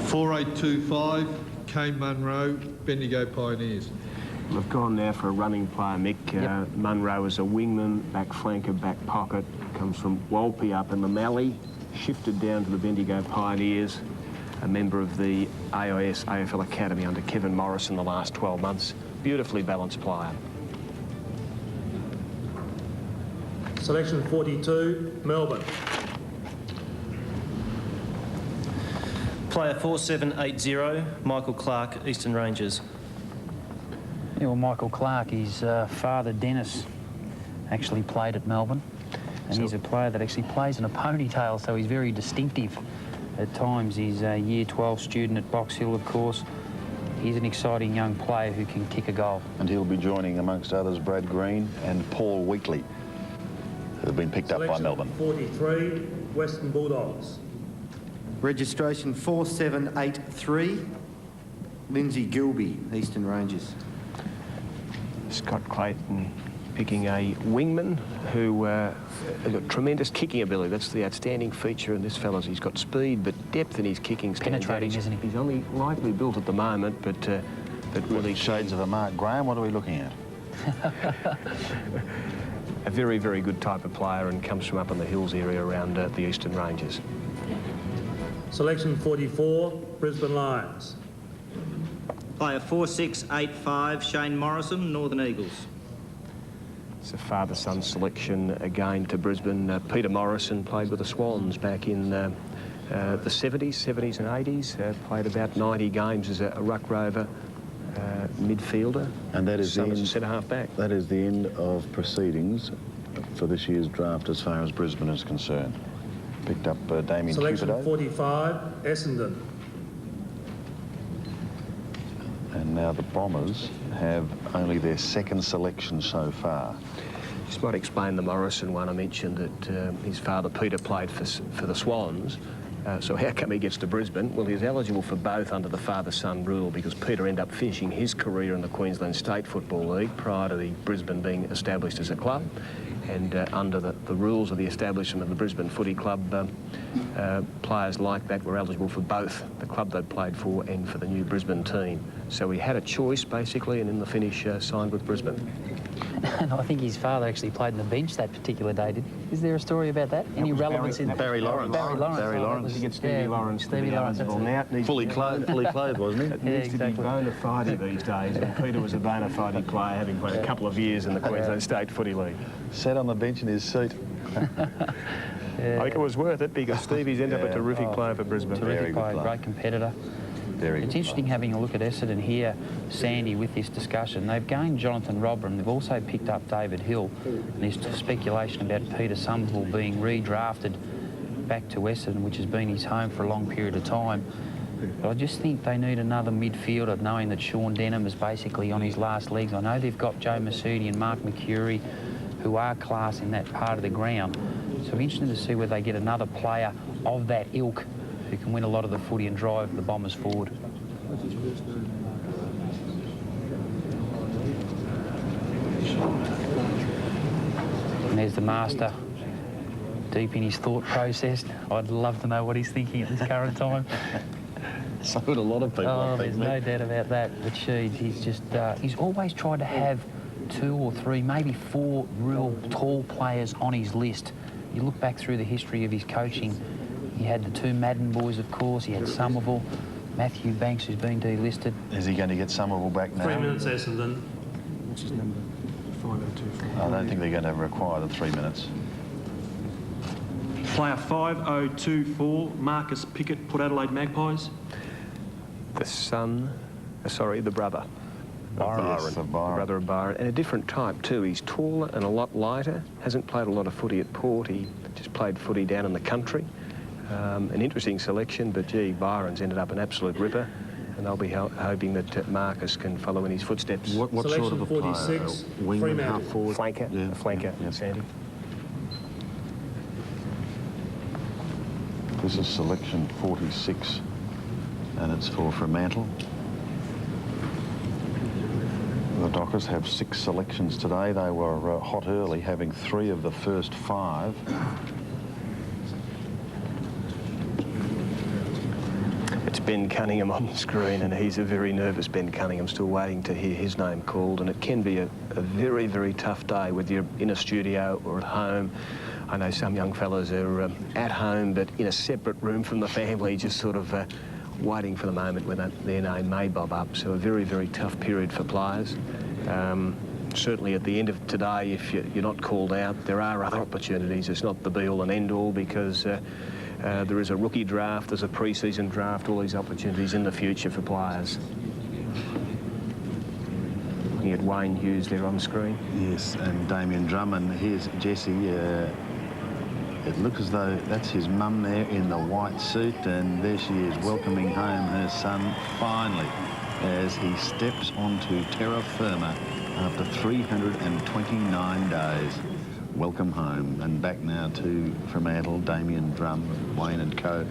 4825, Kane Munro, Bendigo Pioneers. We've gone now for a running player, Mick. Munro is a wingman, back flanker, back pocket. Comes from Walpy up in the Mallee. Shifted down to the Bendigo Pioneers. A member of the AIS AFL Academy under Kevin Morris in the last 12 months. Beautifully balanced player. Selection 42, Melbourne. Player 4780, Michael Clark, Eastern Rangers. Yeah, well, Michael Clark, his father Dennis actually played at Melbourne, and he's a player that actually plays in a ponytail, so he's very distinctive at times. He's a Year 12 student at Box Hill, of course. He's an exciting young player who can kick a goal. And he'll be joining, amongst others, Brad Green and Paul Wheatley, who have been picked up by Melbourne. 43, Western Bulldogs. Registration 4783, Lindsay Gilby, Eastern Rangers. Scott Clayton picking a wingman who has got tremendous kicking ability. That's the outstanding feature in this fella's. He's got speed, but depth in his kicking stands. Penetrating, isn't he? He's only lightly built at the moment, but with these shades of a Mark Graham, what are we looking at? A very, very good type of player and comes from up in the hills area around the Eastern Ranges. Selection 44, Brisbane Lions. Player 4685, Shane Morrison, Northern Eagles. It's a father-son selection again to Brisbane. Peter Morrison played with the Swans back in the 70s and 80s. Played about 90 games as a ruck rover midfielder. And that is the end, centre-half back. That is the end of proceedings for this year's draft as far as Brisbane is concerned. Picked up Damien Selection Cupido. 45, Essendon. And now the Bombers have only their second selection so far. Just might explain the Morrison one. I mentioned that his father Peter played for the Swans. So how come he gets to Brisbane? Well, he's eligible for both under the father-son rule because Peter ended up finishing his career in the Queensland State Football League prior to the Brisbane being established as a club. And under the rules of the establishment of the Brisbane Footy Club, players like that were eligible for both the club they played for and for the new Brisbane team. So he had a choice, basically, and in the finish signed with Brisbane. And I think his father actually played on the bench that particular day. Is there a story about that? Any relevance in Barry Lawrence. Barry Lawrence. You get Stevie Lawrence. Stevie Lawrence. Fully clothed, wasn't it? It needs to be bona fide these days, and Peter was a bona fide player, having played a couple of years in the Queensland State Footy League. Sat on the bench in his seat. I think it was worth it because Stevie's ended up a terrific player for Brisbane. Terrific player, great competitor. It's interesting having a look at Essendon here, Sandy, with this discussion. They've gained Jonathan Robram. They've also picked up David Hill. And there's speculation about Peter Somerville being redrafted back to Essendon, which has been his home for a long period of time. But I just think they need another midfielder, knowing that Sean Denham is basically on his last legs. I know they've got Joe Masudi and Mark McCurry, who are class in that part of the ground. So it'll be interesting to see whether they get another player of that ilk who can win a lot of the footy and drive the Bombers forward. And there's the master, deep in his thought process. I'd love to know what he's thinking at this current time. So would a lot of people, I think. There's no doubt about that. But he's just, he's always tried to have 2 or 3, maybe 4 real tall players on his list. You look back through the history of his coaching, he had the 2 Madden boys, of course. He had Somerville, Matthew Banks, who's been delisted. Is he going to get Somerville back now? 3 minutes, Essendon. Which is number 5024. I don't think they're going to require the 3 minutes. Player 5024, Marcus Pickett, Port Adelaide Magpies. The brother. Byron. Yes, of Byron. The brother of Byron. And a different type too. He's taller and a lot lighter. Hasn't played a lot of footy at Port. He just played footy down in the country. An interesting selection, but gee, Byron's ended up an absolute ripper, and they'll be hoping that Marcus can follow in his footsteps. What sort of a player? Wingman, half forward? Flanker. Yeah. A flanker, yeah. Sandy. This is selection 46, and it's for Fremantle. The Dockers have 6 selections today. They were hot early, having 3 of the first 5. It's Ben Cunningham on the screen, and he's a very nervous Ben Cunningham, still waiting to hear his name called, and it can be a very, very tough day whether you're in a studio or at home. I know some young fellas are at home but in a separate room from the family, just sort of waiting for the moment when their name may bob up. So a very, very tough period for players. Certainly at the end of today, if you're not called out, there are other opportunities. It's not the be-all and end-all because there is a rookie draft, there's a pre-season draft, all these opportunities in the future for players. Looking at Wayne Hughes there on the screen. Yes, and Damien Drummond. Here's Jesse. It looks as though that's his mum there in the white suit, and there she is welcoming home her son finally as he steps onto terra firma after 329 days. Welcome home, and back now to Fremantle, Damien Drum, Wayne and co.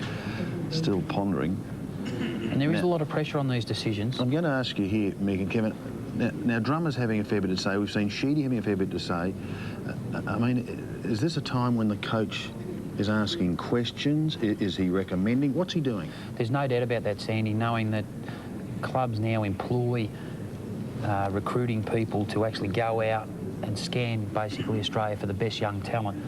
still pondering. And there is a lot of pressure on these decisions. I'm going to ask you here, Meg and Kevin, now Drummer's having a fair bit to say. We've seen Sheedy having a fair bit to say. I mean, is this a time when the coach is asking questions? Is he recommending? What's he doing? There's no doubt about that, Sandy, knowing that clubs now employ recruiting people to actually go out and scan basically Australia for the best young talent.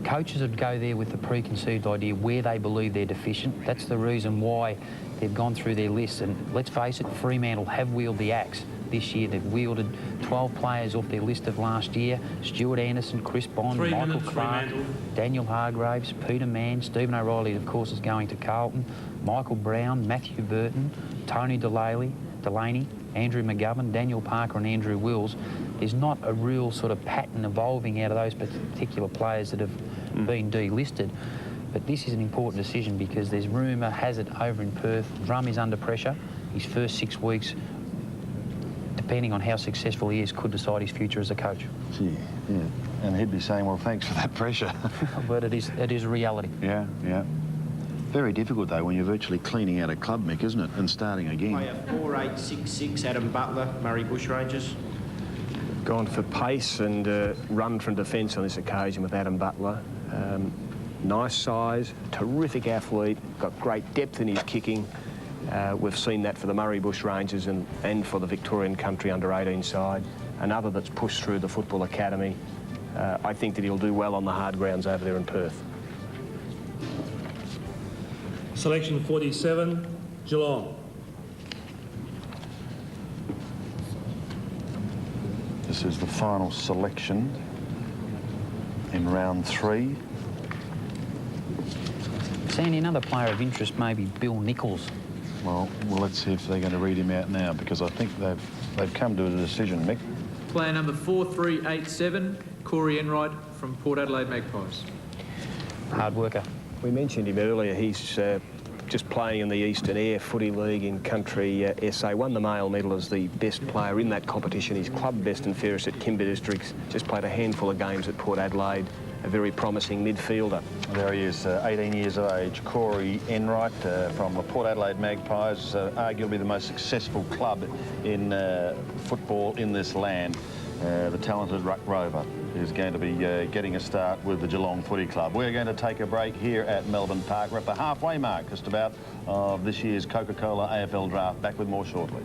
Coaches would go there with the preconceived idea where they believe they're deficient. That's the reason why they've gone through their list. And let's face it, Fremantle have wielded the axe this year. They've wielded 12 players off their list of last year. Stuart Anderson, Chris Bond, Michael Clark, Daniel Hargraves, Peter Mann, Stephen O'Reilly, of course, is going to Carlton, Michael Brown, Matthew Burton, Tony Delaney, Andrew McGovern, Daniel Parker and Andrew Wills. There's not a real sort of pattern evolving out of those particular players that have been delisted. But this is an important decision because there's rumour has it over in Perth. Drum is under pressure. His first 6 weeks, depending on how successful he is, could decide his future as a coach. Gee, yeah. And he'd be saying, well, thanks for that pressure. But it is a reality. Yeah, yeah. Very difficult, though, when you're virtually cleaning out a club, Mick, isn't it? And starting again. Player 4866, Adam Butler, Murray Bushrangers. Gone for pace and run from defence on this occasion with Adam Butler. Nice size, terrific athlete, got great depth in his kicking. We've seen that for the Murray Bushrangers and for the Victorian Country under-18 side. Another that's pushed through the Football Academy. I think that he'll do well on the hard grounds over there in Perth. Selection 47, Geelong. This is the final selection in round 3. Sandy, another player of interest may be Bill Nichols. Well, let's see if they're going to read him out now, because I think they've come to a decision, Mick. Player number 4387, Corey Enright from Port Adelaide Magpies. Hard worker. We mentioned him earlier. He's just playing in the Eastern Air Footy League in Country SA. Won the male medal as the best player in that competition. His club best and fairest at Kimber Districts. Just played a handful of games at Port Adelaide. A very promising midfielder. There he is, 18 years of age, Corey Enright from the Port Adelaide Magpies, arguably the most successful club in football in this land. The talented Ruck Rover is going to be getting a start with the Geelong Footy Club. We're going to take a break here at Melbourne Park. We're at the halfway mark, just about, of this year's Coca-Cola AFL Draft. Back with more shortly.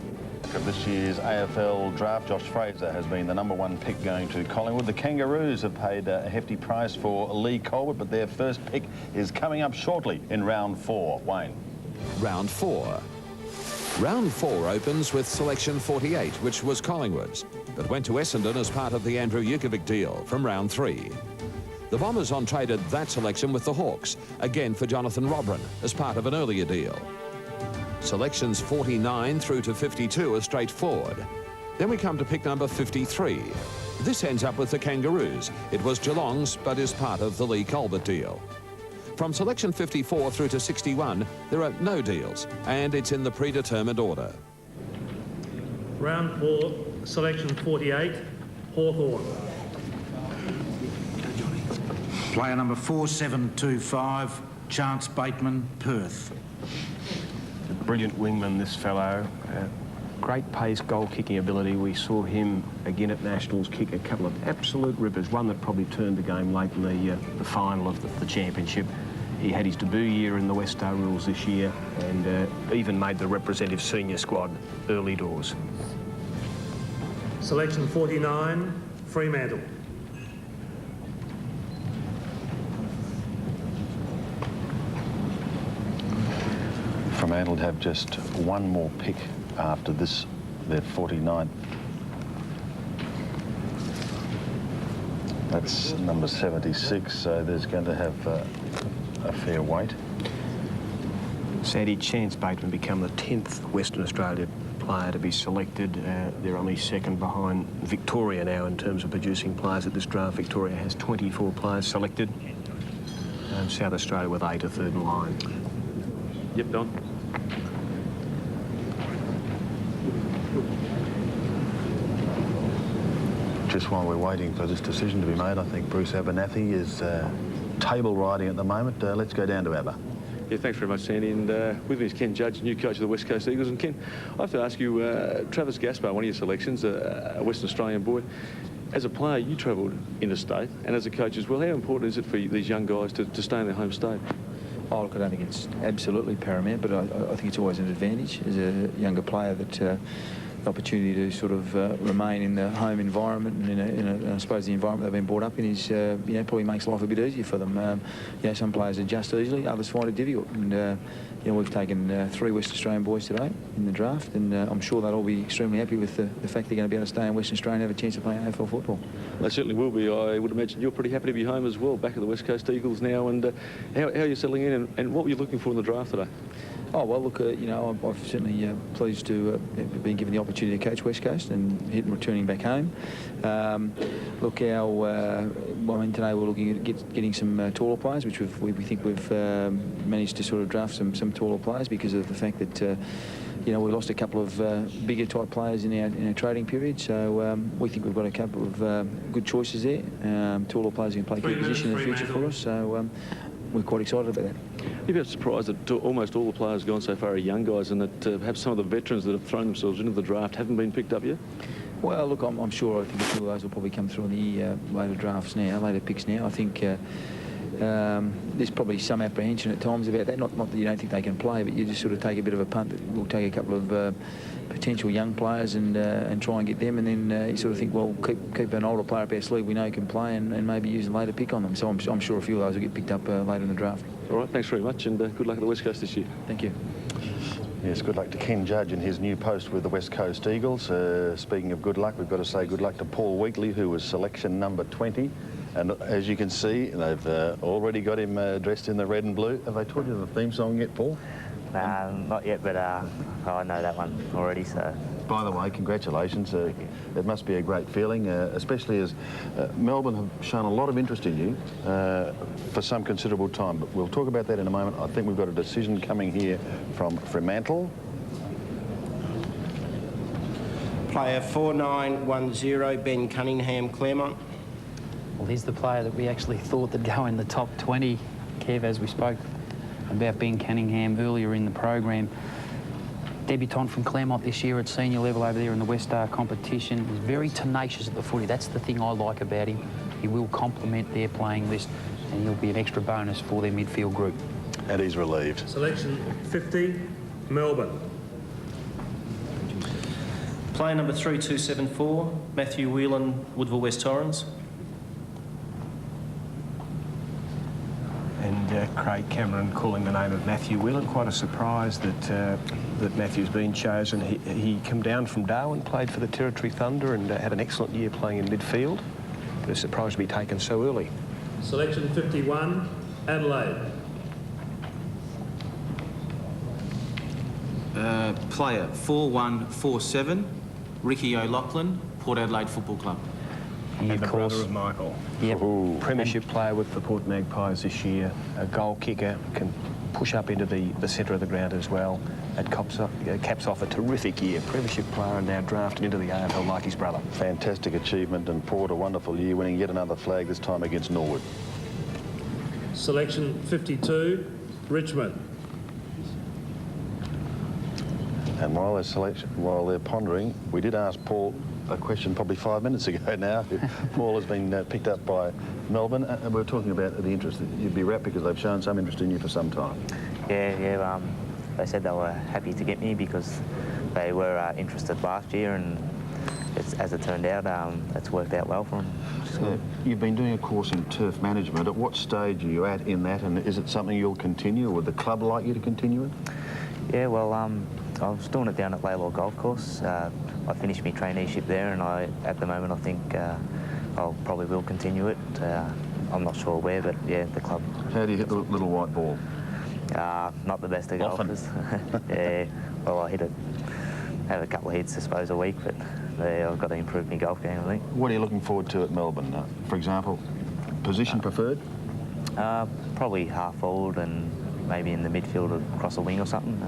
Of this year's AFL Draft, Josh Fraser has been the #1 pick going to Collingwood. The Kangaroos have paid a hefty price for Lee Colbert, but their first pick is coming up shortly in round 4. Wayne. Round 4. Round 4 opens with selection 48, which was Collingwood's, but went to Essendon as part of the Andrew Jukovic deal from round 3. The Bombers on-traded that selection with the Hawks, again for Jonathan Robran, as part of an earlier deal. Selections 49 through to 52 are straightforward. Then we come to pick number 53. This ends up with the Kangaroos. It was Geelong's, but is part of the Lee Colbert deal. From selection 54 through to 61, there are no deals, and it's in the predetermined order. Round 4, selection 48, Hawthorn. Player number 4725, Chance Bateman, Perth. A brilliant wingman, this fellow. Great pace, goal-kicking ability. We saw him again at Nationals kick a couple of absolute rippers, one that probably turned the game late in the final of the championship. He had his debut year in the West Star Rules this year and even made the representative senior squad early doors. Selection 49, Fremantle. Fremantle have just one more pick after this, their 49th. That's number 76, so there's going to have a fair wait. Sandy, Chance Bateman become the 10th Western Australia player to be selected. They're only second behind Victoria now in terms of producing players at this draft. Victoria has 24 players selected. South Australia with 8 are third in line. Yep, Don. Just while we're waiting for this decision to be made, I think Bruce Abernathy is table riding at the moment. Let's go down to Abba. Yeah, thanks very much, Sandy. And with me is Ken Judge, new coach of the West Coast Eagles. And Ken, I have to ask you, Travis Gaspar, one of your selections, a Western Australian boy, as a player, you travelled interstate, and as a coach as well. How important is it for these young guys to stay in their home state? Oh, look, I don't think it's absolutely paramount, but I think it's always an advantage as a younger player that the opportunity to sort of remain in the home environment and in I suppose the environment they've been brought up in is, probably makes life a bit easier for them. Some players adjust easily, others find it difficult. And, we've taken 3 West Australian boys today in the draft, and I'm sure they'll all be extremely happy with the fact they're going to be able to stay in Western Australia and have a chance of playing AFL football. They certainly will be. I would imagine you're pretty happy to be home as well, back at the West Coast Eagles now. And how are you settling in, and what were you looking for in the draft today? Oh, well, look, I'm certainly pleased to have been given the opportunity to coach West Coast and returning back home. Look, today we're looking at getting some taller players, which we think we've managed to sort of draft some taller players because of the fact that we lost a couple of bigger type players in our trading period. So we think we've got a couple of good choices there. Taller players who can play key position in the future for us. So we're quite excited about that. You've been surprised that almost all the players gone so far are young guys, and that perhaps some of the veterans that have thrown themselves into the draft haven't been picked up yet? Well, look, I'm sure I think a few of those will probably come through in the later drafts now, later picks now. I think there's probably some apprehension at times about that. Not that you don't think they can play, but you just sort of take a bit of a punt that we'll take a couple of potential young players and try and get them, and then you sort of think, well, keep an older player up our sleeve we know can play, and maybe use a later pick on them. So I'm sure a few of those will get picked up later in the draft. All right, thanks very much, and good luck at the West Coast this year. Thank you. Yes, good luck to Ken Judge in his new post with the West Coast Eagles. Speaking of good luck, we've got to say good luck to Paul Wheatley, who was selection number 20. And as you can see, they've already got him dressed in the red and blue. Have they taught you the theme song yet, Paul? Not yet, but I know that one already, so... By the way, congratulations. It must be a great feeling, especially as Melbourne have shown a lot of interest in you for some considerable time. But we'll talk about that in a moment. I think we've got a decision coming here from Fremantle. Player 4910, Ben Cunningham, Claremont. Well, he's the player that we actually thought would go in the top 20, Kev, as we spoke about Ben Cunningham earlier in the program. Debutant from Claremont this year at senior level over there in the West Star competition. He's very tenacious at the footy. That's the thing I like about him. He will complement their playing list, and he'll be an extra bonus for their midfield group. And he's relieved. Selection 50, Melbourne. Player number 3274, Matthew Whelan, Woodville West Torrens. And Craig Cameron calling the name of Matthew Whelan. Quite a surprise that Matthew's been chosen. He came down from Darwin, played for the Territory Thunder, and had an excellent year playing in midfield. But a surprise to be taken so early. Selection 51, Adelaide. Player 4147, Ricky O'Loughlin, Port Adelaide Football Club. And the brother of Michael. Yep. Premiership player with the Port Magpies this year. A goal kicker, can push up into the centre of the ground as well. It caps off a terrific year. Premiership player and now drafted into the AFL like his brother. Fantastic achievement, and Port a wonderful year, winning yet another flag, this time against Norwood. Selection 52, Richmond. And while they're pondering, we did ask Paul a question probably 5 minutes ago now. Paul has been picked up by Melbourne, and we were talking about the interest. You'd be wrapped because they've shown some interest in you for some time. Yeah. They said they were happy to get me because they were interested last year, and as it turned out, it's worked out well for them. You've been doing a course in turf management. At what stage are you at in that, and is it something you'll continue, or would the club like you to continue it? Yeah, well, I was doing it down at Laylaw Golf Course. I finished my traineeship there, and at the moment I think I probably will continue it. I'm not sure where, but yeah, the club. How do you hit the little white ball? Not the best of golfers. Yeah, well, I have a couple of hits, I suppose, a week, but I've got to improve my golf game, I think. What are you looking forward to at Melbourne, for example? Position preferred? Probably half forward and maybe in the midfield or across a wing or something.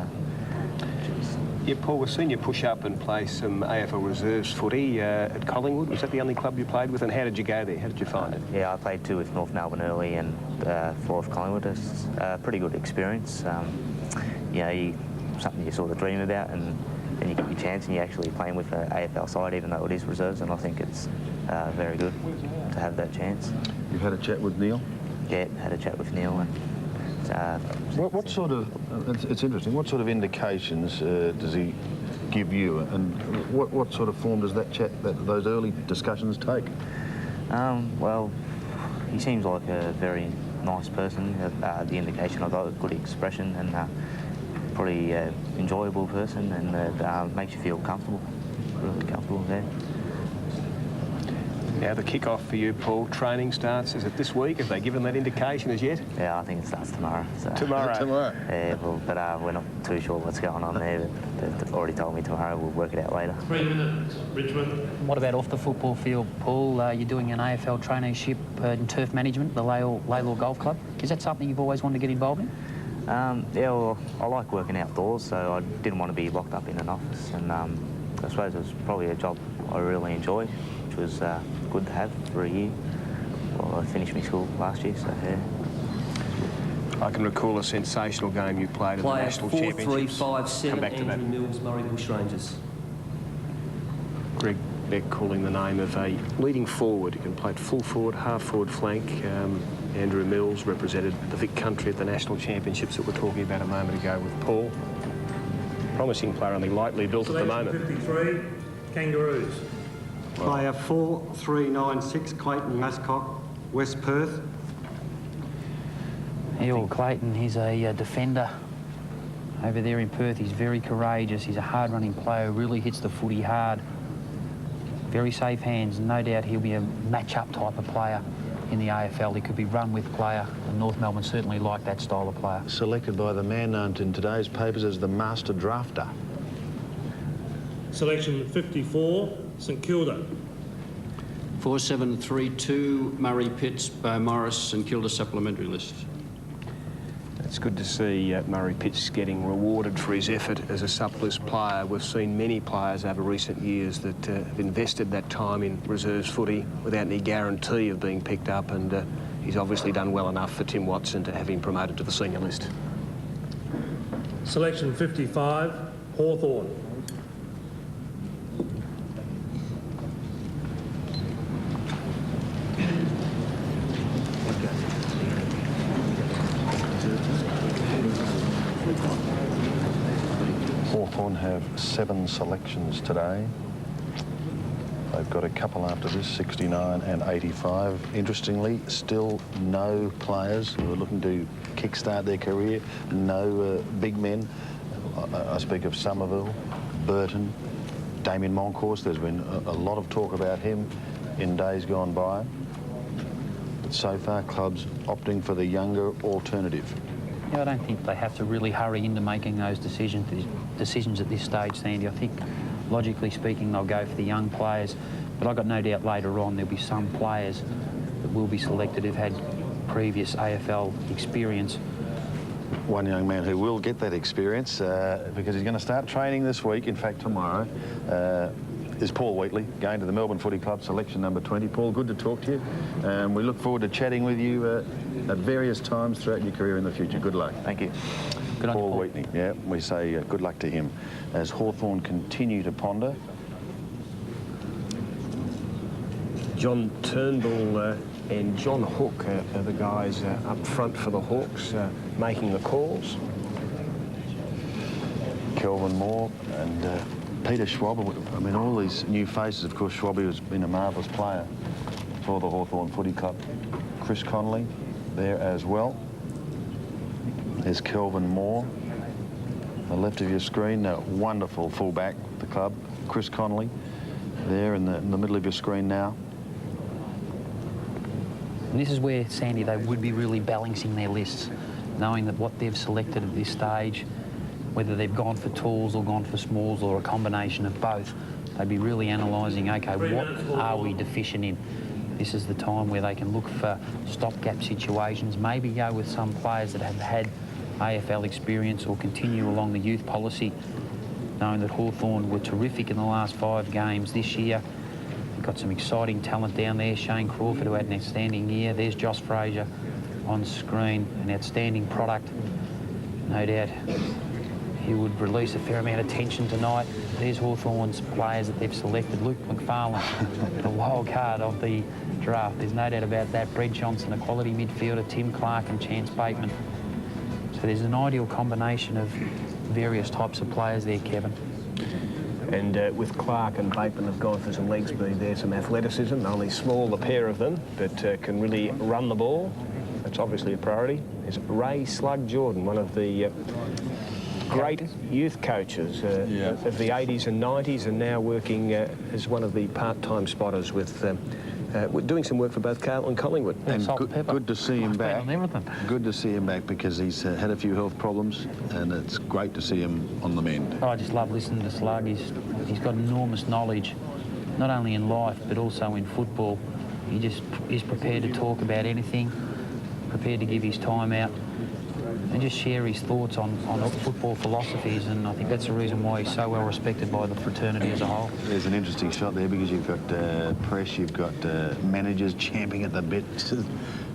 Yeah, Paul, we've seen you push up and play some AFL Reserves footy at Collingwood. Was that the only club you played with, and how did you go there? How did you find it? Yeah, I played 2 with North Melbourne early and 4 with Collingwood. It's a pretty good experience. Something you sort of dream about, and then you get your chance and you're actually playing with an AFL side, even though it is reserves, and I think it's very good to have that chance. You've had a chat with Neil? Yeah, had a chat with Neil. And what sort of, it's interesting, what sort of indications does he give you, and what sort of form does that chat, those early discussions take? Well, he seems like a very nice person. The indication I got was good expression, and pretty enjoyable person, and makes you feel comfortable, really comfortable there. Now the kick-off for you, Paul, training starts, is it this week? Have they given that indication as yet? Yeah, I think it starts tomorrow. So. Tomorrow? Tomorrow. Yeah, well, but we're not too sure what's going on there. They've already told me tomorrow. We'll work it out later. 3 minutes, Richmond. What about off the football field, Paul? You're doing an AFL traineeship in turf management, the Laylaw Golf Club. Is that something you've always wanted to get involved in? Yeah, well, I like working outdoors, so I didn't want to be locked up in an office, and I suppose it was probably a job I really enjoyed, which was good to have for a year. Well, I finished my school last year, so yeah. I can recall a sensational game you played at the National Championships. 4-3-5-7, Andrew Mills, Murray Bushrangers. Greg Beck calling the name of a leading forward. You can play full forward, half forward flank. Andrew Mills represented the Vic country at the National Championships that we're talking about a moment ago with Paul. Promising player, only lightly built at the moment. 53, Kangaroos. Player 4396, Clayton Mascock, West Perth. Yeah, Clayton, he's a defender over there in Perth. He's very courageous. He's a hard-running player, really hits the footy hard. Very safe hands. No doubt he'll be a match-up type of player in the AFL. He could be run-with player, and North Melbourne certainly like that style of player. Selected by the man known in today's papers as the master drafter. Selection 54, St Kilda. 4732, Murray Pitts, Bo Morris, St Kilda supplementary list. It's good to see Murray Pitts getting rewarded for his effort as a surplus player. We've seen many players over recent years that have invested that time in reserves footy without any guarantee of being picked up, and he's obviously done well enough for Tim Watson to have him promoted to the senior list. Selection 55, Hawthorn. Hawthorn have 7 selections today. They've got a couple after this, 69 and 85. Interestingly, still no players who are looking to kickstart their career, no big men. I speak of Somerville, Burton, Damien Moncourse. There's been a lot of talk about him in days gone by. But so far, clubs opting for the younger alternative. Yeah, I don't think they have to really hurry into making those decisions at this stage, Sandy. I think, logically speaking, they'll go for the young players. But I've got no doubt later on there'll be some players that will be selected who've had previous AFL experience. One young man who will get that experience because he's going to start training this week, in fact tomorrow, is Paul Wheatley, going to the Melbourne Footy Club, selection number 20. Paul, good to talk to you. We look forward to chatting with you at various times throughout your career in the future. Good luck. Thank you. Good on you, Paul Paul. Wheatley, yeah, we say good luck to him as Hawthorn continue to ponder. John Turnbull and John Hook are the guys up front for the Hawks, making the calls. Kelvin Moore and Peter Schwab. I mean, all these new faces. Of course, Schwab has been a marvellous player for the Hawthorn Footy Club. Chris Connolly there as well. There's Kelvin Moore. On the left of your screen, a wonderful fullback at the club, Chris Connolly, there in the middle of your screen now. And this is where, Sandy, they would be really balancing their lists, knowing that what they've selected at this stage, whether they've gone for talls or gone for smalls or a combination of both, they'd be really analysing, OK, what are we deficient in? This is the time where they can look for stopgap situations, maybe go with some players that have had AFL experience or continue along the youth policy. knowing that Hawthorn were terrific in the last 5 games this year. We've got some exciting talent down there. Shane Crawford, who had an outstanding year. There's Josh Fraser on screen, an outstanding product. No doubt he would release a fair amount of tension tonight. There's Hawthorn's players that they've selected. Luke McFarlane, the wild card of the draft. There's no doubt about that. Brett Johnson, a quality midfielder. Tim Clark and Chance Bateman. So there's an ideal combination of various types of players there, Kevin. And with Clark and Bateman have gone for some leg speed there, some athleticism. Only small, the pair of them, but can really run the ball. That's obviously a priority. There's Ray Slug Jordan, one of the great youth coaches of the 80s and 90s, and now working as one of the part-time spotters with doing some work for both Carlton and Collingwood. And good to see him back. Good to see him back because he's had a few health problems, and it's great to see him on the mend. I just love listening to Slug. He's got enormous knowledge, not only in life but also in football. He just is prepared to talk about anything, prepared to give his time out and just share his thoughts on football philosophies, and I think that's the reason why he's so well respected by the fraternity as a whole. There's an interesting shot there because you've got press, you've got managers champing at the bit,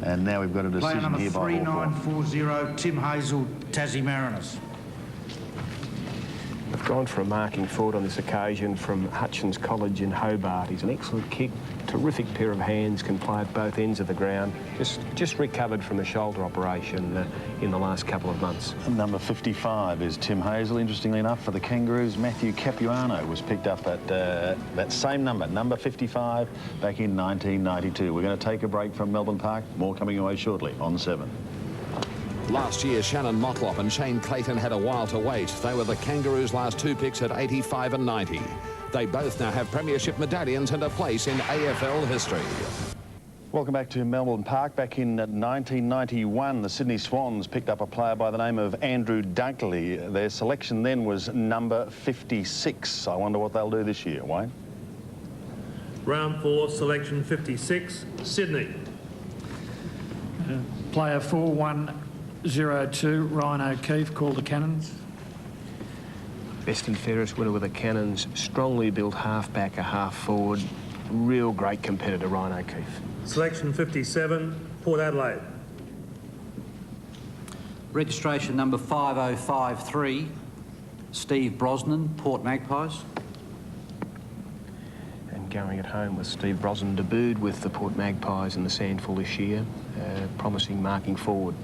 and now we've got a decision here by Player number 3940, Tim Hazel, Tassie Mariners. I've gone for a marking forward on this occasion from Hutchins College in Hobart. He's an excellent kick, terrific pair of hands, can play at both ends of the ground. Just recovered from a shoulder operation in the last couple of months. Number 55 is Tim Hazel. Interestingly enough, for the Kangaroos, Matthew Capuano was picked up at that same number 55, back in 1992. We're going to take a break from Melbourne Park. More coming away shortly on 7. Last year, Shannon Motlop and Shane Clayton had a while to wait. They were the Kangaroos' last 2 picks at 85 and 90. They both now have premiership medallions and a place in AFL history. Welcome back to Melbourne Park. Back in 1991, the Sydney Swans picked up a player by the name of Andrew Dunkley. Their selection then was number 56. I wonder what they'll do this year, Wayne. Round 4, selection 56, Sydney. Player 4102, Ryan O'Keefe, called the Cannons. Best and fairest winner with the Cannons, strongly built half-back, a half-forward, real great competitor, Ryan O'Keefe. Selection 57, Port Adelaide. Registration number 5053, Steve Brosnan, Port Magpies. And going at home with Steve Brosnan, debuted with the Port Magpies in the Sandful this year, promising marking forward.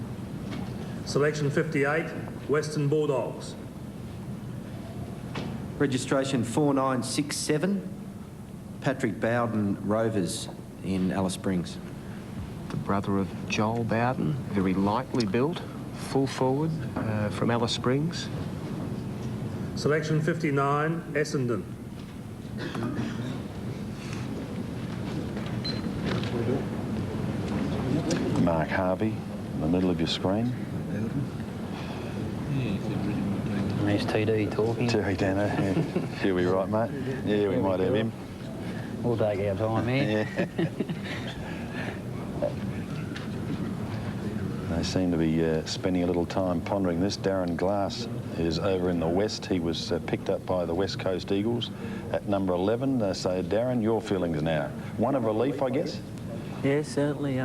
Selection 58, Western Bulldogs. Registration 4967, Patrick Bowden Rovers in Alice Springs. The brother of Joel Bowden, very lightly built, full forward from Alice Springs. Selection 59, Essendon. Mark Harvey in the middle of your screen. There's TD talking. Terry Danner, yeah. She'll be right, mate. Yeah, we might have him. We'll take our time, man. Yeah. They seem to be spending a little time pondering this. Darren Glass is over in the west. He was picked up by the West Coast Eagles at number 11. So, Darren, your feelings now? One of relief, I guess? Yeah, certainly.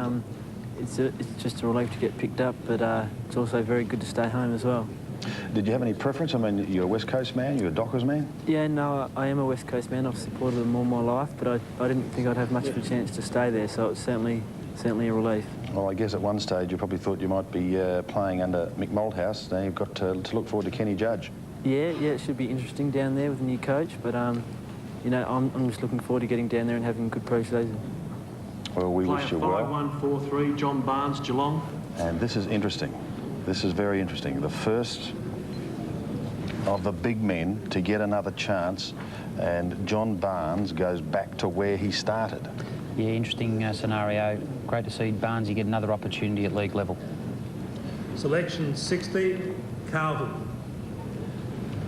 It's just a relief to get picked up, but it's also very good to stay home as well. Did you have any preference? I mean, you're a West Coast man, you're a Dockers man? Yeah, no, I am a West Coast man. I've supported them all my life, but I didn't think I'd have much of a chance to stay there, so it's certainly a relief. Well, I guess at one stage you probably thought you might be playing under Mick Malthouse. Now you've got to look forward to Kenny Judge. Yeah, it should be interesting down there with a new coach, but you know, I'm just looking forward to getting down there and having a good pre-season. Well, we wish you well. 5143, John Barnes, Geelong. And this is interesting. This is very interesting. The first of the big men to get another chance, and John Barnes goes back to where he started. Yeah, interesting scenario. Great to see Barnesy get another opportunity at league level. Selection 60, Carlton.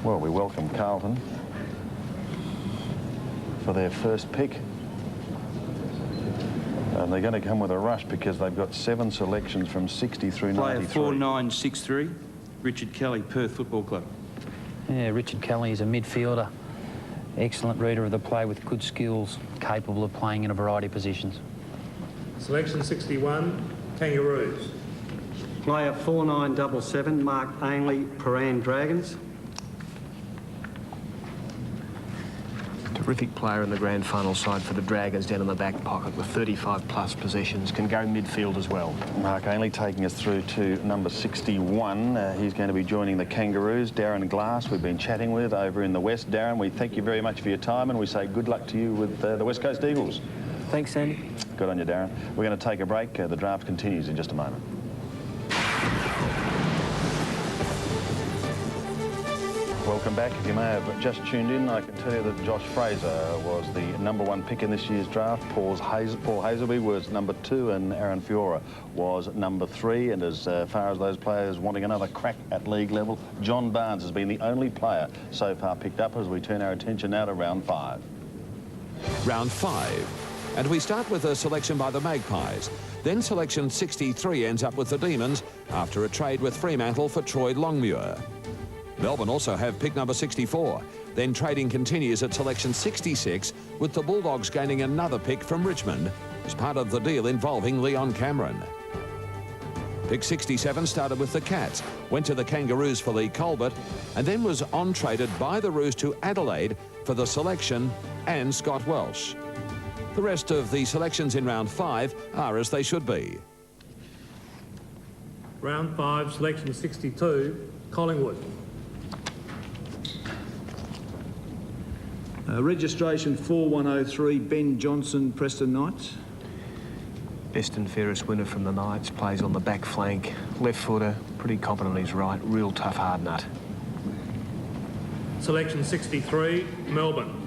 Well, we welcome Carlton for their first pick. And they're going to come with a rush because they've got 7 selections from 60 through 93. Player 4963, Richard Kelly, Perth Football Club. Yeah, Richard Kelly is a midfielder. Excellent reader of the play with good skills, capable of playing in a variety of positions. Selection 61, Kangaroos. Player 4977, Mark Ainley, Paran Dragons. Terrific player in the grand final side for the Dragons down in the back pocket with 35+ possessions. Can go midfield as well. Mark Ainley taking us through to number 61. He's going to be joining the Kangaroos. Darren Glass we've been chatting with over in the West. Darren, we thank you very much for your time and we say good luck to you with the West Coast Eagles. Thanks, Sandy. Good on you, Darren. We're going to take a break. The draft continues in just a moment. Welcome back. If you may have just tuned in, I can tell you that Josh Fraser was the #1 pick in this year's draft. Paul Hazelby was #2 and Aaron Fiora was #3. And as far as those players wanting another crack at league level, John Barnes has been the only player so far picked up as we turn our attention now to round 5. Round 5. And we start with a selection by the Magpies. Then selection 63 ends up with the Demons after a trade with Fremantle for Troy Longmuir. Melbourne also have pick number 64. Then trading continues at selection 66 with the Bulldogs gaining another pick from Richmond as part of the deal involving Leon Cameron. Pick 67 started with the Cats, went to the Kangaroos for Lee Colbert and then was on-traded by the Roos to Adelaide for the selection and Scott Welsh. The rest of the selections in round 5 are as they should be. Round 5, selection 62, Collingwood. Registration 4103, Ben Johnson, Preston Knights. Best and fairest winner from the Knights, plays on the back flank, left footer, pretty competent on his right, real tough hard nut. Selection 63, Melbourne.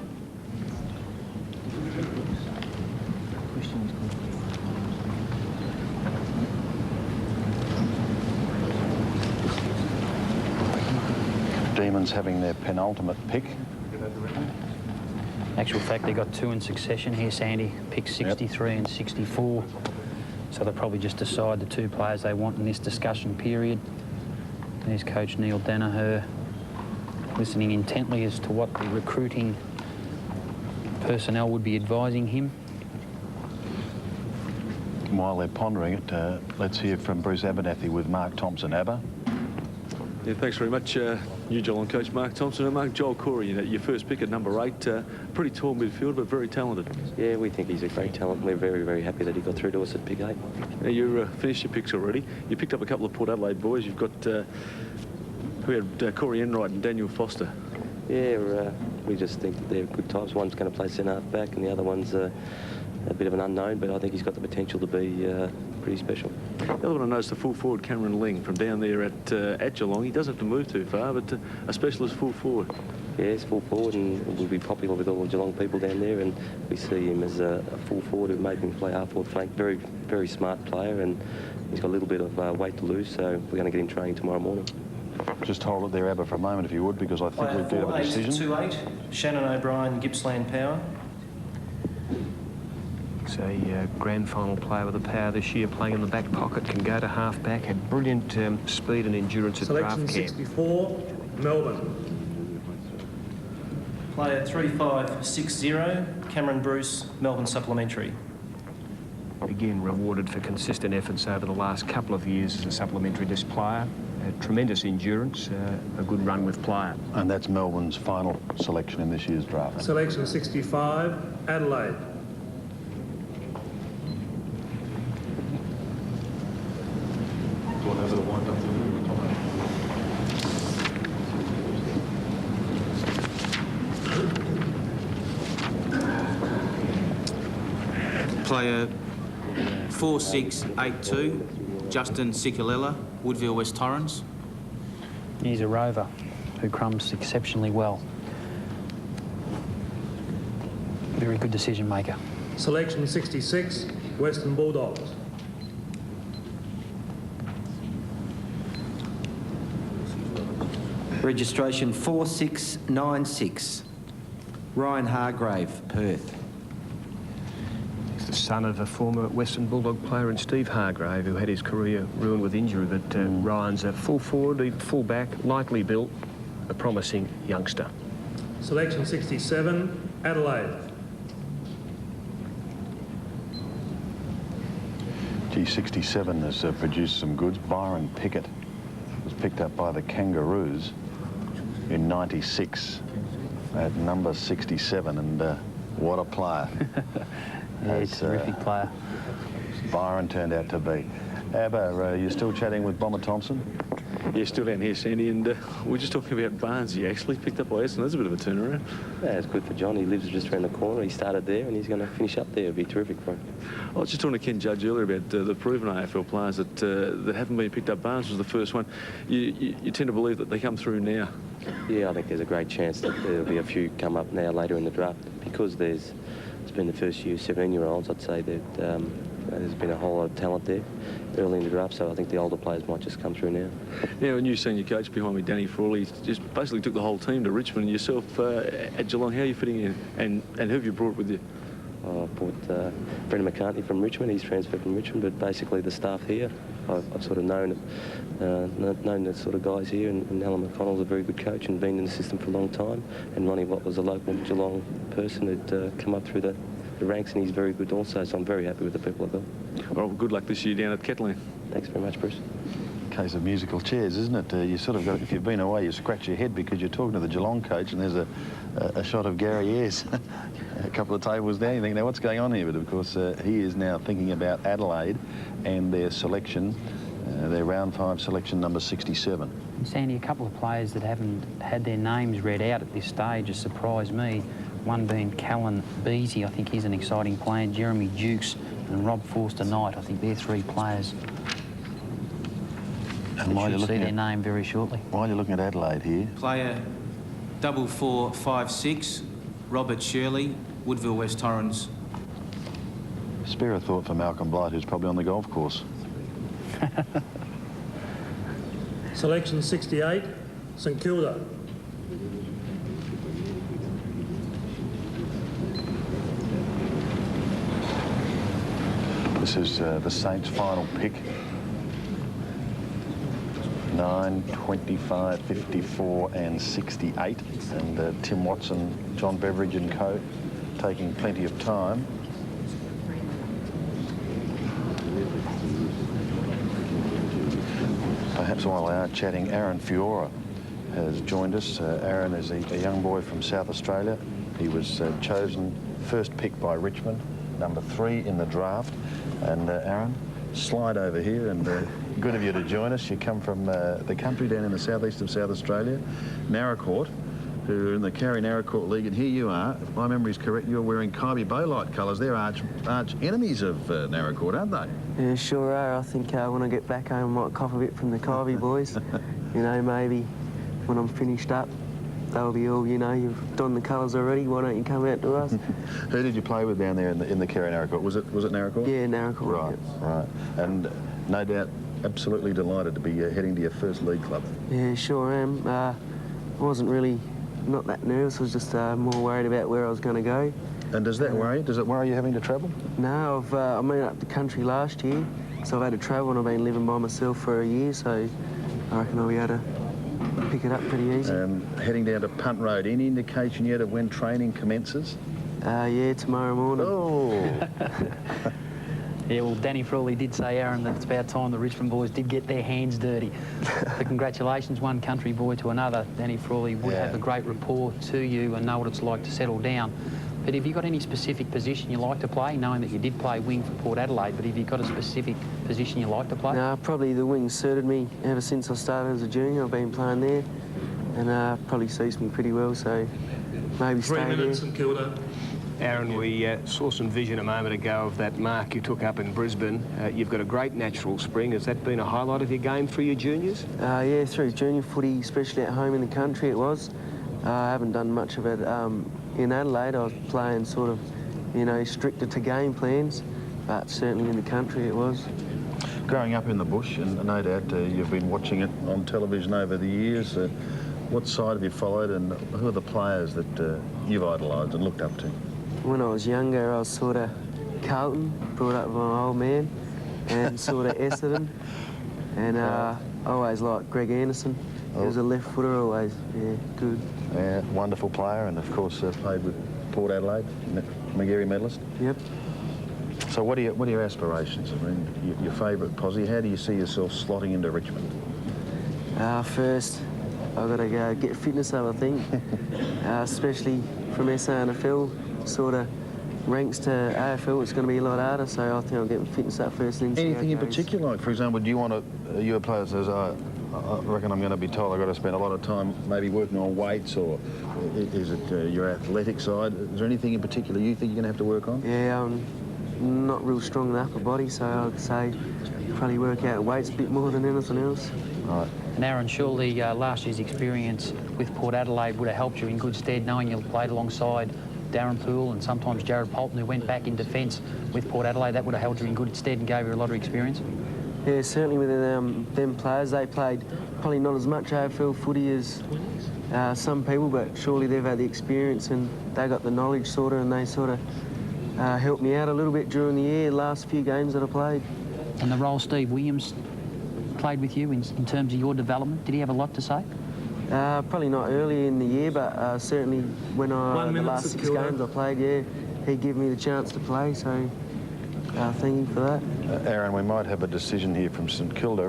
Demons having their penultimate pick. Actual fact, they got 2 in succession here, Sandy. Pick 63 and 64. So they'll probably just decide the 2 players they want in this discussion period. There's Coach Neil Danaher listening intently as to what the recruiting personnel would be advising him. While they're pondering it, let's hear from Bruce Abernathy with Mark Thompson. Abba. Yeah, thanks very much, new Geelong coach Mark Thompson and Mark Joel Corey. Your first pick at number 8, pretty tall midfield, but very talented. Yeah, we think he's a great talent. We're very, very happy that he got through to us at pick 8. Now, you finished your picks already. You picked up a couple of Port Adelaide boys. You've got we had Corey Enright and Daniel Foster. Yeah, we just think that they're good types. One's going to play centre half back, and the other one's a bit of an unknown, but I think he's got the potential to be pretty special. The other one I noticed, the full forward Cameron Ling from down there at Geelong. He doesn't have to move too far, but a specialist full forward. Yeah, he's full forward and will be popular with all the Geelong people down there, and we see him as a full forward who made him play half-forward flank. Very, very smart player, and he's got a little bit of weight to lose, so we're going to get him training tomorrow morning. Just hold it there, Abba, for a moment, if you would, because I think we do have a decision. 28, Shannon O'Brien, Gippsland Power. He's a grand final player with the power this year, playing in the back pocket, can go to half-back, had brilliant speed and endurance at draft camp. Selection 64, Melbourne. Player 3560, Cameron Bruce, Melbourne Supplementary. Again, rewarded for consistent efforts over the last couple of years as a supplementary list player. Tremendous endurance, a good run with player. And that's Melbourne's final selection in this year's draft. Selection 65, Adelaide. Player 4682, Justin Sikalella, Woodville West Torrens. He's a rover who crumbs exceptionally well. Very good decision maker. Selection 66, Western Bulldogs. Registration 4696, Ryan Hargrave, Perth. He's the son of a former Western Bulldog player and Steve Hargrave, who had his career ruined with injury, but Ryan's a full forward, full back, lightly built, a promising youngster. Selection 67, Adelaide. G67 has produced some goods. Byron Pickett was picked up by the Kangaroos in '96 at number 67, and what a player. Yeah, he's a terrific player. Byron turned out to be. Abba, you still chatting with Bomber Thompson? Yeah, still down here, Sandy, and we're just talking about Barnes. He actually picked up by Essendon. That's a bit of a turnaround. Yeah, it's good for John. He lives just around the corner. He started there and he's going to finish up there. It'll be terrific for him. I was just talking to Ken Judge earlier about the proven AFL players that haven't been picked up. Barnes was the first one. You tend to believe that they come through now. Yeah, I think there's a great chance that there'll be a few come up now later in the draft. Because it's been the first year 17-year-olds, I'd say that there's been a whole lot of talent there early in the draft, so I think the older players might just come through now. Yeah, a new senior coach behind me, Danny Frawley, just basically took the whole team to Richmond. Yourself at Geelong, how are you fitting in, and who have you brought with you? I brought Brendan McCartney from Richmond. He's transferred from Richmond, but basically the staff here, I've sort of known the sort of guys here, and Alan McConnell's a very good coach and been in the system for a long time, and Ronnie Watt was a local Geelong person who'd come up through the ranks, and he's very good also, so I'm very happy with the people I've got. Well, good luck this year down at Catalan. Thanks very much, Bruce. Case of musical chairs, isn't it? You sort of got, if you've been away, you scratch your head because you're talking to the Geelong coach and there's a shot of Gary Ayres a couple of tables down. You think, now what's going on here? But of course, he is now thinking about Adelaide and their selection, their round 5 selection number 67. Sandy, a couple of players that haven't had their names read out at this stage has surprised me. One being Callan Beasy, I think he's an exciting player. Jeremy Dukes and Rob Forster Knight, I think they're 3 players. And while you're looking at their name very shortly. While you're looking at Adelaide here. Player 4456, Robert Shirley, Woodville West Torrens. Spare a thought for Malcolm Blight, who's probably on the golf course. Selection 68, St Kilda. This is the Saints' final pick. 9, 25, 54 and 68. And Tim Watson, John Beveridge and co. taking plenty of time. Perhaps while they are chatting, Aaron Fiora has joined us. Aaron is a young boy from South Australia. He was chosen first pick by Richmond, number 3 in the draft. And Aaron, slide over here, and good of you to join us. You come from the country down in the southeast of South Australia, Narracourt, who are in the Carry Narracourt League, and here you are. If my memory is correct, you're wearing Kybe Baylight colours. They're arch enemies of Narracourt, aren't they? Yeah, sure are. I think when I get back home, I might cop a bit from the Kybe boys. You know, maybe when I'm finished up, they'll be all, you know, you've donned the colours already, why don't you come out to us? Who did you play with down there in the Carry Narracourt? Was it Narracourt? Yeah, Narracourt. Right, right. And no doubt absolutely delighted to be heading to your first league club. Yeah, sure am. I wasn't really not that nervous. I was just more worried about where I was going to go. And does that worry you? Does it worry you having to travel? No, I moved up the country last year, so I've had to travel, and I've been living by myself for a year, so I reckon I'll be able to pick it up pretty easy. Heading down to Punt Road, any indication yet of when training commences? Yeah, tomorrow morning. Oh! Yeah, well, Danny Frawley did say, Aaron, that it's about time the Richmond boys did get their hands dirty. So congratulations, one country boy to another. Danny Frawley would have a great rapport to you and know what it's like to settle down. But have you got any specific position you like to play, knowing that you did play wing for Port Adelaide, but have you got a specific position you like to play? No, probably the wing suited me ever since I started as a junior. I've been playing there, and probably suits me pretty well, so maybe stay there. 3 minutes in Kilda. Aaron, we saw some vision a moment ago of that mark you took up in Brisbane. You've got a great natural spring. Has that been a highlight of your game through your juniors? Yeah, through junior footy, especially at home in the country, it was. I haven't done much of it in Adelaide. I was playing sort of, you know, stricter to game plans, but certainly in the country it was. Growing up in the bush, and no doubt you've been watching it on television over the years, what side have you followed, and who are the players that you've idolised and looked up to? When I was younger, I was sort of Carlton, brought up by my old man, and sort of Essendon, and I always liked Greg Anderson. He was a left footer always, yeah, good. Yeah, wonderful player, and of course played with Port Adelaide, Magarey medalist. Yep. So what are your aspirations? I mean, your favourite posse, how do you see yourself slotting into Richmond? First, I've got to go get fitness up, I think, especially from SANFL, sort of ranks to AFL, it's going to be a lot harder, so I think I'll get fitness up first. Anything in particular? Like, for example, do you want to, you're a player that says, I reckon I'm going to be told I've got to spend a lot of time maybe working on weights, or is it your athletic side? Is there anything in particular you think you're going to have to work on? Yeah, I'm not real strong in the upper body, so I'd say probably work out weights a bit more than anything else. Right. And Aaron, surely last year's experience with Port Adelaide would have helped you in good stead, knowing you played alongside Darren Poole and sometimes Jared Polton, who went back in defence with Port Adelaide. That would have held you in good stead and gave you a lot of experience. Yeah, certainly with them players. They played probably not as much AFL footy as some people, but surely they've had the experience and they got the knowledge sort of, and they sort of helped me out a little bit during the year, last few games that I played. And the role Steve Williams played with you in terms of your development, did he have a lot to say? Probably not early in the year, but certainly when the last 6 games I played, yeah, he gave me the chance to play, so thank you for that. Aaron, we might have a decision here from St Kilda.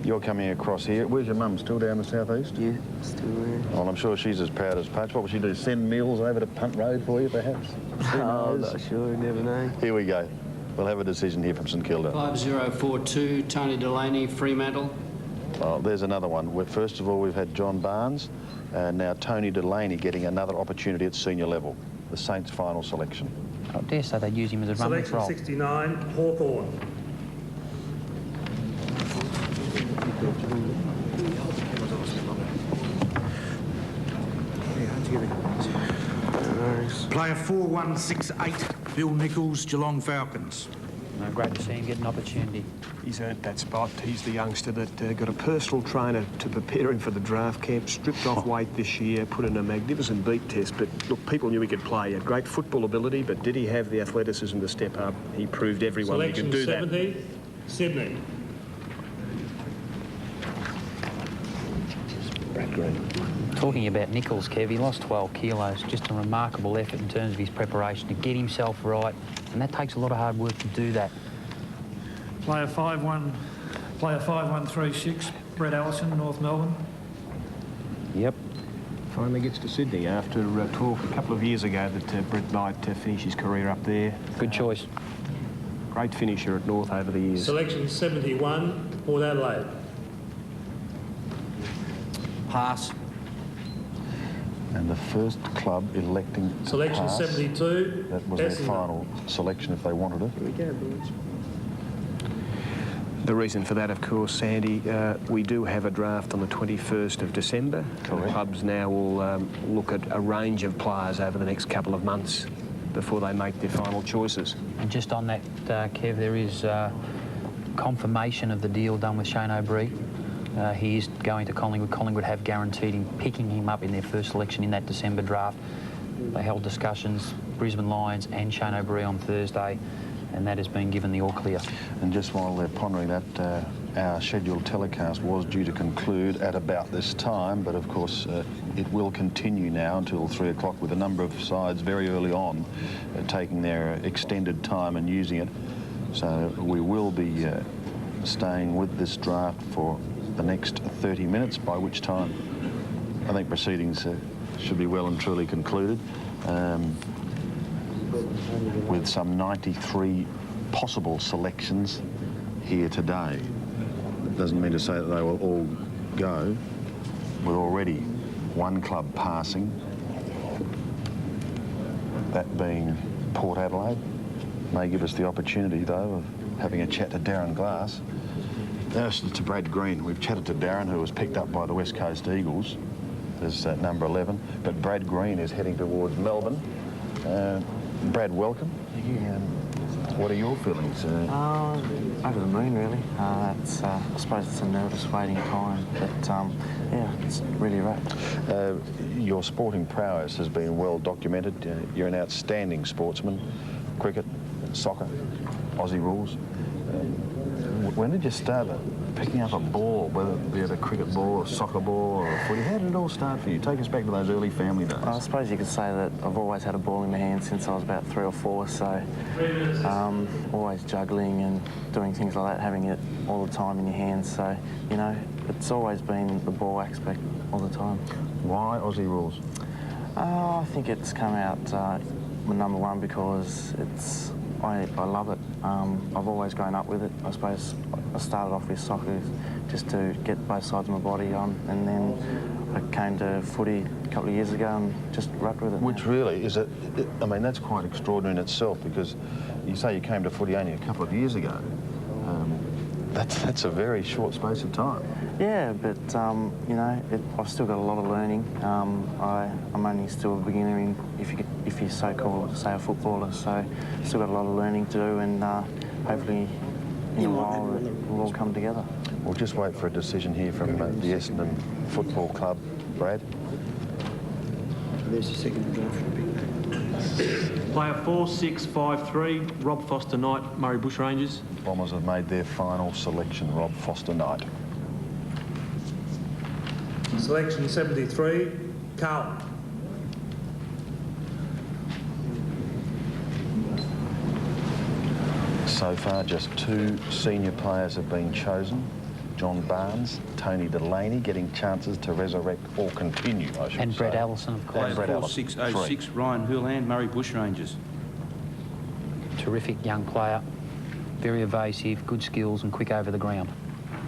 You're coming across here. Where's your mum? Still down the southeast? Yeah, still there. Well, I'm sure she's as proud as Punch. What would she do? Send meals over to Punt Road for you, perhaps? Oh, I'm not sure. Never know. Here we go. We'll have a decision here from St Kilda. 5042, Tony Delaney, Fremantle. Well, there's another one. First of all, we've had John Barnes, and now Tony Delaney getting another opportunity at senior level, the Saints' final selection. I dare say they'd use him as a run Selection role. 69, Hawthorn. Player 4168, Bill Nichols, Geelong Falcons. Great to see him get an opportunity. He's earned that spot. He's the youngster that got a personal trainer to prepare him for the draft camp, stripped off weight this year, put in a magnificent beat test. But look, people knew he could play. He had great football ability, but did he have the athleticism to step up? He proved everyone he could do that. Selection 70, Sydney. Brad Green. Talking about Nichols, Kev, he lost 12 kilos. Just a remarkable effort in terms of his preparation to get himself right, and that takes a lot of hard work to do that. Player 5136, Brett Allison, North Melbourne. Yep. Finally gets to Sydney after talk a couple of years ago that Brett might finish his career up there. Good choice. Great finisher at North over the years. Selection 71, Port Adelaide. Pass. And the first club electing to Selection pass, 72, that was their Essendon. final selection if they wanted it. Here we go, boys. The reason for that, of course, Sandy, we do have a draft on the 21st of December. Correct. The clubs now will look at a range of players over the next couple of months before they make their final choices. And just on that, Kev, there is confirmation of the deal done with Shane O'Brien. He is going to Collingwood. Collingwood have guaranteed him picking him up in their first selection in that December draft. They held discussions, Brisbane Lions and Shane O'Brien on Thursday, and that has been given the all clear. And just while they're pondering that, our scheduled telecast was due to conclude at about this time, but of course it will continue now until 3 o'clock with a number of sides very early on taking their extended time and using it. So we will be staying with this draft for the next 30 minutes, by which time I think proceedings should be well and truly concluded, with some 93 possible selections here today. It doesn't mean to say that they will all go. With already one club passing, that being Port Adelaide. May give us the opportunity, though, of having a chat to Darren Glass. To Brad Green. We've chatted to Darren, who was picked up by the West Coast Eagles as number 11, but Brad Green is heading towards Melbourne. Brad, welcome. What are your feelings? Over the moon, really. I suppose it's a nervous waiting time, but yeah, it's really right. Your sporting prowess has been well documented. You're an outstanding sportsman. Cricket, soccer, Aussie rules. When did you start picking up a ball, whether it be a cricket ball, a soccer ball, or a footy? How did it all start for you? Take us back to those early family days. I suppose you could say that I've always had a ball in my hand since I was about 3 or 4, so always juggling and doing things like that, having it all the time in your hands. So, you know, it's always been the ball aspect all the time. Why Aussie rules? I think it's come out number one because I love it. I've always grown up with it. I suppose I started off with soccer just to get both sides of my body on, and then I came to footy a couple of years ago and just rocked with it. Which really is I mean, that's quite extraordinary in itself, because you say you came to footy only a couple of years ago. That's a very short space of time. Yeah, but you know, I've still got a lot of learning. I'm only still a beginner in, if you so call say a footballer, so still got a lot of learning to do, and hopefully in a while it will all come together. We'll just wait for a decision here from the Essendon Football Club. Brad? There's your second draft. Player 4653, Rob Foster Knight, Murray Bushrangers. Bombers have made their final selection, Rob Foster Knight. Selection 73, Carlton. So far, just 2 senior players have been chosen. John Barnes, Tony Delaney, getting chances to resurrect or continue, I should say. And Brett Albertson, of course. Player 4606, Ryan Hurland, Murray Bushrangers. Terrific young player, very evasive, good skills and quick over the ground.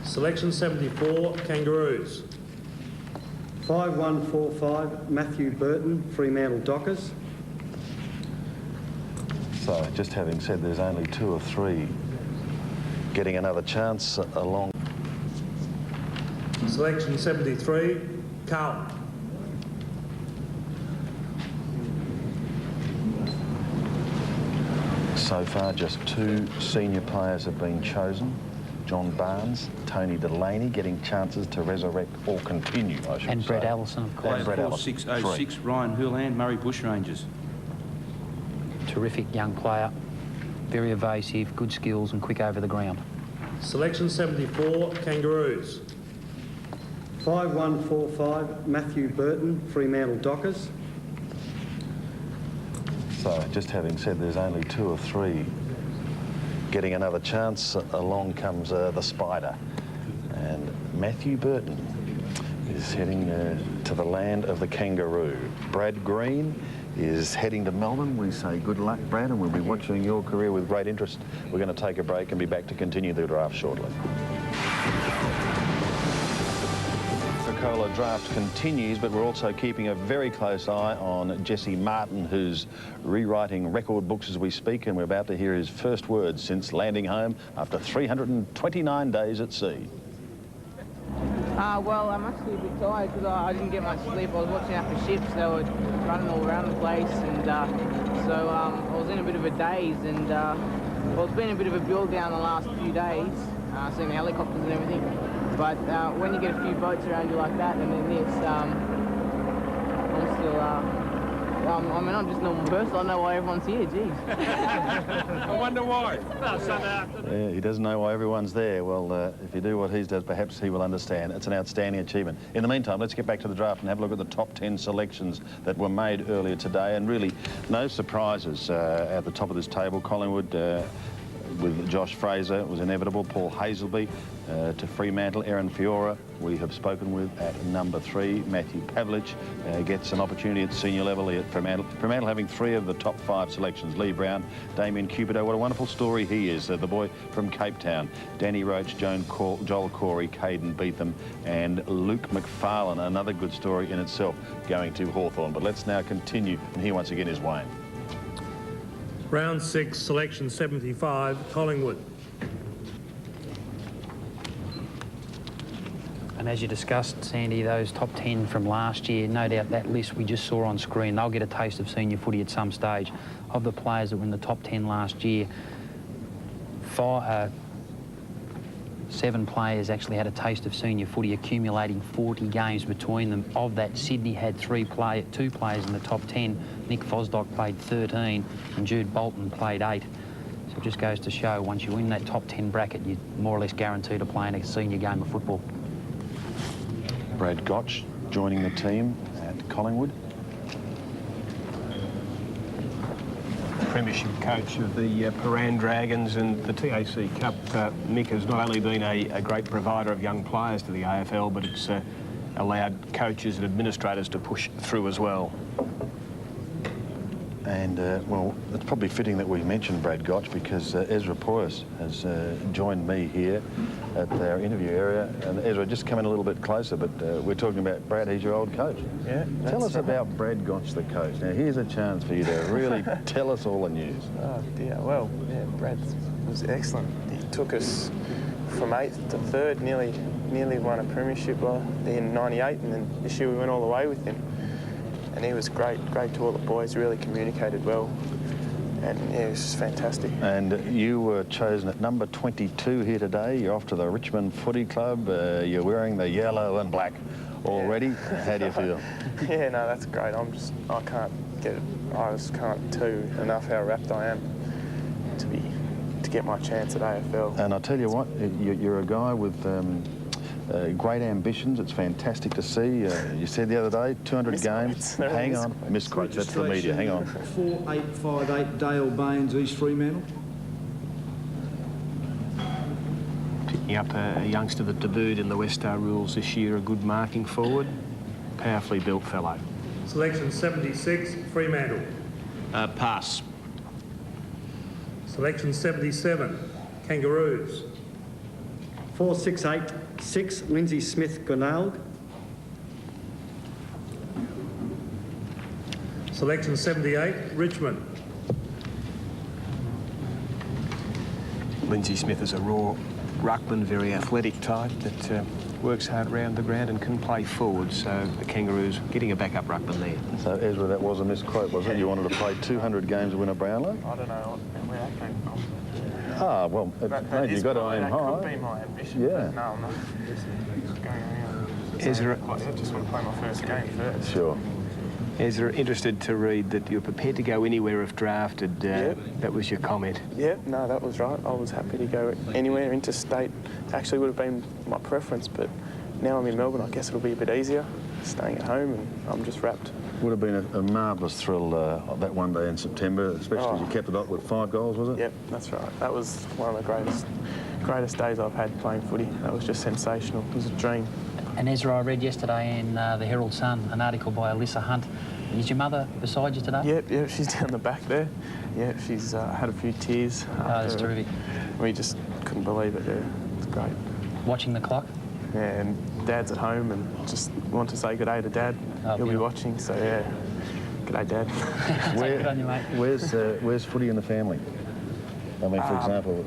Selection 74, Kangaroos. 5145, Matthew Burton, Fremantle Dockers. So, just having said there's only 2 or 3 getting another chance along. Selection 73, Carlton. So far, just 2 senior players have been chosen. John Barnes, Tony Delaney, getting chances to resurrect or continue, I should say. And Brett Alberson, of course. Player 4606, Ryan Hurland, Murray Bushrangers. Terrific young player, very evasive, good skills and quick over the ground. Selection 74, Kangaroos. 5145, Matthew Burton, Fremantle Dockers. So, just having said there's only 2 or 3 getting another chance, along comes the Spider. And Matthew Burton is heading to the land of the kangaroo. Brad Green is heading to Melbourne. We say good luck, Brad, and we'll be watching your career with great interest. We're going to take a break and be back to continue the draft shortly. Coca-Cola draft continues, but we're also keeping a very close eye on Jesse Martin, who's rewriting record books as we speak, and we're about to hear his first words since landing home after 329 days at sea. Well, I'm actually a bit tired because I didn't get much sleep. I was watching out for ships. They were running all around the place, and so I was in a bit of a daze, and well, it's been a bit of a build down the last few days, seeing the helicopters and everything. But when you get a few boats around you like that, and then this, I'm still, I mean, I'm just a normal person. I don't know why everyone's here, geez. I wonder why. Yeah, he doesn't know why everyone's there. Well, if you do what he does, perhaps he will understand. It's an outstanding achievement. In the meantime, let's get back to the draft and have a look at the top 10 selections that were made earlier today. And really, no surprises at the top of this table. Collingwood with Josh Fraser was inevitable. Paul Hazelby to Fremantle. Aaron Fiora we have spoken with at number 3. Matthew Pavlich gets an opportunity at senior level at Fremantle. Fremantle having 3 of the top 5 selections. Lee Brown, Damien Cupido, what a wonderful story he is. The boy from Cape Town. Danny Roach, Joel Corey, Caden Beetham and Luke McFarlane. Another good story in itself going to Hawthorn. But let's now continue, and here once again is Wayne. Round 6, selection 75, Collingwood. And as you discussed, Sandy, those top 10 from last year, no doubt that list we just saw on screen, they'll get a taste of senior footy at some stage. Of the players that were in the top 10 last year, 7 players actually had a taste of senior footy, accumulating 40 games between them. Of that, Sydney had 2 players in the top 10. Nick Fosdock played 13 and Jude Bolton played 8. So it just goes to show once you win that top 10 bracket, you're more or less guaranteed to play in a senior game of football. Brad Gotch joining the team at Collingwood. Premiership coach of the Paran Dragons and the TAC Cup. Mick has not only been a great provider of young players to the AFL, but it's allowed coaches and administrators to push through as well. And, well, it's probably fitting that we mentioned Brad Gotch because Ezra Poyas has joined me here at our interview area. And Ezra, just come in a little bit closer, but we're talking about Brad. He's your old coach. Yeah. Tell us about Brad Gotch, the coach. Now, here's a chance for you to really tell us all the news. Oh, dear. Well, yeah, Brad was excellent. He took us from 8th to 3rd, nearly won a premiership in '98, and then this year we went all the way with him. And he was great to all the boys, really communicated well. And yeah, it was just fantastic. And you were chosen at number 22 here today. You're off to the Richmond Footy Club. You're wearing the yellow and black already. Yeah. How do you feel? Yeah, no, that's great. I just can't tell you enough how wrapped I am to get my chance at AFL. And I'll tell you what, you're a guy with great ambitions. It's fantastic to see. You said the other day, 200 games. Hang on, misquotes. That's the media. Hang on. 4858 Dale Baines, East Fremantle. Picking up a youngster that debuted in the West Star rules this year, a good marking forward, powerfully built fellow. Selection 76, Fremantle. Pass. Selection 77, Kangaroos. 4686, Lindsay Smith Glenelg. Selection 78, Richmond. Lindsay Smith is a raw ruckman, very athletic type that works hard round the ground and can play forward. So the Kangaroos getting a backup ruckman there. So Ezra, that was a misquote, was it? You wanted to play 200 games to win a Brownlow? I don't know where that came from. Ah, well, mate, you've got to aim high. That could be my ambition. Yeah. No, I'm not just going around. Ezra, I just want to play my first game first. Sure. Ezra, interested to read that you're prepared to go anywhere if drafted. Yep. That was your comment. Yeah, no, that was right. I was happy to go anywhere. Interstate actually would have been my preference, but now I'm in Melbourne, I guess it'll be a bit easier staying at home, and I'm just wrapped. Would have been a marvellous thrill that one day in September, especially as you kept it up with 5 goals, was it? Yep, that's right. That was one of the greatest days I've had playing footy. That was just sensational. It was a dream. And Ezra, I read yesterday in the Herald Sun an article by Alyssa Hunt. Is your mother beside you today? Yep, she's down the back there. Yeah, she's had a few tears. Oh, that's terrific. We just couldn't believe it. Yeah, it's great. Watching the clock? Yeah, and Dad's at home and just want to say good day to Dad. Oh, He'll be watching, so yeah. Good day, Dad. Good on you, mate. Where's footy in the family? I mean, for example,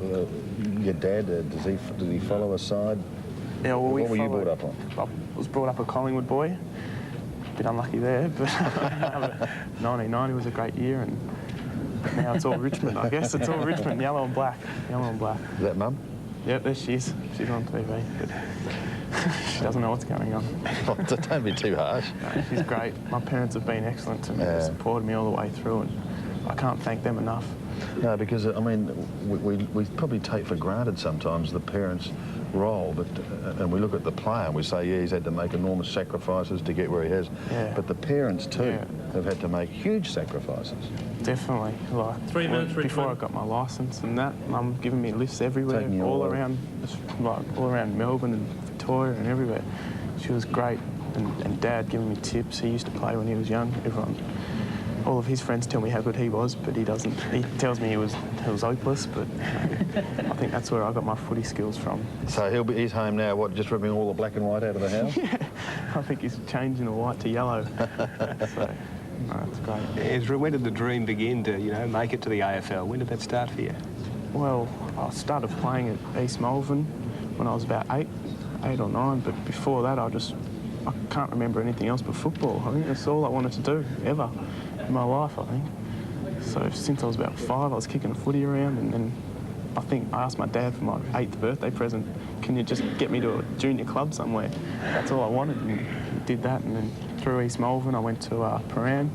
your dad, did he follow a side? Yeah, well, what were you brought up on? I was brought up a Collingwood boy. A bit unlucky there, but 1990 was a great year, and now it's all Richmond, I guess. It's all Richmond, yellow and black. Yellow and black. Is that Mum? Yep, there she is. She's on TV, but she doesn't know what's going on. Don't be too harsh. No, she's great. My parents have been excellent to me. They've supported me all the way through, and I can't thank them enough. No, because, I mean, we probably take for granted sometimes the parents' role, but and we look at the player and we say, yeah, he's had to make enormous sacrifices to get where he has. Yeah. But the parents, too, have had to make huge sacrifices. Definitely. Like, 3 minutes, before I got my licence and that, Mum giving me lifts everywhere, all around Melbourne and Victoria and everywhere. She was great. And Dad giving me tips. He used to play when he was young. All of his friends tell me how good he was, but he doesn't. He tells me he was hopeless, but I think that's where I got my footy skills from. So he's home now, what, just ripping all the black and white out of the house? Yeah, I think he's changing the white to yellow. So, no, it's great. Ezra, when did the dream begin to, make it to the AFL? When did that start for you? Well, I started playing at East Malvern when I was about 8 or 9, but before that I can't remember anything else but football. I think that's all I wanted to do, ever. In my life, I think. So since I was about 5, I was kicking a footy around, and then I think I asked my dad for my 8th birthday present, can you just get me to a junior club somewhere? That's all I wanted, and he did that. And then through East Malvern, I went to Paran,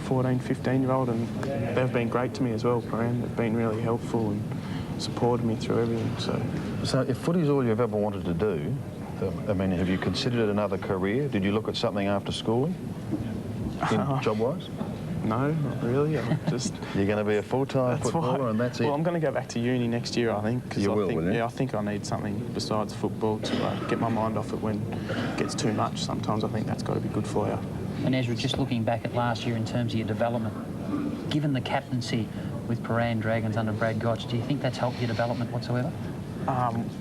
14, 15-year-old, and they've been great to me as well, Paran. They've been really helpful and supported me through everything. So if footy's all you've ever wanted to do, I mean, have you considered another career? Did you look at something after schooling, job-wise? No, not really. You're going to be a full-time footballer, and that's it. Well, I'm going to go back to uni next year, I think. You will, wouldn't you? Yeah, I think I need something besides football to get my mind off it when it gets too much. Sometimes I think that's got to be good for you. And Ezra, just looking back at last year in terms of your development, given the captaincy with Paran Dragons under Brad Gotch, do you think that's helped your development whatsoever?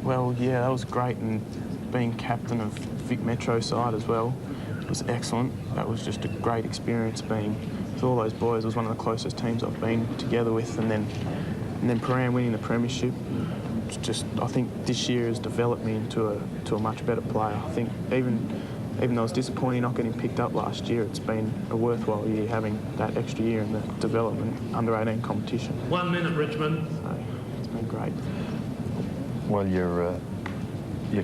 Well, yeah, that was great, and being captain of Vic Metro side as well was excellent. That was just a great experience being with all those boys. It was one of the closest teams I've been together with, and then Paran winning the premiership. It's just, I think this year has developed me into a much better player. I think even though it was disappointing not getting picked up last year, it's been a worthwhile year having that extra year in the development under-18 competition. 1 minute, Richmond. So it's been great. Well, your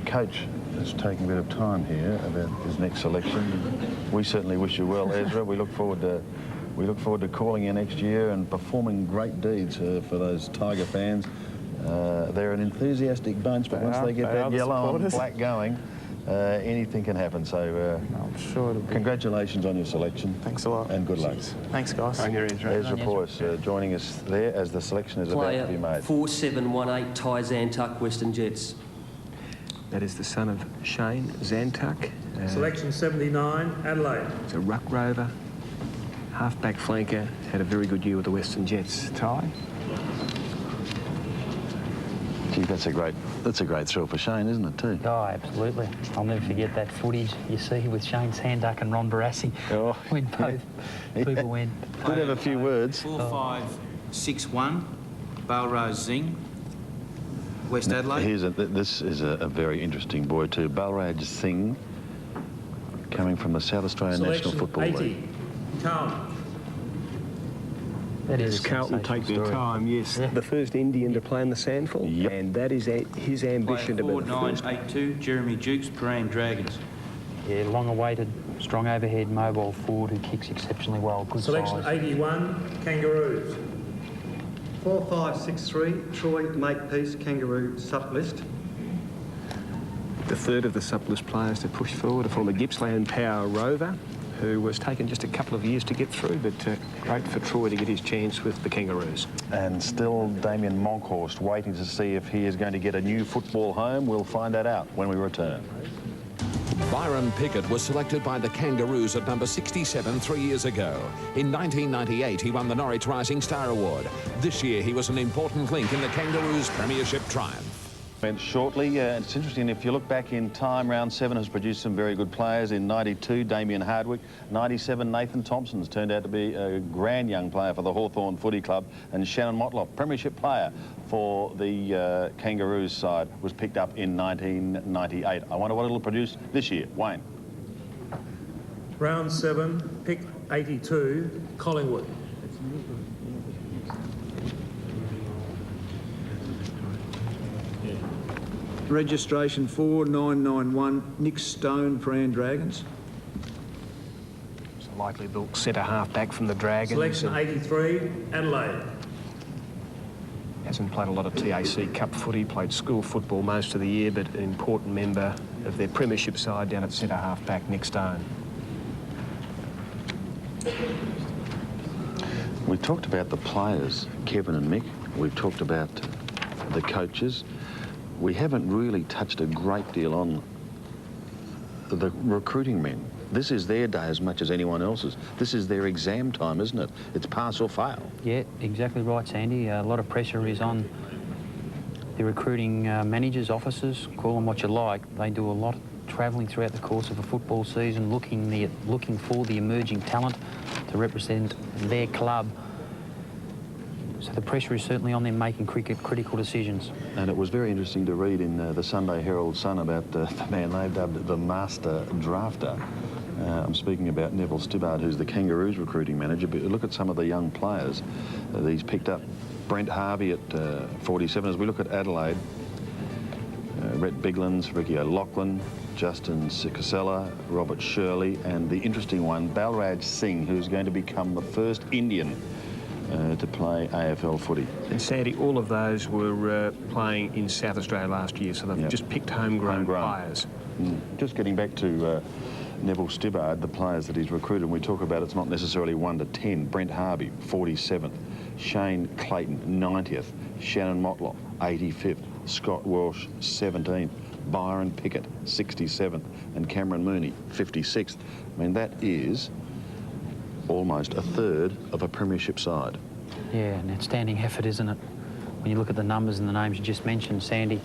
coach is taking a bit of time here about his next selection. We certainly wish you well, Ezra. We look forward to calling you next year and performing great deeds for those Tiger fans. They're an enthusiastic bunch, but once they get that yellow and black going, anything can happen. So I'm sure it'll be. Congratulations on your selection. Thanks a lot. And good luck. Thanks, guys. Ezra Poyce joining us there as the selection is about to be made. 4718 Ty Zantuck, Western Jets. That is the son of Shane Zantuck. Selection 79, Adelaide. He's a ruck rover, half-back flanker, had a very good year with the Western Jets. Ty? Gee, that's a great thrill for Shane, isn't it, too? Oh, absolutely. I'll never forget that footage you see with Shane Sanduck and Ron Barassi when both people went. Could have a few words. 4561, Balrose Zing, West Adelaide. This is a very interesting boy too. Balraj Singh, coming from the South Australian National Football League. Carlton. That is Carlton take their time, yes. Yeah. The first Indian to play in the Sandful, and that is his ambition to be the first. 4982, Jeremy Jukes, Paran Dragons. Yeah, long-awaited, strong overhead, mobile forward who kicks exceptionally well. Good Selection size. 81, Kangaroos. 4563, Troy Makepeace, Kangaroo Sup List. The third of the Sup List players to push forward, a former Gippsland Power rover, who was taken just a couple of years to get through, but great for Troy to get his chance with the Kangaroos. And still Damien Monkhorst waiting to see if he is going to get a new football home. We'll find that out when we return. Byron Pickett was selected by the Kangaroos at number 67 3 years ago. In 1998, he won the Norwich Rising Star Award. This year, he was an important link in the Kangaroos' premiership triumph. Shortly, it's interesting, if you look back in time, round 7 has produced some very good players. In 92, Damien Hardwick. 97, Nathan Thompson's turned out to be a grand young player for the Hawthorn Footy Club. And Shannon Motlop, premiership player for the Kangaroos side, was picked up in 1998. I wonder what it'll produce this year. Wayne. Round 7, pick 82, Collingwood. Registration 4991, Nick Stone, Paran Dragons. It's a likely built centre half-back from the Dragons. Selection 83, Adelaide. Hasn't played a lot of TAC Cup footy, played school football most of the year, but an important member of their premiership side down at centre half-back, Nick Stone. We talked about the players, Kevin and Mick. We've talked about the coaches. We haven't really touched a great deal on the recruiting men. This is their day as much as anyone else's. This is their exam time, isn't it? It's pass or fail. Yeah, exactly right, Sandy. A lot of pressure is on the recruiting managers, officers, call them what you like. They do a lot of travelling throughout the course of a football season, looking for the emerging talent to represent their club. So the pressure is certainly on them making critical decisions. And it was very interesting to read in the Sunday Herald Sun about the man they've dubbed the master drafter. I'm speaking about Neville Stibbard, who's the Kangaroos recruiting manager. But look at some of the young players that he's picked up. Brent Harvey at 47. As we look at Adelaide, Rhett Biglands, Ricky O'Loughlin, Justin Sikasela, Robert Shirley, and the interesting one, Balraj Singh, who's going to become the first Indian to play AFL footy. And Sandy, all of those were playing in South Australia last year, so they've just picked homegrown players. Just getting back to Neville Stibbard, the players that he's recruited, and we talk about it's not necessarily 1 to 10. Brent Harvey, 47th. Shane Clayton, 90th. Shannon Motlop, 85th. Scott Walsh, 17th. Byron Pickett, 67th. And Cameron Mooney, 56th. I mean, that is almost a third of a premiership side. Yeah, an outstanding effort, isn't it? When you look at the numbers and the names you just mentioned, Sandy,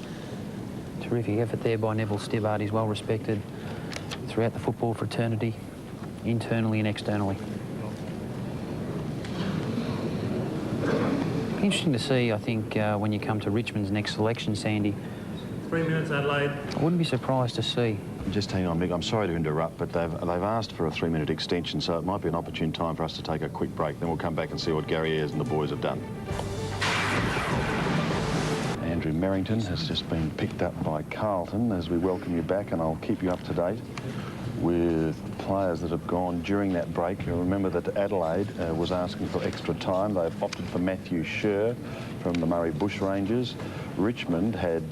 terrific effort there by Neville Stibbard. He's well respected throughout the football fraternity, internally and externally. Interesting to see, I think, when you come to Richmond's next selection, Sandy. 3 minutes, Adelaide. I wouldn't be surprised to see. Just hang on, Mick. I'm sorry to interrupt, but they've asked for a 3-minute extension, so it might be an opportune time for us to take a quick break. Then we'll come back and see what Gary Ayres and the boys have done. Andrew Merrington has just been picked up by Carlton as we welcome you back, and I'll keep you up to date with players that have gone during that break. You'll remember that Adelaide was asking for extra time. They've opted for Matthew Sher from the Murray Bushrangers. Richmond had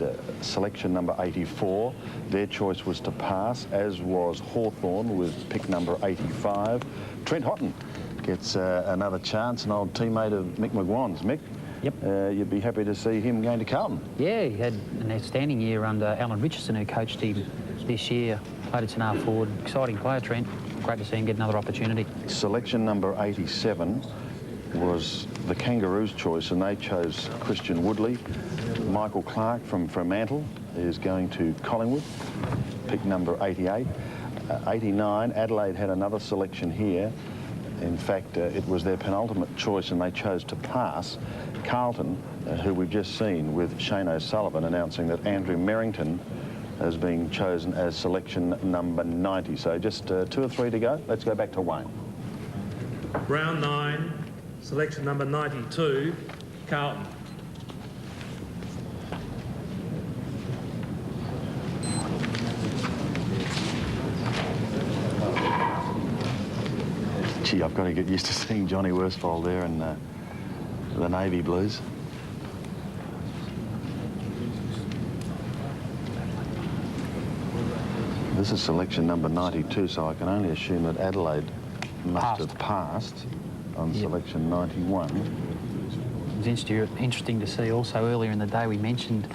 selection number 84. Their choice was to pass, as was Hawthorn with pick number 85. Trent Hotton gets another chance, an old teammate of Mick McGuan's. Mick? Yep. You'd be happy to see him going to Carlton. Yeah, he had an outstanding year under Alan Richardson, who coached him this year. Played at centre forward. Exciting player, Trent. Great to see him get another opportunity. Selection number 87 was the Kangaroos' choice, and they chose Christian Woodley. Michael Clark from Fremantle is going to Collingwood, pick number 88. 89, Adelaide had another selection here. In fact, it was their penultimate choice, and they chose to pass. Carlton, who we've just seen with Shane O'Sullivan announcing that Andrew Merrington as being chosen as selection number 90. So just 2 or 3 to go. Let's go back to Wayne. Round 9, selection number 92, Carlton. Gee, I've got to get used to seeing Johnny Worsfold there in the Navy Blues. This is selection number 92, so I can only assume that Adelaide must have passed on selection 91. It was interesting to see also earlier in the day we mentioned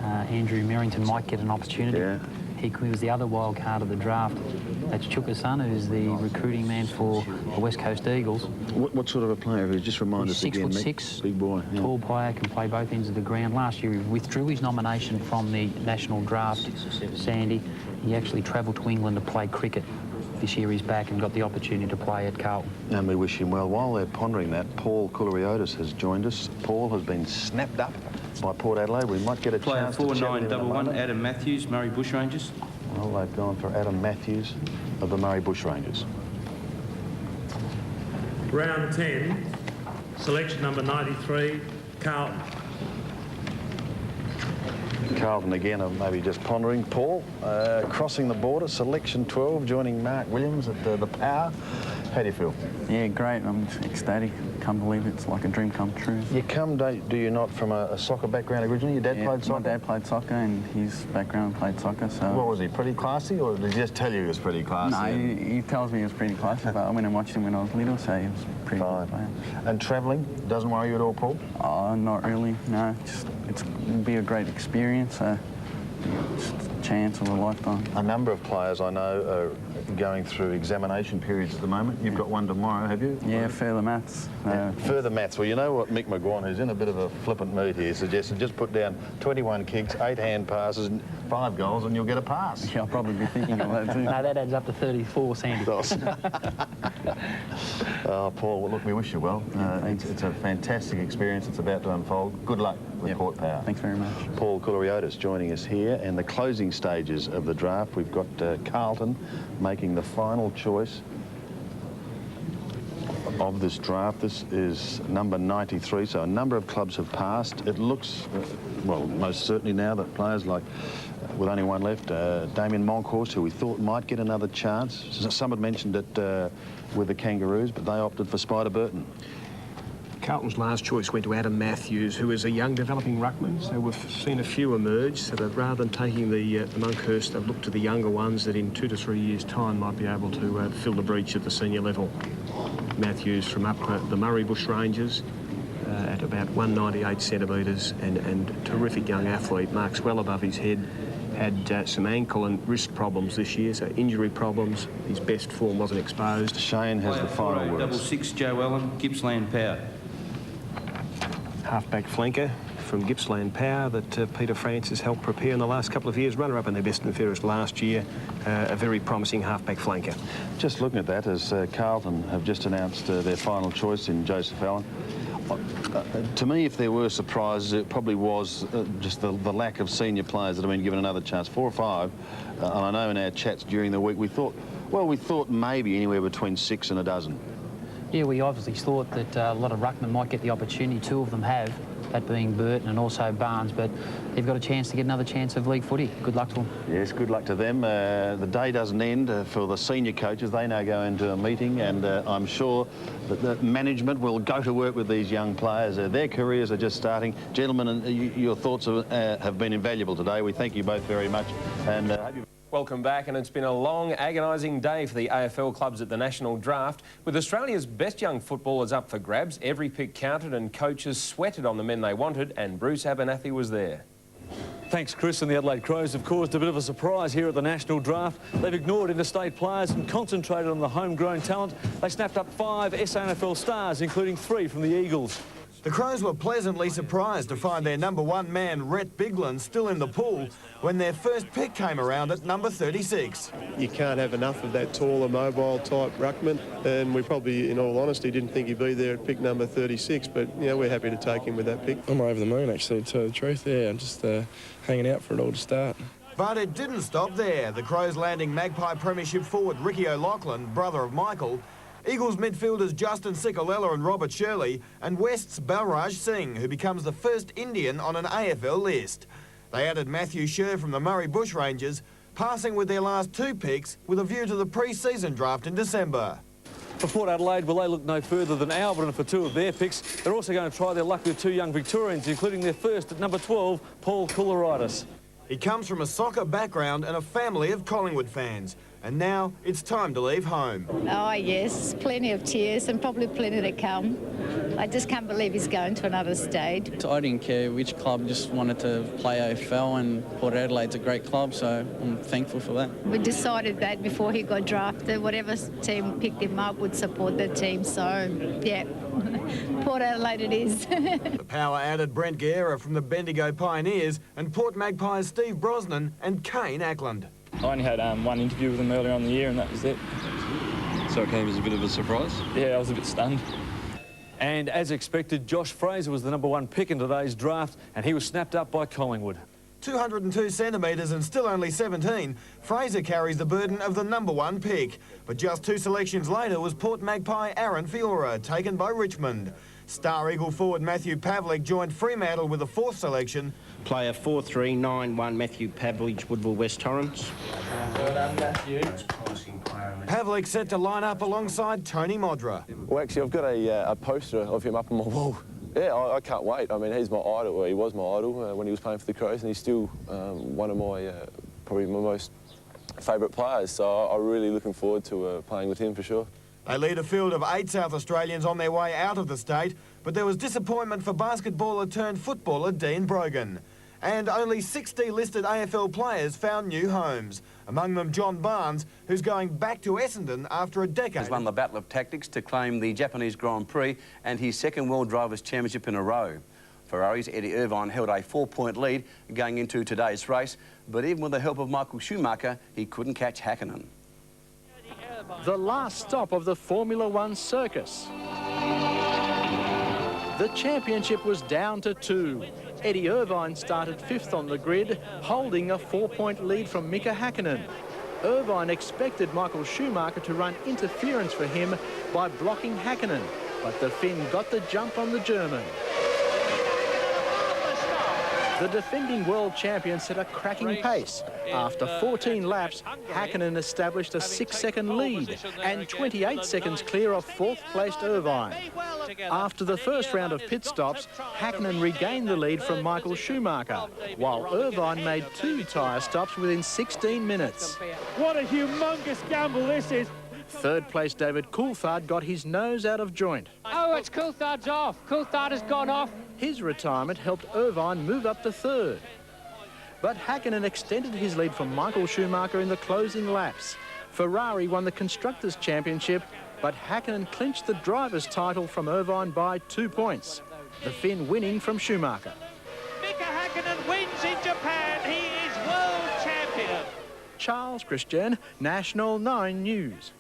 Andrew Merrington might get an opportunity. Yeah. He was the other wild card of the draft. That's Chuka's son, who's the recruiting man for the West Coast Eagles. What sort of a player? Just remind us again, Mick. 6'6", big boy, yeah. Tall player, can play both ends of the ground. Last year he withdrew his nomination from the National Draft, Sandy. He actually travelled to England to play cricket. This year he's back and got the opportunity to play at Carlton. And we wish him well. While they're pondering that, Paul Coulleriotis has joined us. Paul has been snapped up by Port Adelaide. We might get a Player chance to chat with him in a 4911, moment. Adam Matthews, Murray Bushrangers. Well, they've gone for Adam Matthews of the Murray Bushrangers. Round 10, selection number 93, Carlton. Carlton again are maybe just pondering. Paul, crossing the border, selection 12, joining Mark Williams at the Power. How do you feel? Yeah, great. I'm ecstatic. Can't believe it's like a dream come true. You come, do you not, from a soccer background originally? Your dad played soccer? My dad played soccer and his background played soccer, so... What was he, pretty classy, or did he just tell you he was pretty classy? No, he tells me he was pretty classy, but I went and watched him when I was little, so he was pretty good player. And travelling, doesn't worry you at all, Paul? Oh, not really, no. It'll be a great experience, so just a chance of a lifetime. A number of players I know are going through examination periods at the moment. You've got one tomorrow, have you? Yeah, further maths. Further maths. Well, you know what Mick McGuan, who's in a bit of a flippant mood here, suggested just put down 21 kicks, 8 hand passes, 5 goals, and you'll get a pass. Yeah, I'll probably be thinking of that too. No, that adds up to 34, Sandy. Oh, Paul, well, look, we wish you well. It's a fantastic experience. It's about to unfold. Good luck with Port Power. Thanks very much. Paul Coulleriotis joining us here, and the closing stages of the draft. We've got Carlton making the final choice of this draft. This is number 93, so a number of clubs have passed. It looks, well, most certainly now that players like, with only one left, Damien Monkhorst, who we thought might get another chance. Some had mentioned it with the Kangaroos, but they opted for Spider Burton. Carlton's last choice went to Adam Matthews, who is a young developing ruckman, so we've seen a few emerge, so that rather than taking the Monkhorst, they've looked to the younger ones that in 2 to 3 years' time might be able to fill the breach at the senior level. Matthews from up the Murray Bush Rangers at about 198 centimetres and terrific young athlete, marks well above his head. Had some ankle and wrist problems this year, so injury problems. His best form wasn't exposed. Shane has the final words. Double 6, Joe Allen, Gippsland Power. Halfback flanker from Gippsland Power that Peter Francis helped prepare in the last couple of years. Runner-up in their best and fairest last year. A very promising halfback flanker. Just looking at that, as Carlton have just announced their final choice in Joseph Allen. To me, if there were surprises, it probably was just the lack of senior players that have been given another chance. 4 or 5, and I know in our chats during the week we thought maybe anywhere between 6 and a dozen. Yeah, we obviously thought that a lot of ruckmen might get the opportunity. 2 of them have, that being Burton and also Barnes, but they've got a chance to get another chance of league footy. Good luck to them. Yes, good luck to them. The day doesn't end for the senior coaches. They now go into a meeting, and I'm sure that the management will go to work with these young players. Their careers are just starting. Gentlemen, your thoughts have been invaluable today. We thank you both very much, and hope you... Welcome back, and it's been a long, agonising day for the AFL clubs at the National Draft. With Australia's best young footballers up for grabs, every pick counted and coaches sweated on the men they wanted, and Bruce Abernathy was there. Thanks, Chris. And the Adelaide Crows have caused a bit of a surprise here at the National Draft. They've ignored interstate players and concentrated on the homegrown talent. They snapped up 5 SANFL stars, including 3 from the Eagles. The Crows were pleasantly surprised to find their #1 man, Rhett Bigland, still in the pool when their first pick came around at number 36. You can't have enough of that taller, mobile type ruckman, and we probably, in all honesty, didn't think he'd be there at pick number 36, but, you know, we're happy to take him with that pick. I'm over the moon, actually, to tell the truth. Yeah, I'm just hanging out for it all to start. But it didn't stop there. The Crows landing Magpie Premiership forward Ricky O'Loughlin, brother of Michael, Eagles midfielders Justin Sicolella and Robert Shirley, and West's Balraj Singh, who becomes the first Indian on an AFL list. They added Matthew Sher from the Murray Bush Rangers, passing with their last 2 picks with a view to the pre-season draft in December. For Port Adelaide, well, they look no further than Albertson for 2 of their picks. They're also going to try their luck with 2 young Victorians, including their first at number 12, Paul Koularitis. He comes from a soccer background and a family of Collingwood fans. And now it's time to leave home. Oh, yes, plenty of tears and probably plenty to come. I just can't believe he's going to another state. I didn't care which club, just wanted to play AFL, and Port Adelaide's a great club, so I'm thankful for that. We decided that before he got drafted, whatever team picked him up would support the team, so, yeah, Port Adelaide it is. The Power added Brent Guerra from the Bendigo Pioneers and Port Magpies Steve Brosnan and Kane Ackland. I only had 1 interview with him earlier on in the year, and that was it. So it came as a bit of a surprise? Yeah, I was a bit stunned. And as expected, Josh Fraser was the #1 pick in today's draft, and he was snapped up by Collingwood. 202 centimetres and still only 17, Fraser carries the burden of the #1 pick. But just 2 selections later was Port Magpie Aaron Fiora, taken by Richmond. Star Eagle forward Matthew Pavlik joined Fremantle with the 4th selection. Player 4391, Matthew Pavlich, Woodville West Torrens. Well done, Matthew. Pavlik set to line up alongside Tony Modra. Well, actually, I've got a poster of him up on my wall. Yeah, I can't wait. I mean, he's my idol. He was my idol when he was playing for the Crows, and he's still one of my, probably my most favourite players. So I'm really looking forward to playing with him for sure. They lead a field of 8 South Australians on their way out of the state, but there was disappointment for basketballer turned footballer Dean Brogan. And only 60 listed AFL players found new homes, among them John Barnes, who's going back to Essendon after a decade. He's won the Battle of Tactics to claim the Japanese Grand Prix and his 2nd World Drivers' Championship in a row. Ferrari's Eddie Irvine held a 4-point lead going into today's race, but even with the help of Michael Schumacher, he couldn't catch Hakkinen. The last stop of the Formula One circus. The championship was down to 2. Eddie Irvine started 5th on the grid, holding a 4-point lead from Mika Hakkinen. Irvine expected Michael Schumacher to run interference for him by blocking Häkkinen, but the Finn got the jump on the German. The defending world champion set a cracking pace. After 14 laps, Häkkinen established a 6-second lead and 28 seconds clear of fourth-placed Irvine. After the first round of pit stops, Häkkinen regained the lead from Michael Schumacher, while Irvine made 2 tyre stops within 16 minutes. What a humongous gamble this is. Third-place David Coulthard got his nose out of joint. Oh, it's Coulthard's off. Coulthard has gone off. His retirement helped Irvine move up to third. But Häkkinen extended his lead from Michael Schumacher in the closing laps. Ferrari won the Constructors' Championship, but Häkkinen clinched the driver's title from Irvine by 2 points. The Finn winning from Schumacher. Mika Häkkinen wins in Japan. He is world champion. Charles Christian, National 9 News.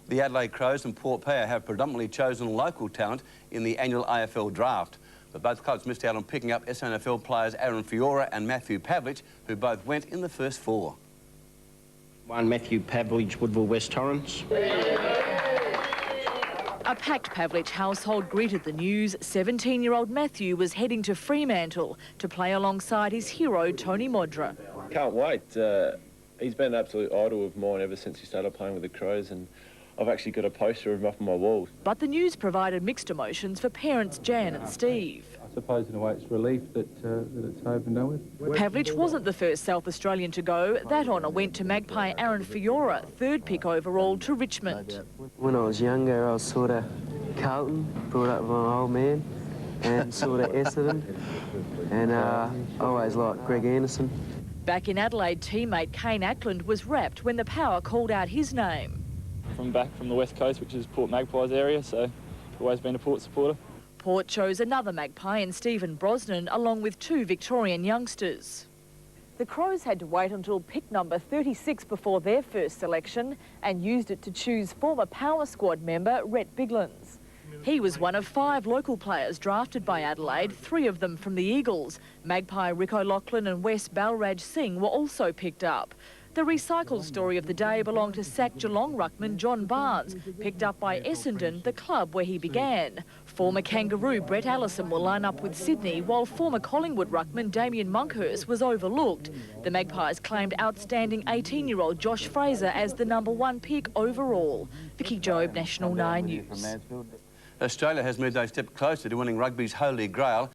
The Adelaide Crows and Port Pirie have predominantly chosen local talent in the annual AFL Draft. But both clubs missed out on picking up SANFL players Aaron Fiora and Matthew Pavlich, who both went in the first 4. 1 Matthew Pavlich, Woodville West Torrens. A packed Pavlich household greeted the news. 17-year-old Matthew was heading to Fremantle to play alongside his hero Tony Modra. Can't wait. He's been an absolute idol of mine ever since he started playing with the Crows, and I've actually got a poster of him up on my wall. But the news provided mixed emotions for parents Jan and Steve. I suppose in a way it's relief that it's over and done with. Pavlich wasn't the first South Australian to go. That honour went to Magpie Aaron Fiora, 3rd pick overall to Richmond. When I was younger, I was sort of Carlton, brought up by my old man, and sort of Essendon, and I always liked Greg Anderson. Back in Adelaide, teammate Kane Ackland was rapt when the Power called out his name. From back from the West Coast, which is Port Magpies area, so always been a Port supporter. Port chose another Magpie in Stephen Brosnan, along with 2 Victorian youngsters. The Crows had to wait until pick number 36 before their first selection and used it to choose former Power Squad member Rhett Biglands. He was one of 5 local players drafted by Adelaide, 3 of them from the Eagles. Magpie Rick O'Loughlin and West Balraj Singh were also picked up. The recycled story of the day belonged to SAC Geelong ruckman John Barnes, picked up by Essendon, the club where he began. Former Kangaroo Brett Allison will line up with Sydney, while former Collingwood ruckman Damien Monkhurst was overlooked. The Magpies claimed outstanding 18-year-old Josh Fraser as the #1 pick overall. Vicky Jobe, National 9 News. Australia has moved a step closer to winning rugby's holy grail